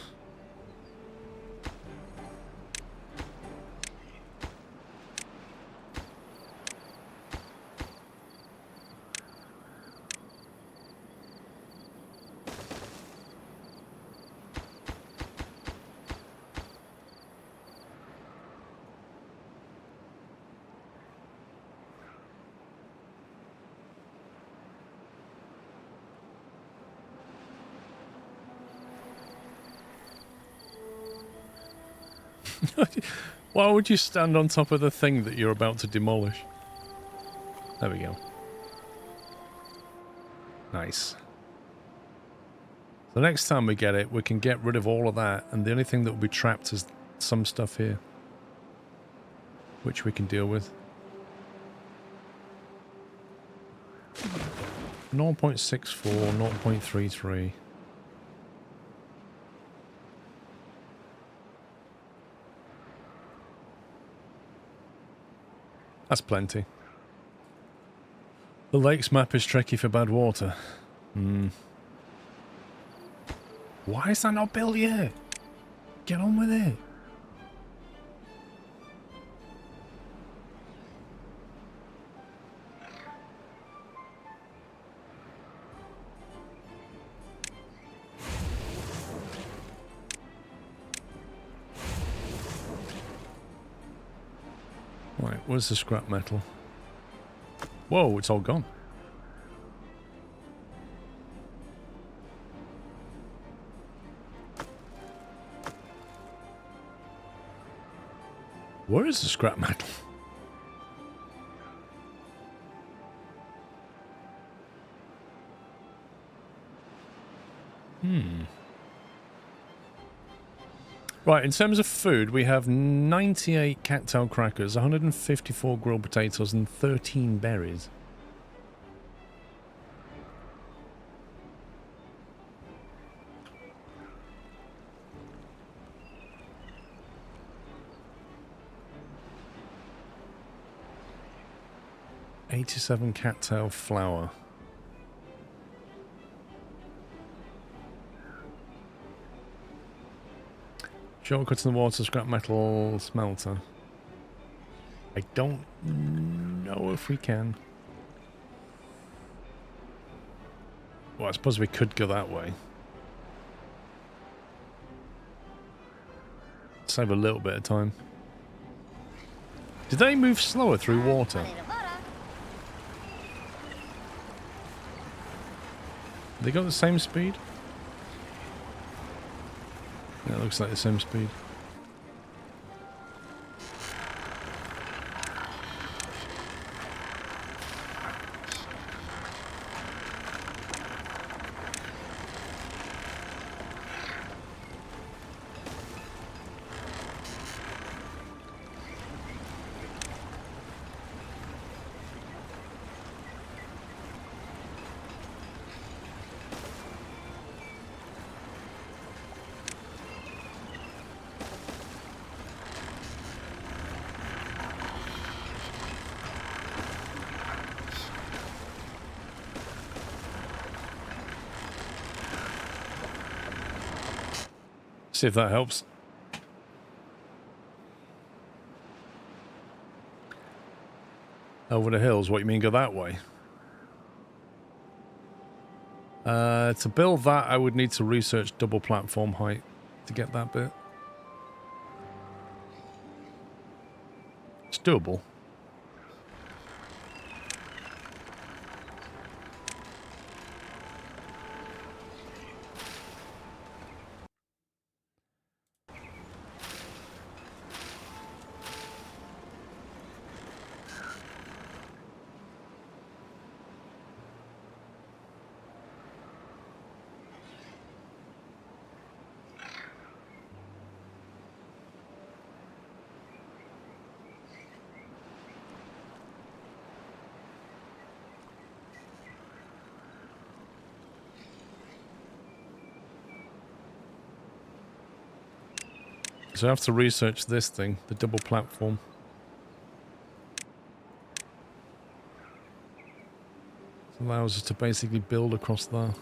Why would you stand on top of the thing that you're about to demolish? There we go. Nice. The next time we get it, we can get rid of all of that, and the only thing that will be trapped is some stuff here, which we can deal with. 0.64, 0.33. That's plenty. The lakes map is tricky for bad water. Why is that not built yet? Get on with it. Right, where's the scrap metal? Whoa, it's all gone. Where is the scrap metal? Right, in terms of food, we have 98 cattail crackers, 154 grilled potatoes, and 13 berries. $87 cattail flour. Shortcuts in the water, scrap metal smelter. I don't know if we can. Well, I suppose we could go that way. Save a little bit of time. Did they move slower through water? They got the same speed? Yeah, it looks like the same speed. See if that helps. Over the hills, what you mean go that way? To build that, I would need to research double platform height to get that bit. It's doable. So I have to research this thing, the double platform. It allows us to basically build across there.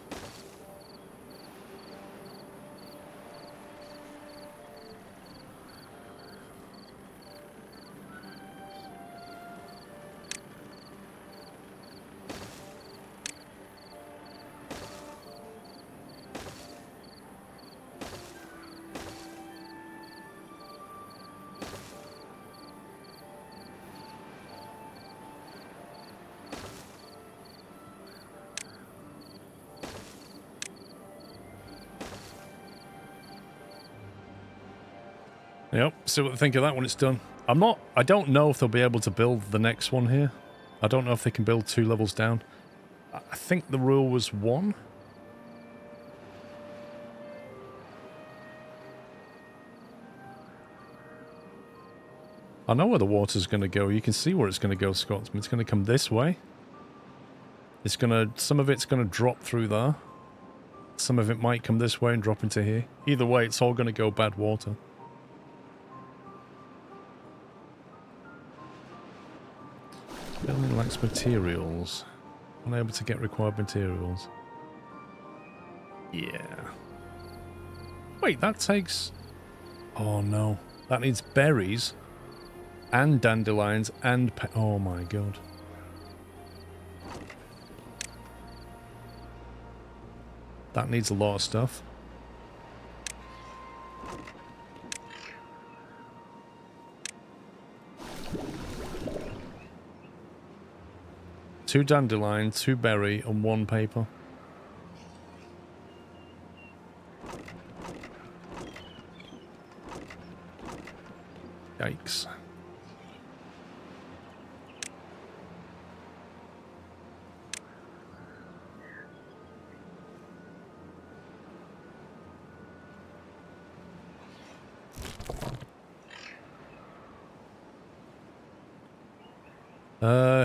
Yep, see what they think of that when it's done. I don't know if they'll be able to build the next one here. I don't know if they can build 2 levels down. I think the rule was 1. I know where the water's going to go. You can see where it's going to go, Scotsman. It's going to come this way. It's going to... Some of it's going to drop through there. Some of it might come this way and drop into here. Either way, it's all going to go bad water. Building lacks materials. Unable to get required materials. Yeah. Wait, that takes... Oh no. That needs berries. And dandelions and... Oh my god. That needs a lot of stuff. Two dandelion, 2 berry, and 1 paper. Yikes.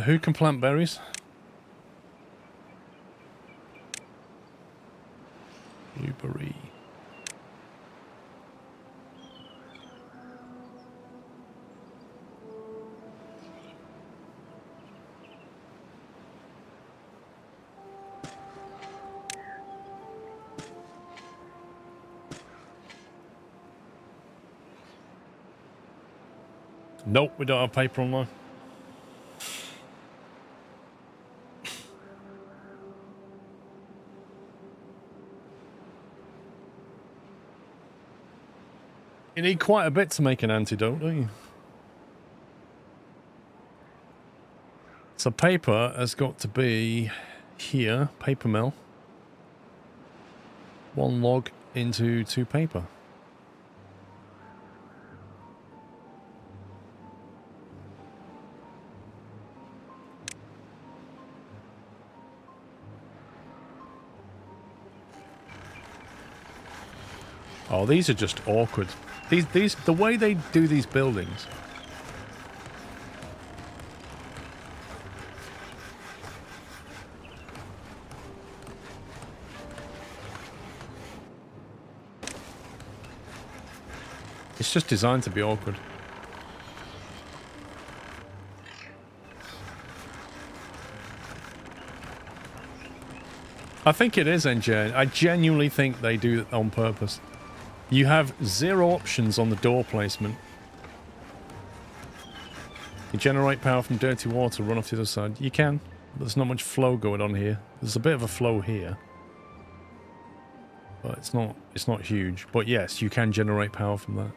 Who can plant berries? Blueberry. Nope, we don't have paper online. You need quite a bit to make an antidote, don't you? So paper has got to be here, paper mill. 1 log into 2 paper. Oh, these are just awkward. These, the way they do these buildings. It's just designed to be awkward. I think it is NGN. I genuinely think they do it on purpose. You have 0 options on the door placement. You generate power from dirty water, run off to the other side. You can, but there's not much flow going on here. There's a bit of a flow here. But it's not huge. But yes, you can generate power from that.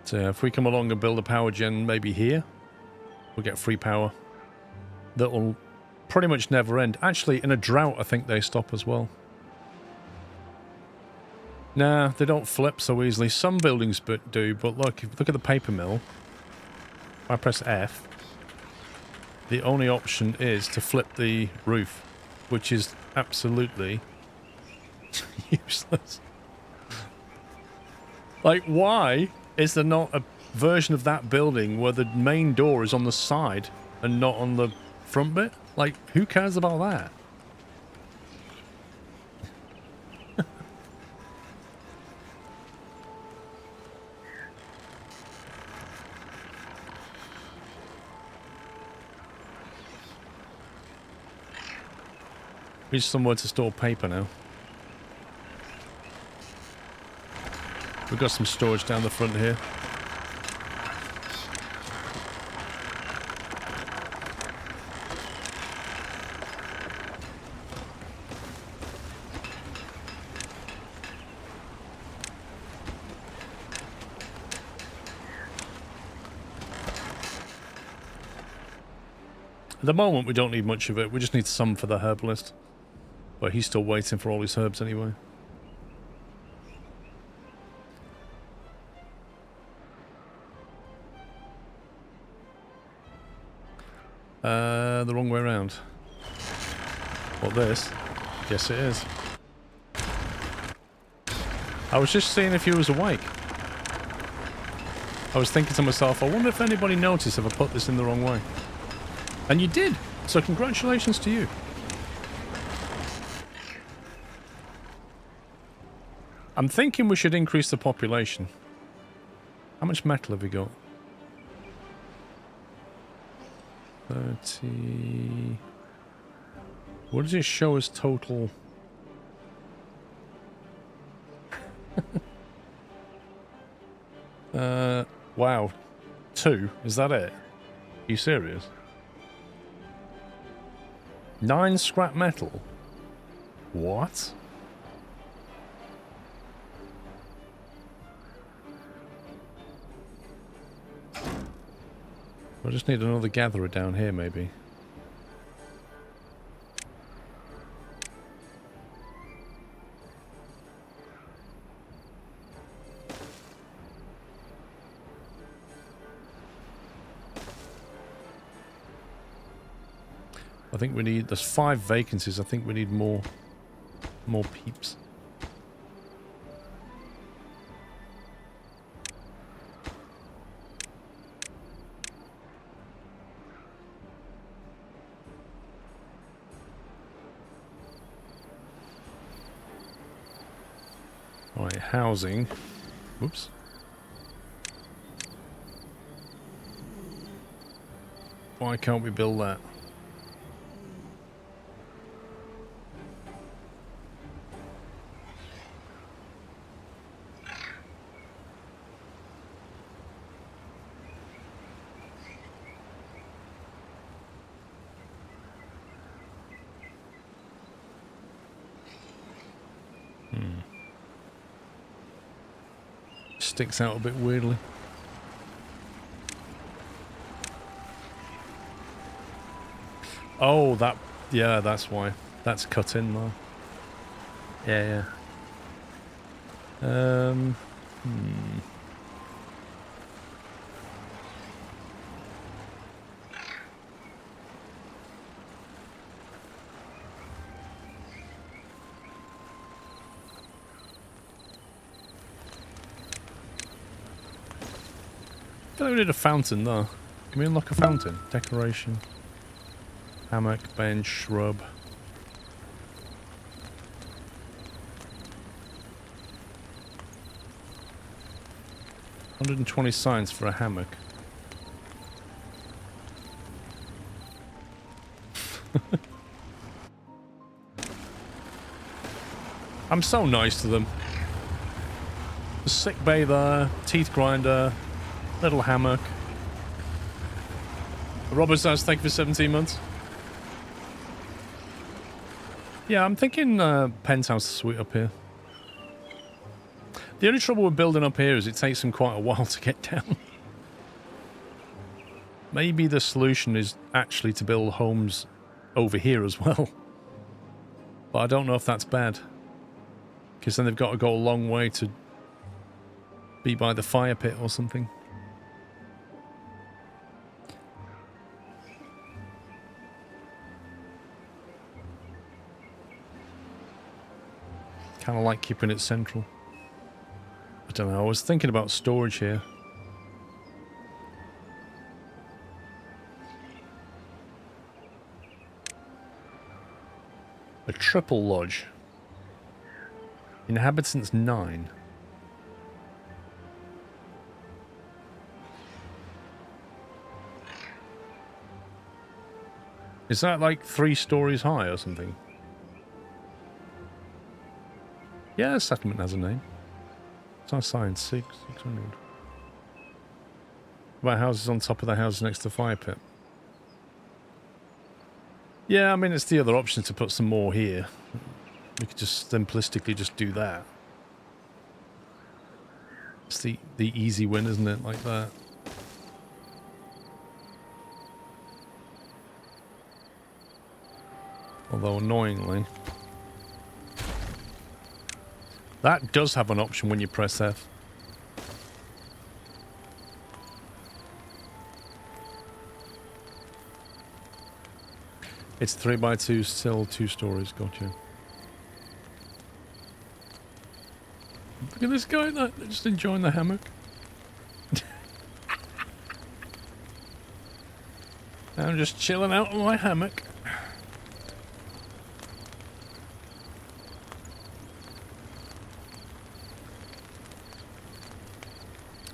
So if we come along and build a power gen maybe here, we'll get free power. That will pretty much never end. Actually, in a drought, I think they stop as well. Nah, they don't flip so easily. Some buildings do, but look, if you look at the paper mill. If I press F, the only option is to flip the roof, which is absolutely useless. Like, why is there not a version of that building where the main door is on the side and not on the front bit? Like, who cares about that? We need somewhere to store paper now. We've got some storage down the front here. At the moment, we don't need much of it. We just need some for the herbalist. But he's still waiting for all his herbs anyway. The wrong way around. What, this? Yes, it is. I was just seeing if you was awake. I was thinking to myself, I wonder if anybody noticed if I put this in the wrong way. And you did! So congratulations to you. I'm thinking we should increase the population. How much metal have we got? 30... What does it show as total? Wow. 2? Is that it? Are you serious? 9 scrap metal? What? I just need another gatherer down here, maybe. I think we need... There's 5 vacancies. I think we need more peeps. Right, housing. Whoops. Why can't we build that? Sticks out a bit weirdly. Oh, that... Yeah, that's why. That's cut in though. Yeah, yeah. I don't need a fountain though. Can we unlock a fountain? Decoration. Hammock, bench, shrub. 120 signs for a hammock. I'm so nice to them. The sick bay there, teeth grinder, little hammock. Robert says, thank you for 17 months. Yeah, I'm thinking penthouse suite up here. The only trouble with building up here is it takes them quite a while to get down. Maybe the solution is actually to build homes over here as well. But I don't know if that's bad. Because then they've got to go a long way to be by the fire pit or something. Kind of like keeping it central. I don't know, I was thinking about storage here. A triple lodge. Inhabitants 9. Is that like 3 stories high or something? Yeah, the settlement has a name. It's our science, 600. About houses on top of the houses next to the fire pit. Yeah, I mean, it's the other option to put some more here. We could just simplistically just do that. It's the easy win, isn't it? Like that. Although annoyingly, that does have an option when you press F. It's 3x2, still 2 stories, gotcha. Look at this guy, they're just enjoying the hammock. I'm just chilling out on my hammock.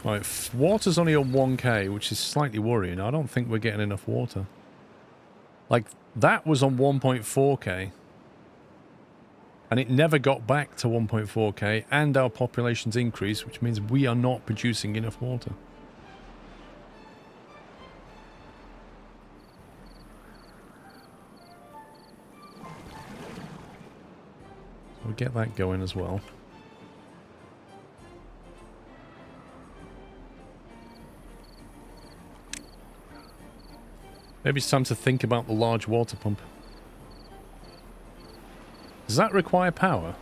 Right, water's only on 1k, which is slightly worrying. I don't think we're getting enough water. Like, that was on 1.4k. And it never got back to 1.4k, and our population's increased, which means we are not producing enough water. So we'll get that going as well. Maybe it's time to think about the large water pump. Does that require power?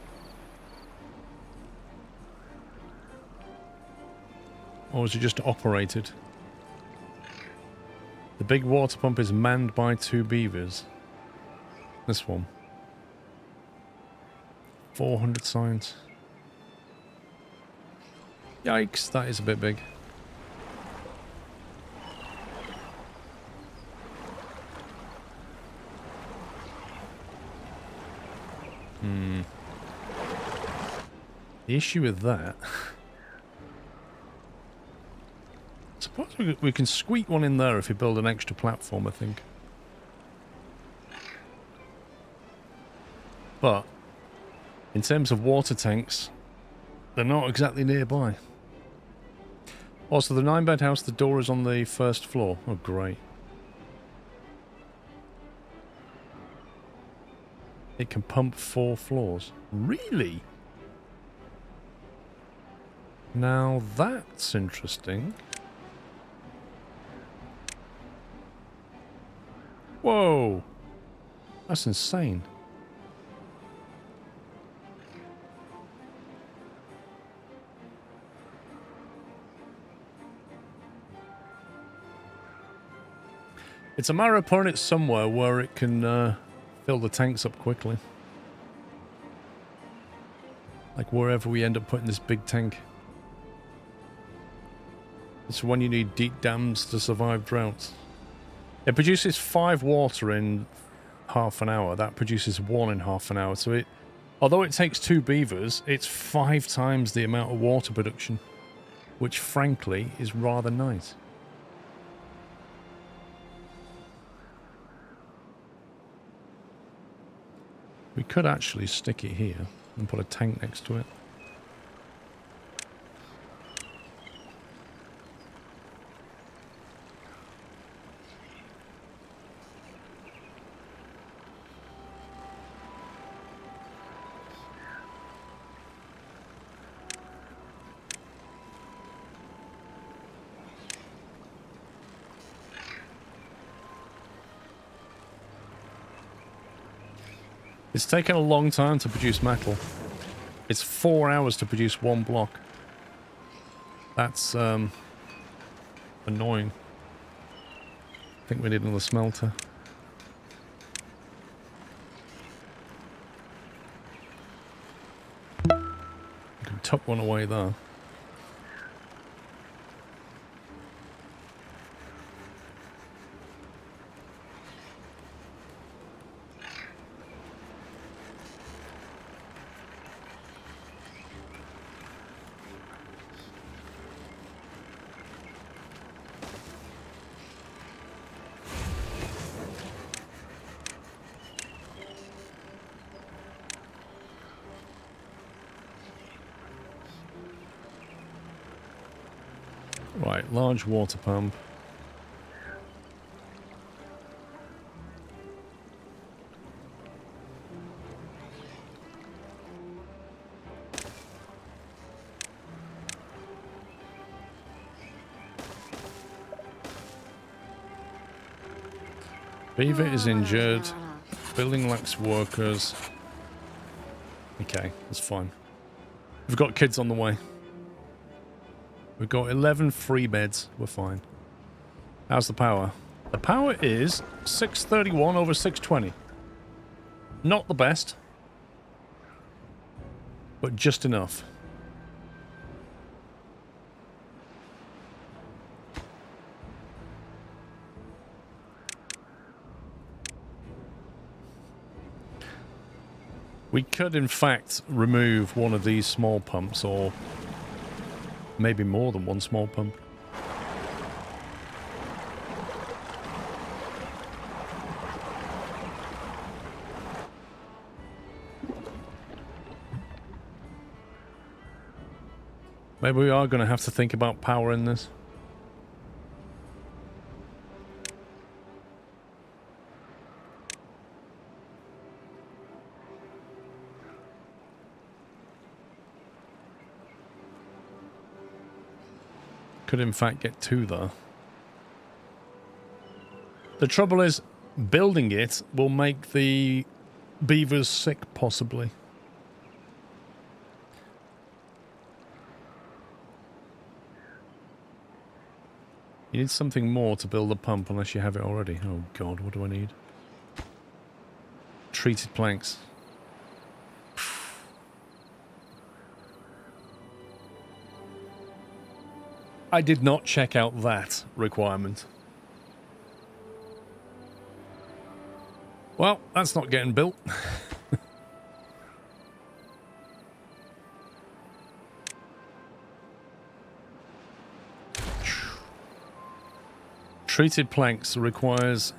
Or is it just operated? The big water pump is manned by 2 beavers. This one. 400 signs. Yikes, that is a bit big. The issue with that... suppose we can squeak one in there if we build an extra platform, I think. But, in terms of water tanks, they're not exactly nearby. Also, the 9-bed house, the door is on the 1st floor. Oh, great. It can pump 4 floors. Really? Now that's interesting. Whoa! That's insane. It's a matter of putting it somewhere where it can fill the tanks up quickly. Like wherever we end up putting this big tank. It's when you need deep dams to survive droughts. It produces 5 water in half an hour. That produces 1 in half an hour. So although it takes 2 beavers, it's 5 times the amount of water production. which frankly is rather nice. We could actually stick it here and put a tank next to it. It's taken a long time to produce metal. It's 4 hours to produce one block. That's annoying. I think we need another smelter. You can tuck one away there. Right, large water pump. Beaver is injured. Building lacks workers. Okay, that's fine. We've got kids on the way. We've got 11 free beds. We're fine. How's the power? The power is 631 over 620. Not the best, but just enough. We could, in fact, remove one of these small pumps, or maybe more than one small pump. Maybe we are going to have to think about power in this. Could in fact get two there. The trouble is, building it will make the beavers sick, possibly. You need something more to build a pump unless you have it already. Oh god, what do I need? Treated planks. I did not check out that requirement. Well, that's not getting built. Treated planks requires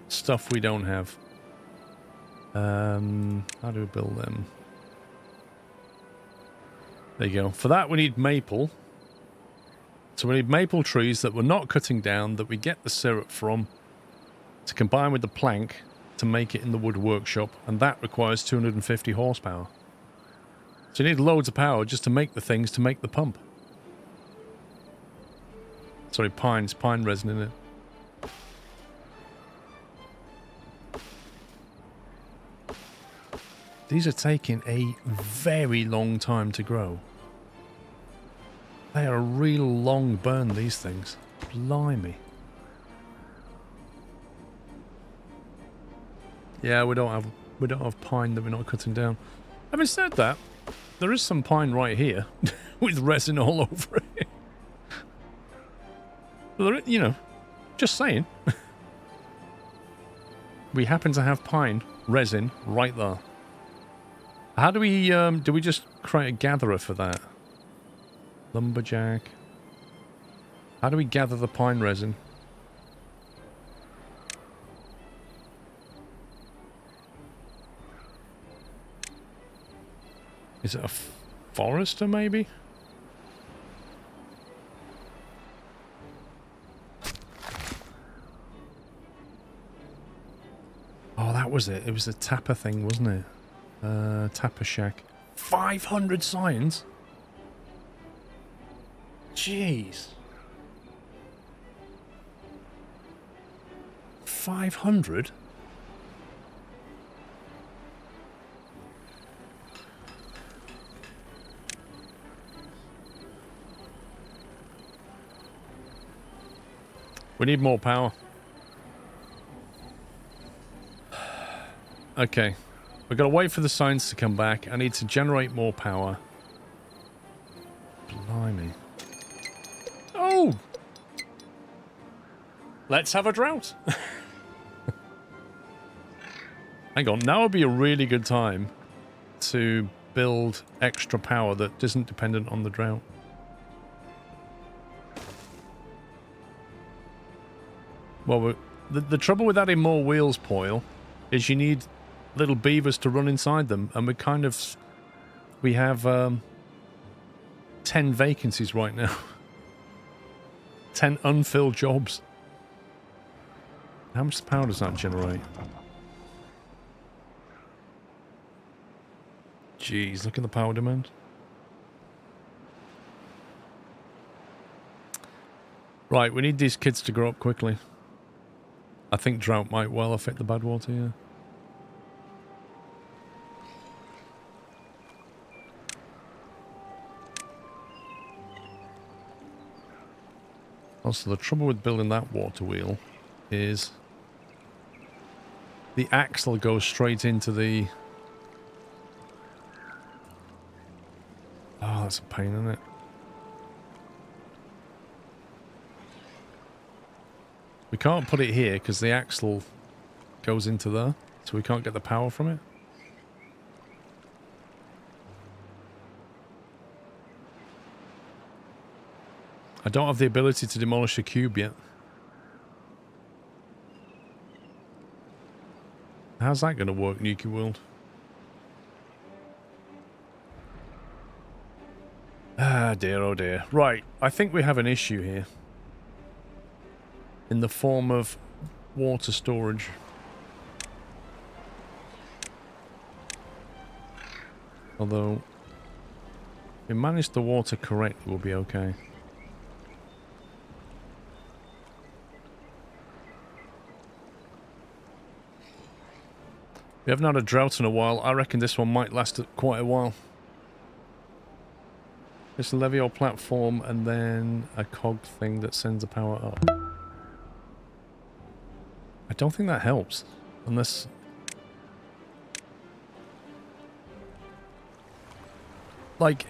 stuff we don't have. How do we build them? There you go. For that we need maple. So we need maple trees that we're not cutting down, that we get the syrup from, to combine with the plank to make it in the wood workshop, and that requires 250 horsepower. So you need loads of power just to make the things to make the pump. Sorry, pine resin in it. These are taking a very long time to grow. They are a real long burn, these things. Blimey. Yeah, we don't have pine that we're not cutting down. Having said that, there is some pine right here with resin all over it. You know, just saying. We happen to have pine resin right there. How do we just create a gatherer for that? Lumberjack. How do we gather the pine resin? Is it a forester, maybe? Oh, that was it. It was a tapper thing, wasn't it? Tapper shack. 500 science? Jeez. 500? We need more power. Okay. We've got to wait for the signs to come back. I need to generate more power. Blimey. Oh! Let's have a drought. Hang on. Now would be a really good time to build extra power that isn't dependent on the drought. Well, the trouble with adding more wheels, Poil, is you need little beavers to run inside them, and we have 10 vacancies right now. 10 unfilled jobs. How much power does that generate? Jeez, look at the power demand. Right, we need these kids to grow up quickly. I think drought might well affect the bad water, yeah. Also, the trouble with building that water wheel is the axle goes straight into the... Oh, that's a pain, isn't it? We can't put it here because the axle goes into there, so we can't get the power from it. I don't have the ability to demolish a cube yet. How's that going to work, Nuki World? Ah, dear, oh dear. Right, I think we have an issue here. In the form of water storage. Although, if we manage the water correctly, we'll be okay. We haven't had a drought in a while. I reckon this one might last quite a while. It's a levy or platform and then a cog thing that sends the power up. I don't think that helps. Unless... Like,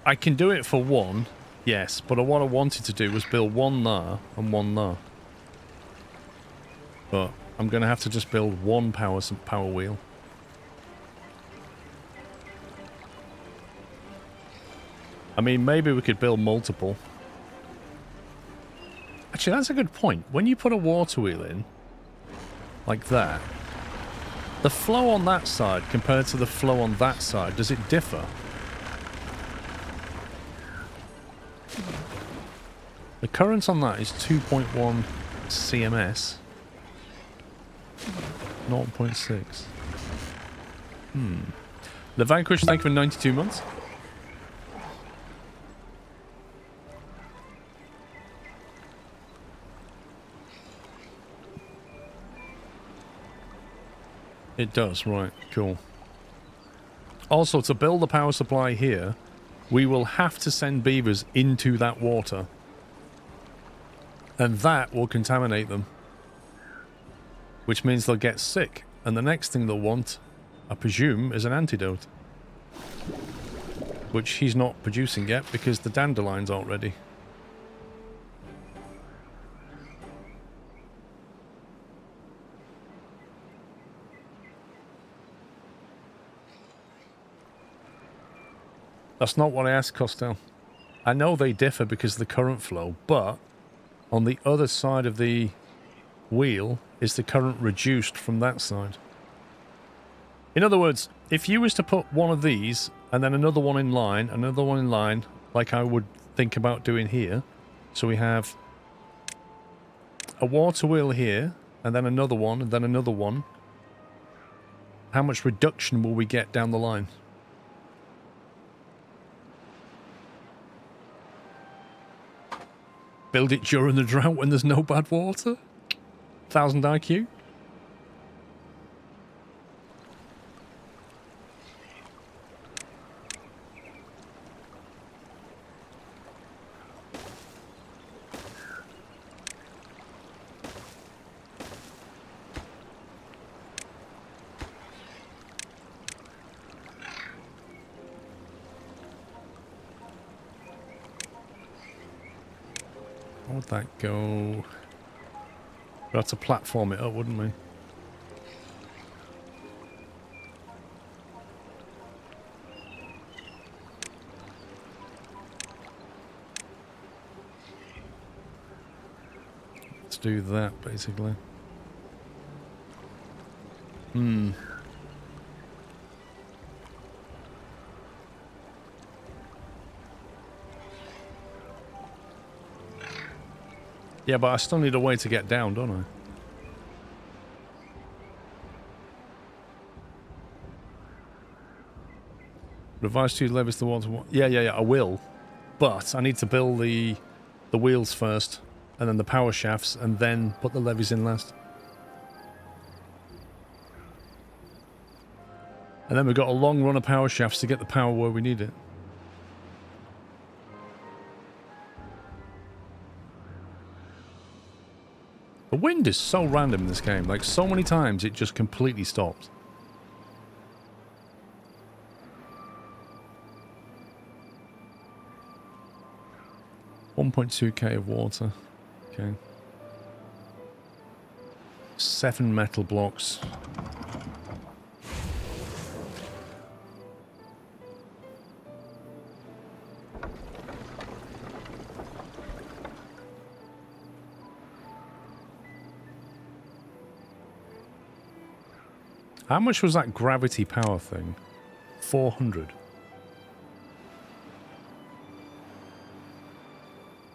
I can do it for one, yes, but what I wanted to do was build one there and one there. But I'm going to have to just build one power wheel. I mean, maybe we could build multiple. Actually, that's a good point. When you put a water wheel in, like that, the flow on that side compared to the flow on that side, does it differ? The current on that is 2.1 CMS. 0.6. The Vanquish, thank you for 92 months. It does, right, cool. Also, to build the power supply here, we will have to send beavers into that water. And that will contaminate them. Which means they'll get sick. And the next thing they'll want, I presume, is an antidote. Which he's not producing yet because the dandelions aren't ready. That's not what I asked, Costel. I know they differ because of the current flow, but on the other side of the wheel is the current reduced from that side. In other words, if you was to put one of these and then another one in line, like I would think about doing here, so we have a water wheel here, and then another one, and then another one, how much reduction will we get down the line? Build it during the drought when there's no bad water? 1000 IQ? How would that go? We'd have to platform it up, wouldn't we? Let's do that, basically. Yeah, but I still need a way to get down, don't I? Revise 2 levies the water. Yeah, I will. But I need to build the wheels first, and then the power shafts, and then put the levies in last. And then we've got a long run of power shafts to get the power where we need it. The wind is so random in this game. Like, so many times it just completely stops. $1.2k of water. Okay. 7 metal blocks. How much was that gravity power thing? 400.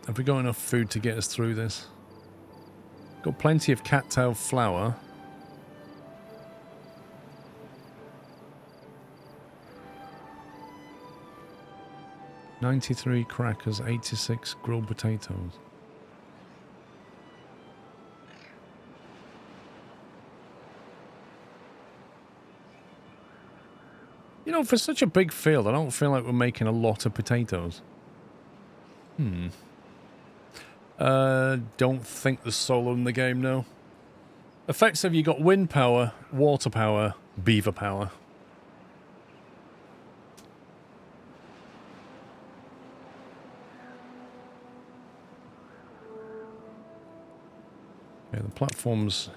Have we got enough food to get us through this? Got plenty of cattail flour. $93 crackers, 86 grilled potatoes. You know, for such a big field, I don't feel like we're making a lot of potatoes. Don't think there's solar in the game, no. Effects have you got wind power, water power, beaver power. Yeah, the platform's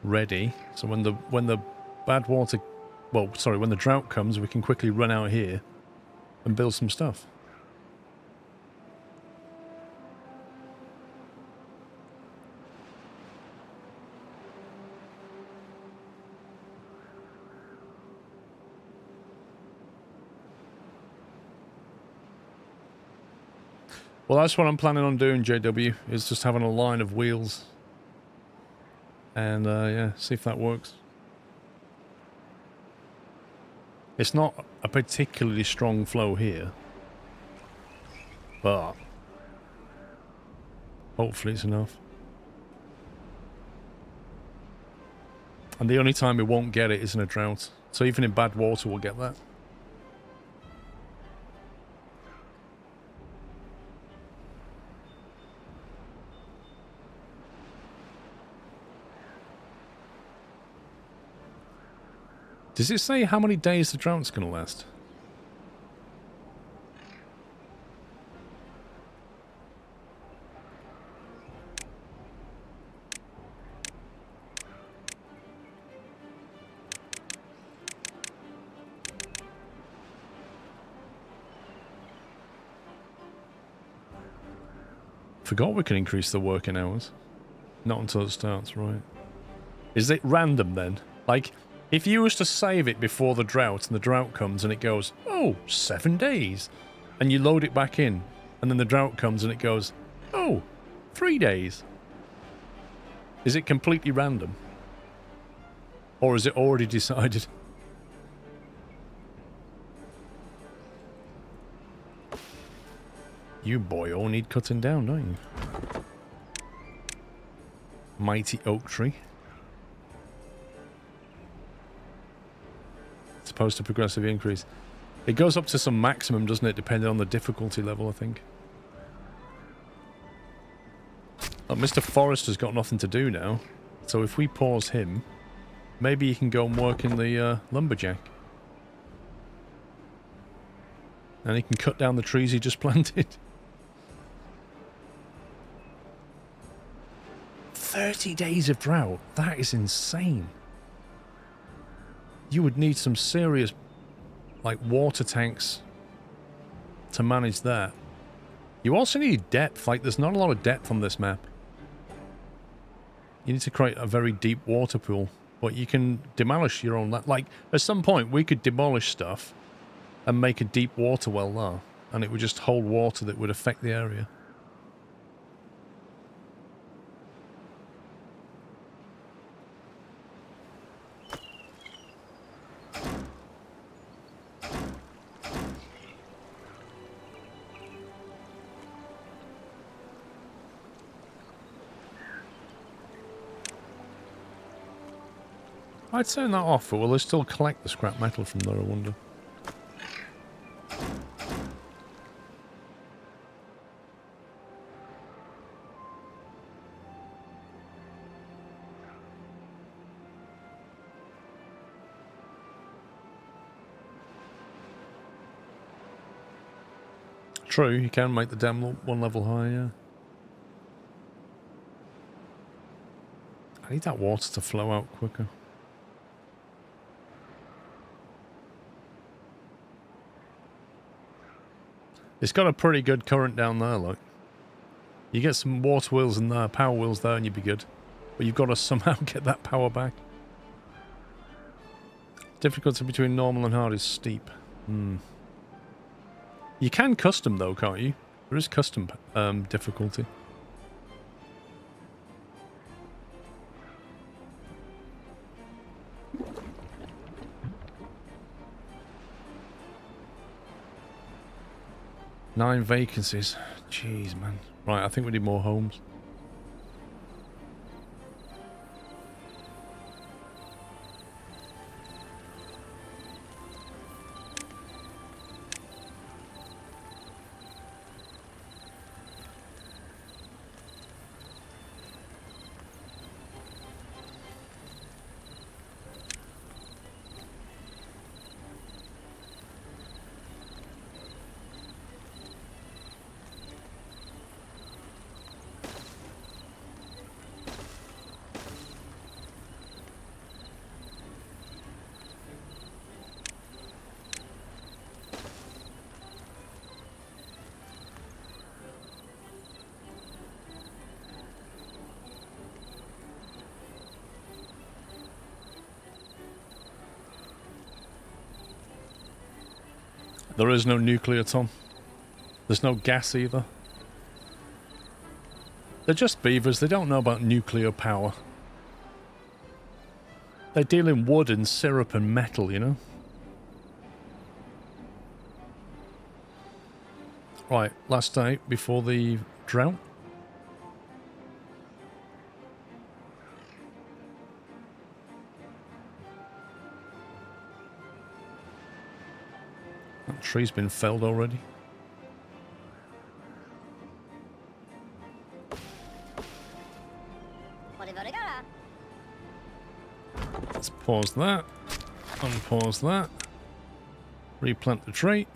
ready. So when the bad water, well, sorry, when the drought comes, we can quickly run out here and build some stuff. Well, that's what I'm planning on doing, JW, is just having a line of wheels. And, yeah, see if that works. It's not a particularly strong flow here. But hopefully it's enough. And the only time we won't get it is in a drought. So even in bad water, we'll get that. Does it say how many days the drought's going to last? Forgot we can increase the working hours. Not until it starts, right. Is it random then? Like, if you was to save it before the drought and the drought comes and it goes, oh, 7 days, and you load it back in, and then the drought comes and it goes, oh, 3 days. Is it completely random? Or is it already decided? You boy all need cutting down, don't you? Mighty oak tree. Supposed to progressively increase. It goes up to some maximum, doesn't it? Depending on the difficulty level, I think. Oh, Mr. Forrester's got nothing to do now. So if we pause him, maybe he can go and work in the lumberjack. And he can cut down the trees he just planted. 30 days of drought. That is insane. You would need some serious, like, water tanks to manage that. You also need depth. Like, there's not a lot of depth on this map. You need to create a very deep water pool. But you can demolish your own... Like, at some point, we could demolish stuff and make a deep water well there. And it would just hold water that would affect the area. I'd turn that off, but will they still collect the scrap metal from there, I wonder? True, you can make the dam one level higher, yeah. I need that water to flow out quicker. It's got a pretty good current down there, look. You get some water wheels in there, power wheels there, and you'd be good. But you've got to somehow get that power back. Difficulty between normal and hard is steep. You can custom, though, can't you? There is custom difficulty. Nine vacancies. Jeez, man. Right, I think we need more homes. There is no nuclear, Tom. There's no gas either. They're just beavers. They don't know about nuclear power. They deal in wood and syrup and metal, you know? Right, last night before the drought. That tree's been felled already. Let's pause that. Unpause that. Replant the tree.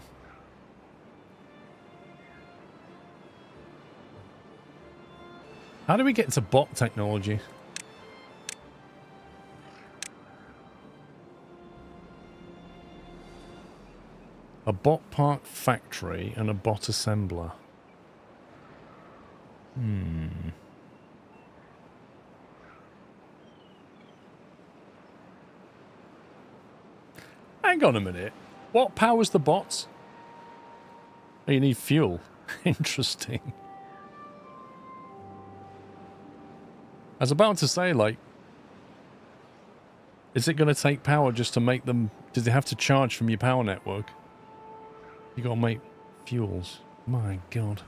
How do we get to bot technology? A bot part factory and a bot assembler. Hang on a minute. What powers the bots? Oh, you need fuel. Interesting. I was about to say, like, is it going to take power just to make them... Does it have to charge from your power network? You got to make fuels. My God.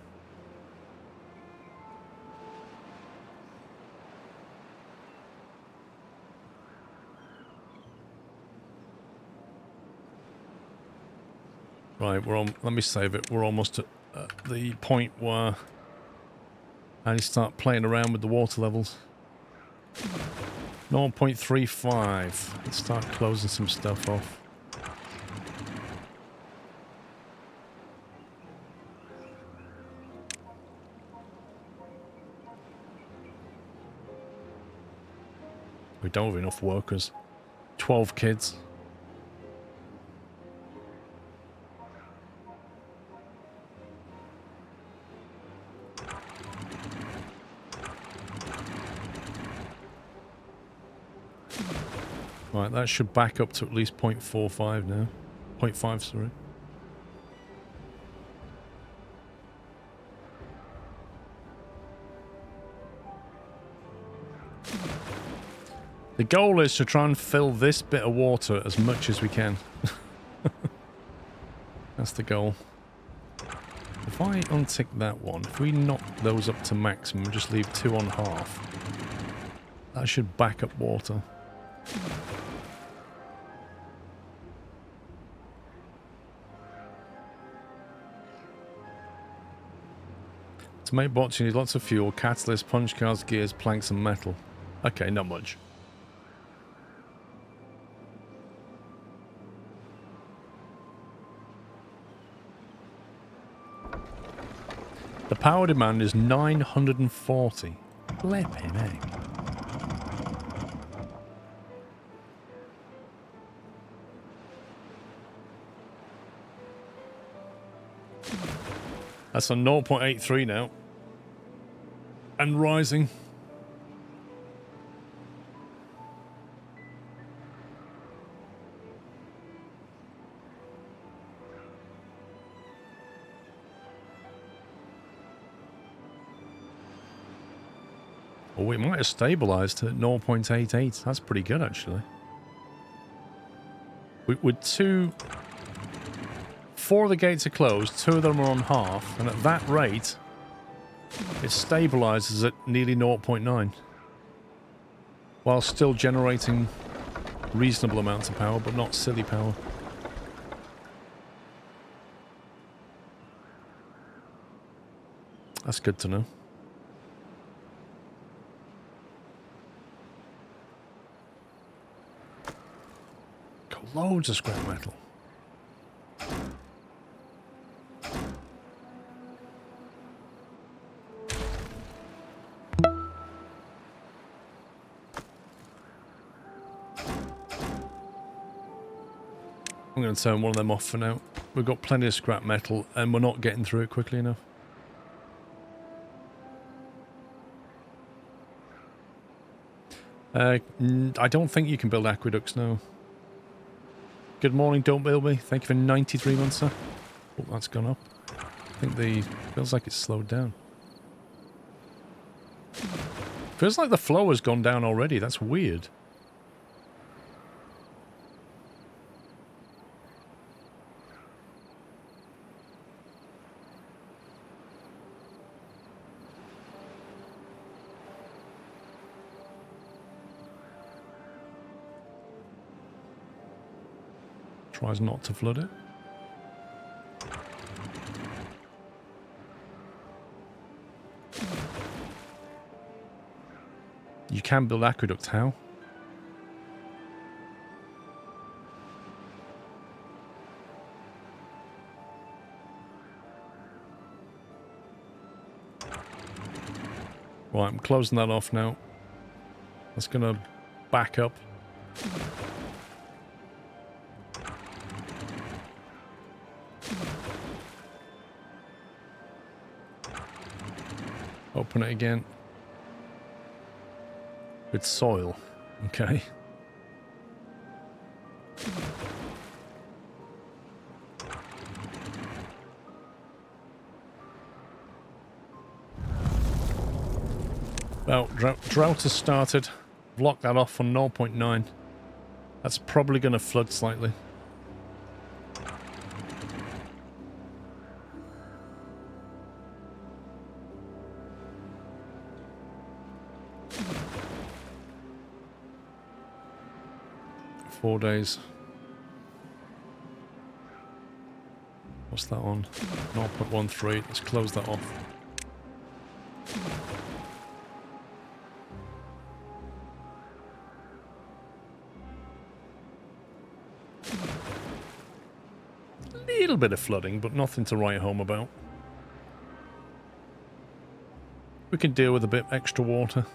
Right, we're on... Let me save it. We're almost at the point where I need to start playing around with the water levels. 0.35. Let's start closing some stuff off. We don't have enough workers. 12 kids. Right, that should back up to at least 0.45 now. 0.5, sorry. The goal is to try and fill this bit of water as much as we can. That's the goal. If I untick that one, if we knock those up to maximum and just leave 2 on half, that should back up water. To make bots, you need lots of fuel, catalyst, punch cards, gears, planks, and metal. Okay, not much. The power demand is 940. Flipping heck. That's on 0.83 now. And rising. Oh, it might have stabilized at 0.88. That's pretty good, actually. With 4 of the gates are closed, 2 of them are on half, and at that rate, it stabilizes at nearly 0.9. While still generating reasonable amounts of power, but not silly power. That's good to know. Got loads of scrap metal. I'm going to turn one of them off for now. We've got plenty of scrap metal and we're not getting through it quickly enough. I don't think you can build aqueducts now. Good morning, Don't Build Me. Thank you for 93 months, sir. Oh, that's gone up. I think feels like it's slowed down. Feels like the flow has gone down already. That's weird. Tries not to flood it. You can build aqueducts, how? Right, I'm closing that off now. That's gonna back up. Open it again. With soil. Okay. Well, drought has started. I've locked that off on 0.9. That's probably going to flood slightly. Four days. What's that on? 0.13. Let's close that off. Little bit of flooding, but nothing to write home about. We can deal with a bit extra water.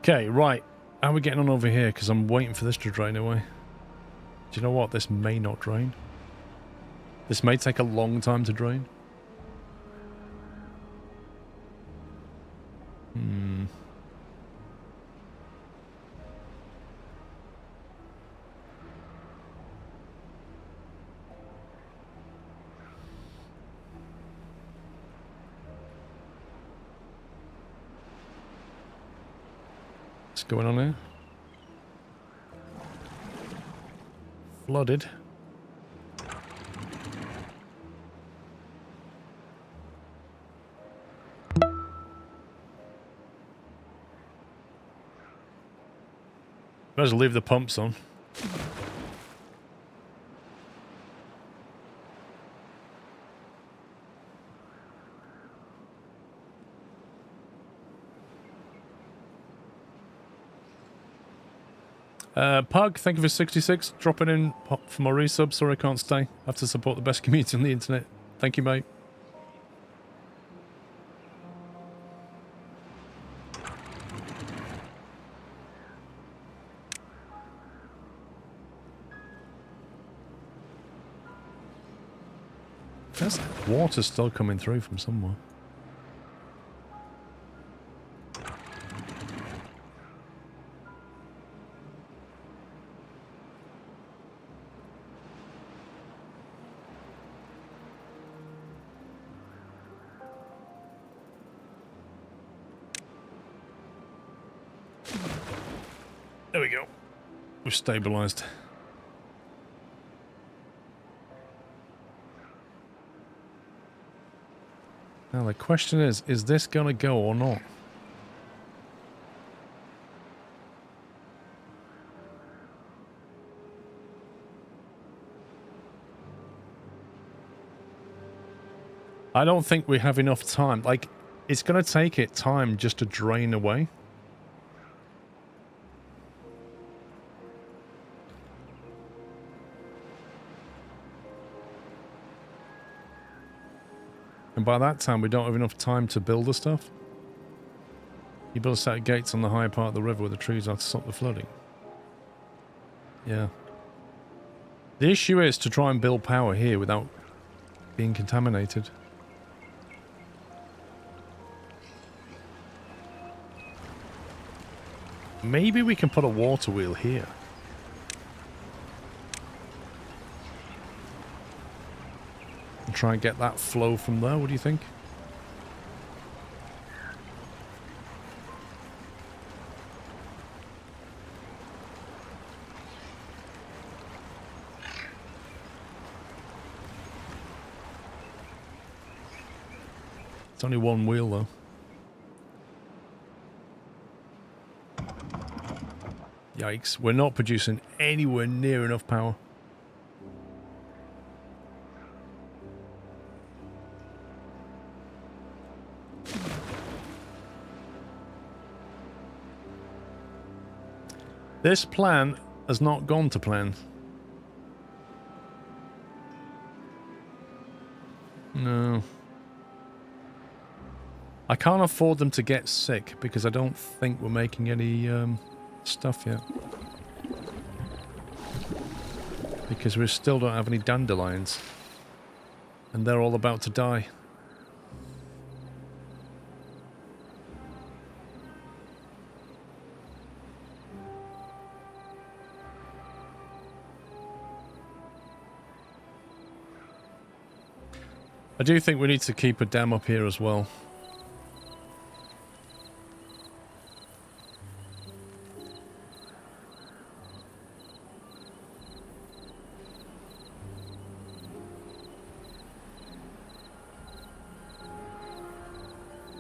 Okay, right. How are we getting on over here? Because I'm waiting for this to drain away. Do you know what? This may not drain. This may take a long time to drain. What's going on here? Flooded. Might as well leave the pumps on. Pug, thank you for 66. Dropping in for my resub. Sorry I can't stay. I have to support the best community on the internet. Thank you, mate. There's water still coming through from somewhere. There we go. We've stabilised. Now the question is this going to go or not? I don't think we have enough time. Like, it's going to take it time just to drain away. And by that time, we don't have enough time to build the stuff. You build a set of gates on the higher part of the river where the trees are to stop the flooding. Yeah. The issue is to try and build power here without being contaminated. Maybe we can put a water wheel here. And try and get that flow from there. What do you think? It's only one wheel though. Yikes. We're not producing anywhere near enough power. This plan has not gone to plan. No. I can't afford them to get sick because I don't think we're making any stuff yet. Because we still don't have any dandelions. And they're all about to die. I do think we need to keep a dam up here as well.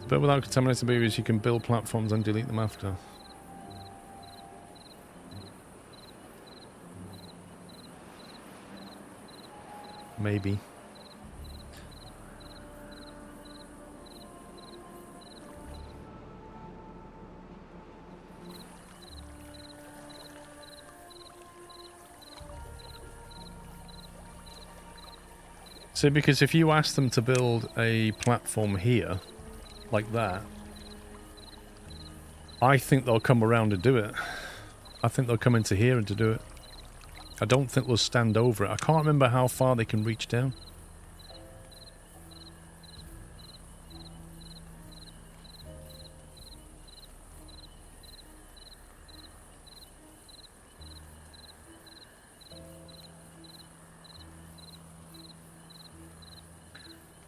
But without contaminating beavers, you can build platforms and delete them after. Maybe. See, because if you ask them to build a platform here, like that, I think they'll come around and do it. I think they'll come into here and to do it. I don't think they'll stand over it. I can't remember how far they can reach down.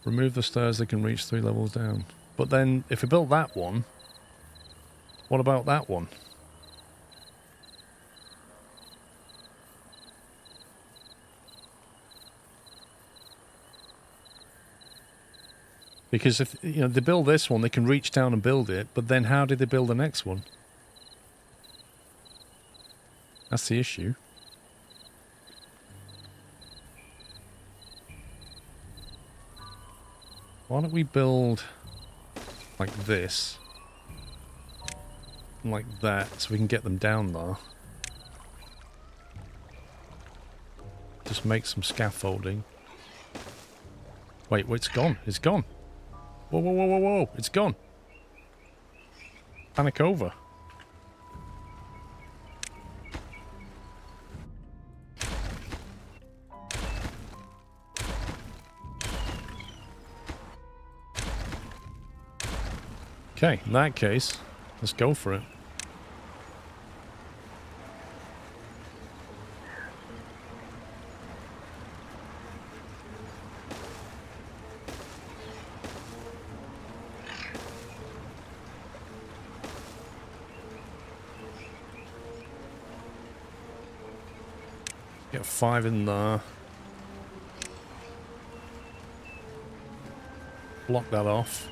Remove the stairs, they can reach 3 levels down. But then, if we built that one, what about that one? Because if, you know, they build this one, they can reach down and build it, but then how did they build the next one? That's the issue. Why don't we build like this, and like that, so we can get them down there. Just make some scaffolding. Wait, it's gone. It's gone. Whoa, whoa, whoa, whoa, whoa. It's gone. Panic over. Okay, in that case, let's go for it. Get 5 in there. Block that off.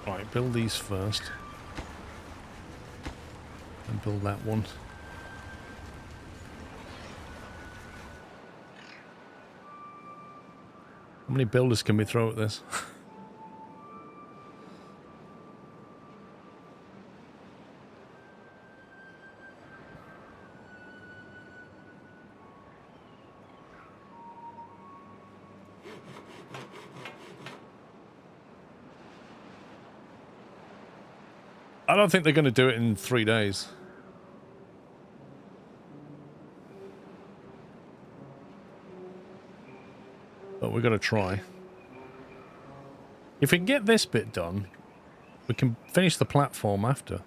Right, build these first. And build that one. How many builders can we throw at this? I don't think they're going to do it in 3 days. But we're going to try. If we can get this bit done, we can finish the platform after.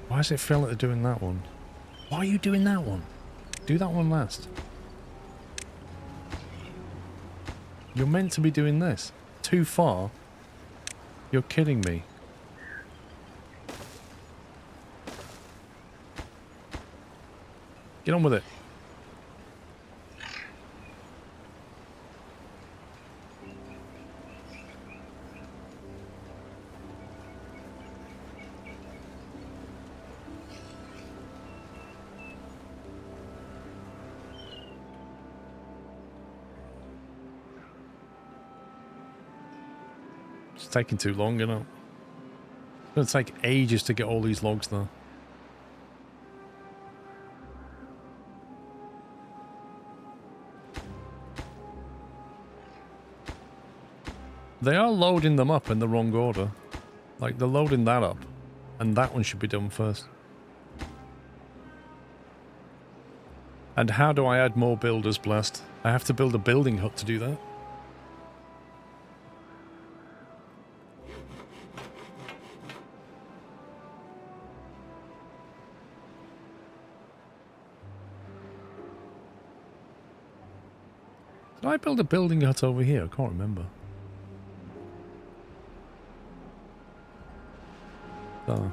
Why does it feel like they're doing that one? Why are you doing that one? Do that one last. You're meant to be doing this. Too far? You're kidding me. Get on with it. It's taking too long, you know. It's going to take ages to get all these logs though. They are loading them up in the wrong order. Like, they're loading that up, and that one should be done first. And how do I add more builders, Blast? I have to build a building hut to do that. Did I build a building hut over here? I can't remember. Oh.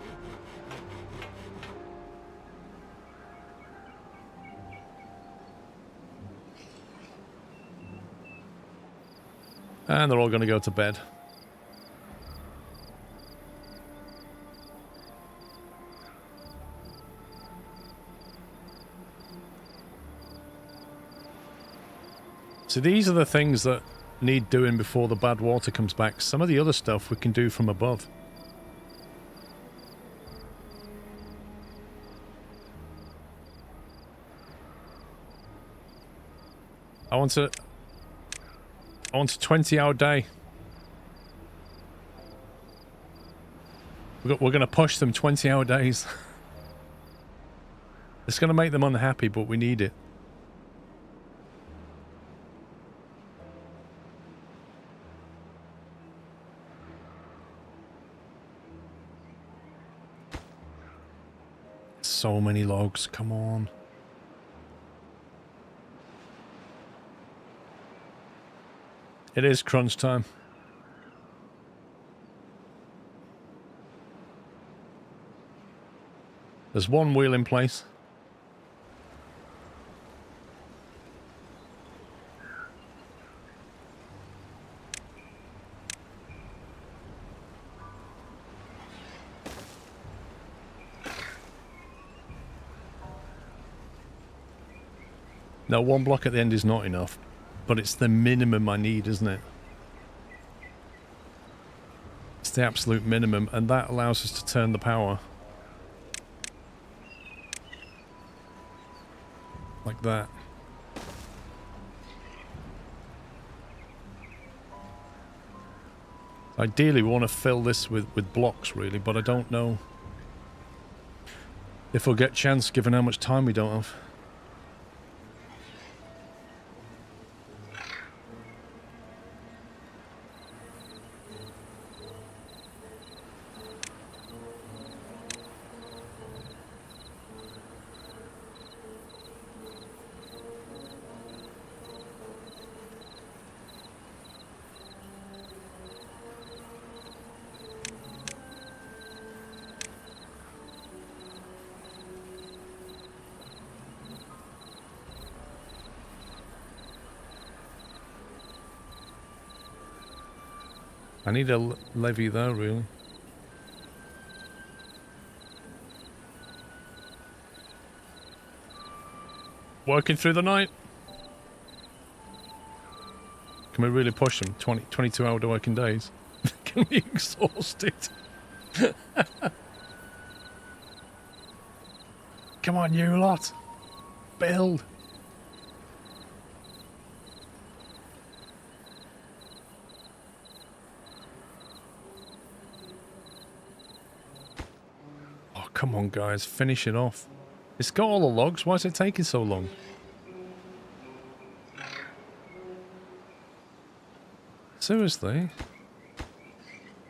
And they're all going to go to bed. So these are the things that need doing before the bad water comes back. Some of the other stuff we can do from above. I want a 20-hour day. We're going to push them 20-hour days. It's going to make them unhappy, but we need it. So many logs, come on. It is crunch time. There's one wheel in place. Now, one block at the end is not enough, but it's the minimum I need, isn't it? It's the absolute minimum, and that allows us to turn the power. Like that. Ideally, we want to fill this with blocks, really, but I don't know if we'll get chance given how much time we don't have. I need a levy there, really. Working through the night. Can we really push them? 22-hour working days. Can we exhaust it? Come on, you lot. Build. Come on, guys, finish it off. It's got all the logs. Why is it taking so long? Seriously?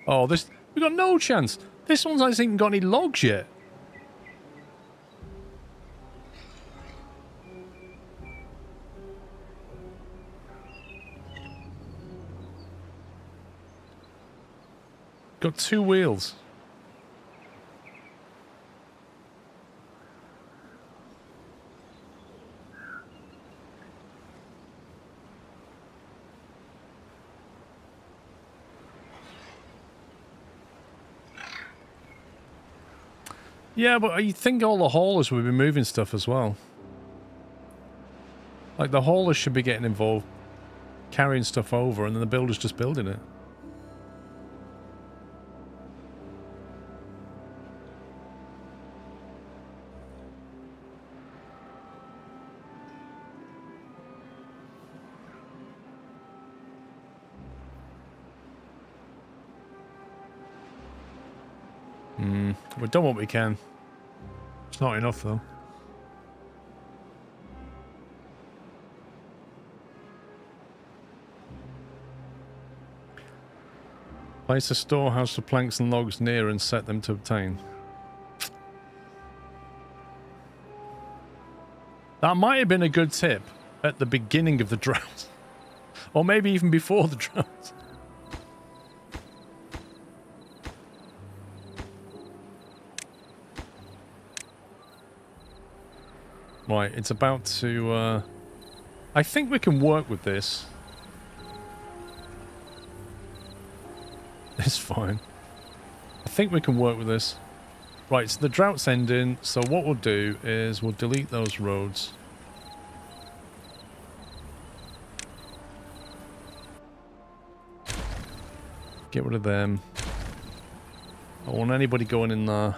Oh, we got no chance. This one's hasn't even got any logs yet. Got 2 wheels. Yeah, but I think all the haulers will be moving stuff as well. Like, the haulers should be getting involved, carrying stuff over, and then the builder's just building it. We've done what we can. It's not enough, though. Place a storehouse for planks and logs near and set them to obtain. That might have been a good tip at the beginning of the drought. Or maybe even before the drought. Right, it's about to... I think we can work with this. It's fine. I think we can work with this. Right, so the drought's ending, so what we'll do is we'll delete those roads. Get rid of them. I don't want anybody going in there.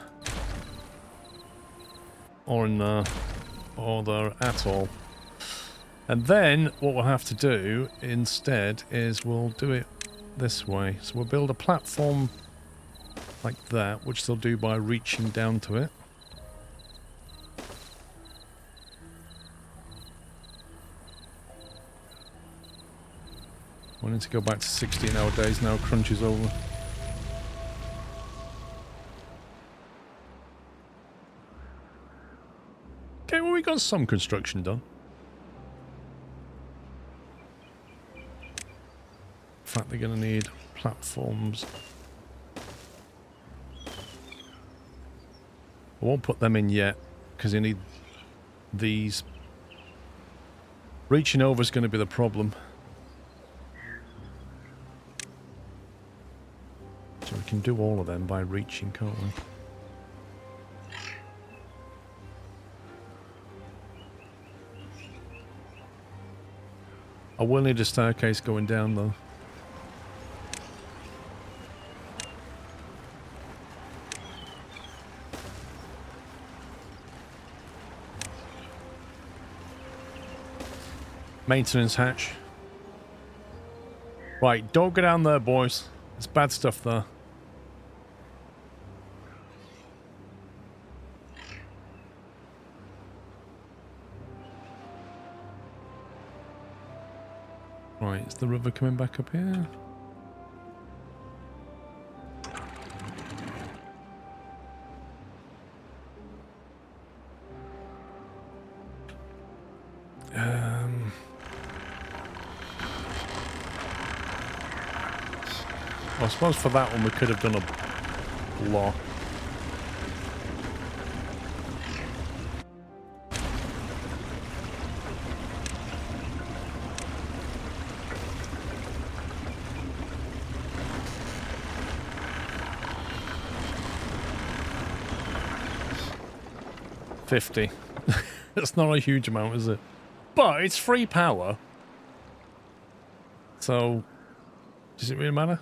Or in there. Or there at all. And then what we'll have to do instead is we'll do it this way. So we'll build a platform like that, which they'll do by reaching down to it. We need to go back to 16-hour days now. Crunch is over. Okay, well, we got some construction done. In fact, they're going to need platforms. I won't put them in yet, because you need these. Reaching over is going to be the problem. So we can do all of them by reaching, can't we? I will need a staircase going down, though. Maintenance hatch. Right, don't go down there, boys. There's bad stuff there. Right, is the river coming back up here? I suppose for that one we could have done a block. $50. That's not a huge amount, is it? But it's free power. So, does it really matter?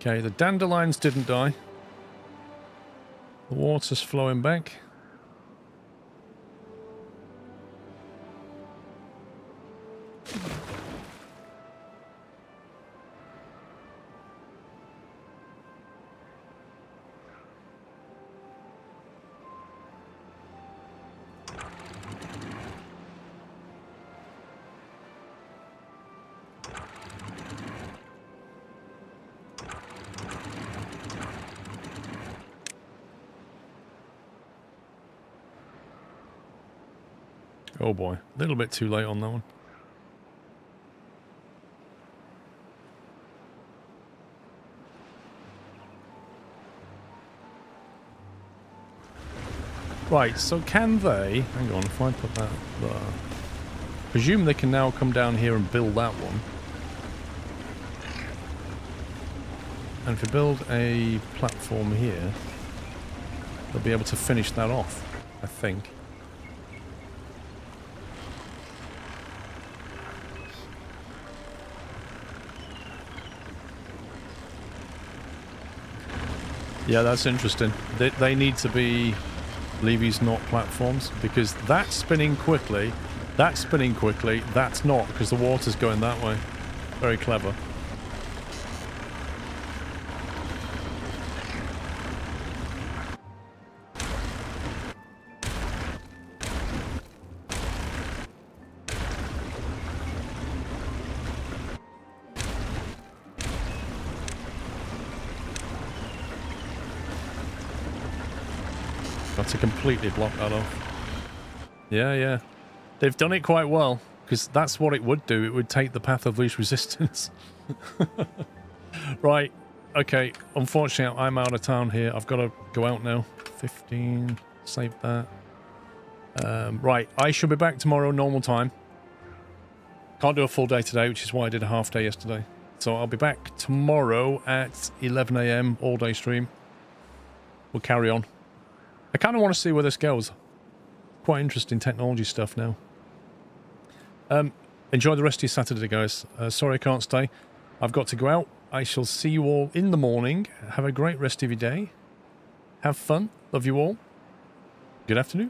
Okay, the dandelions didn't die. The water's flowing back. Oh boy, a little bit too late on that one. Right, so can they... Hang on, if I put that there... Presume they can now come down here and build that one. And if we build a platform here, they'll be able to finish that off, I think. Yeah, that's interesting. They need to be levies, not platforms, because that's spinning quickly, that's not, because the water's going that way. Very clever. Got to completely block that off. Yeah, yeah. They've done it quite well, because that's what it would do. It would take the path of least resistance. Right. Okay. Unfortunately, I'm out of town here. I've got to go out now. 15. Save that. Right. I shall be back tomorrow, normal time. Can't do a full day today, which is why I did a half day yesterday. So I'll be back tomorrow at 11 AM, all day stream. We'll carry on. I kind of want to see where this goes. Quite interesting technology stuff now. Enjoy the rest of your Saturday, guys. Sorry I can't stay. I've got to go out. I shall see you all in the morning. Have a great rest of your day. Have fun. Love you all. Good afternoon.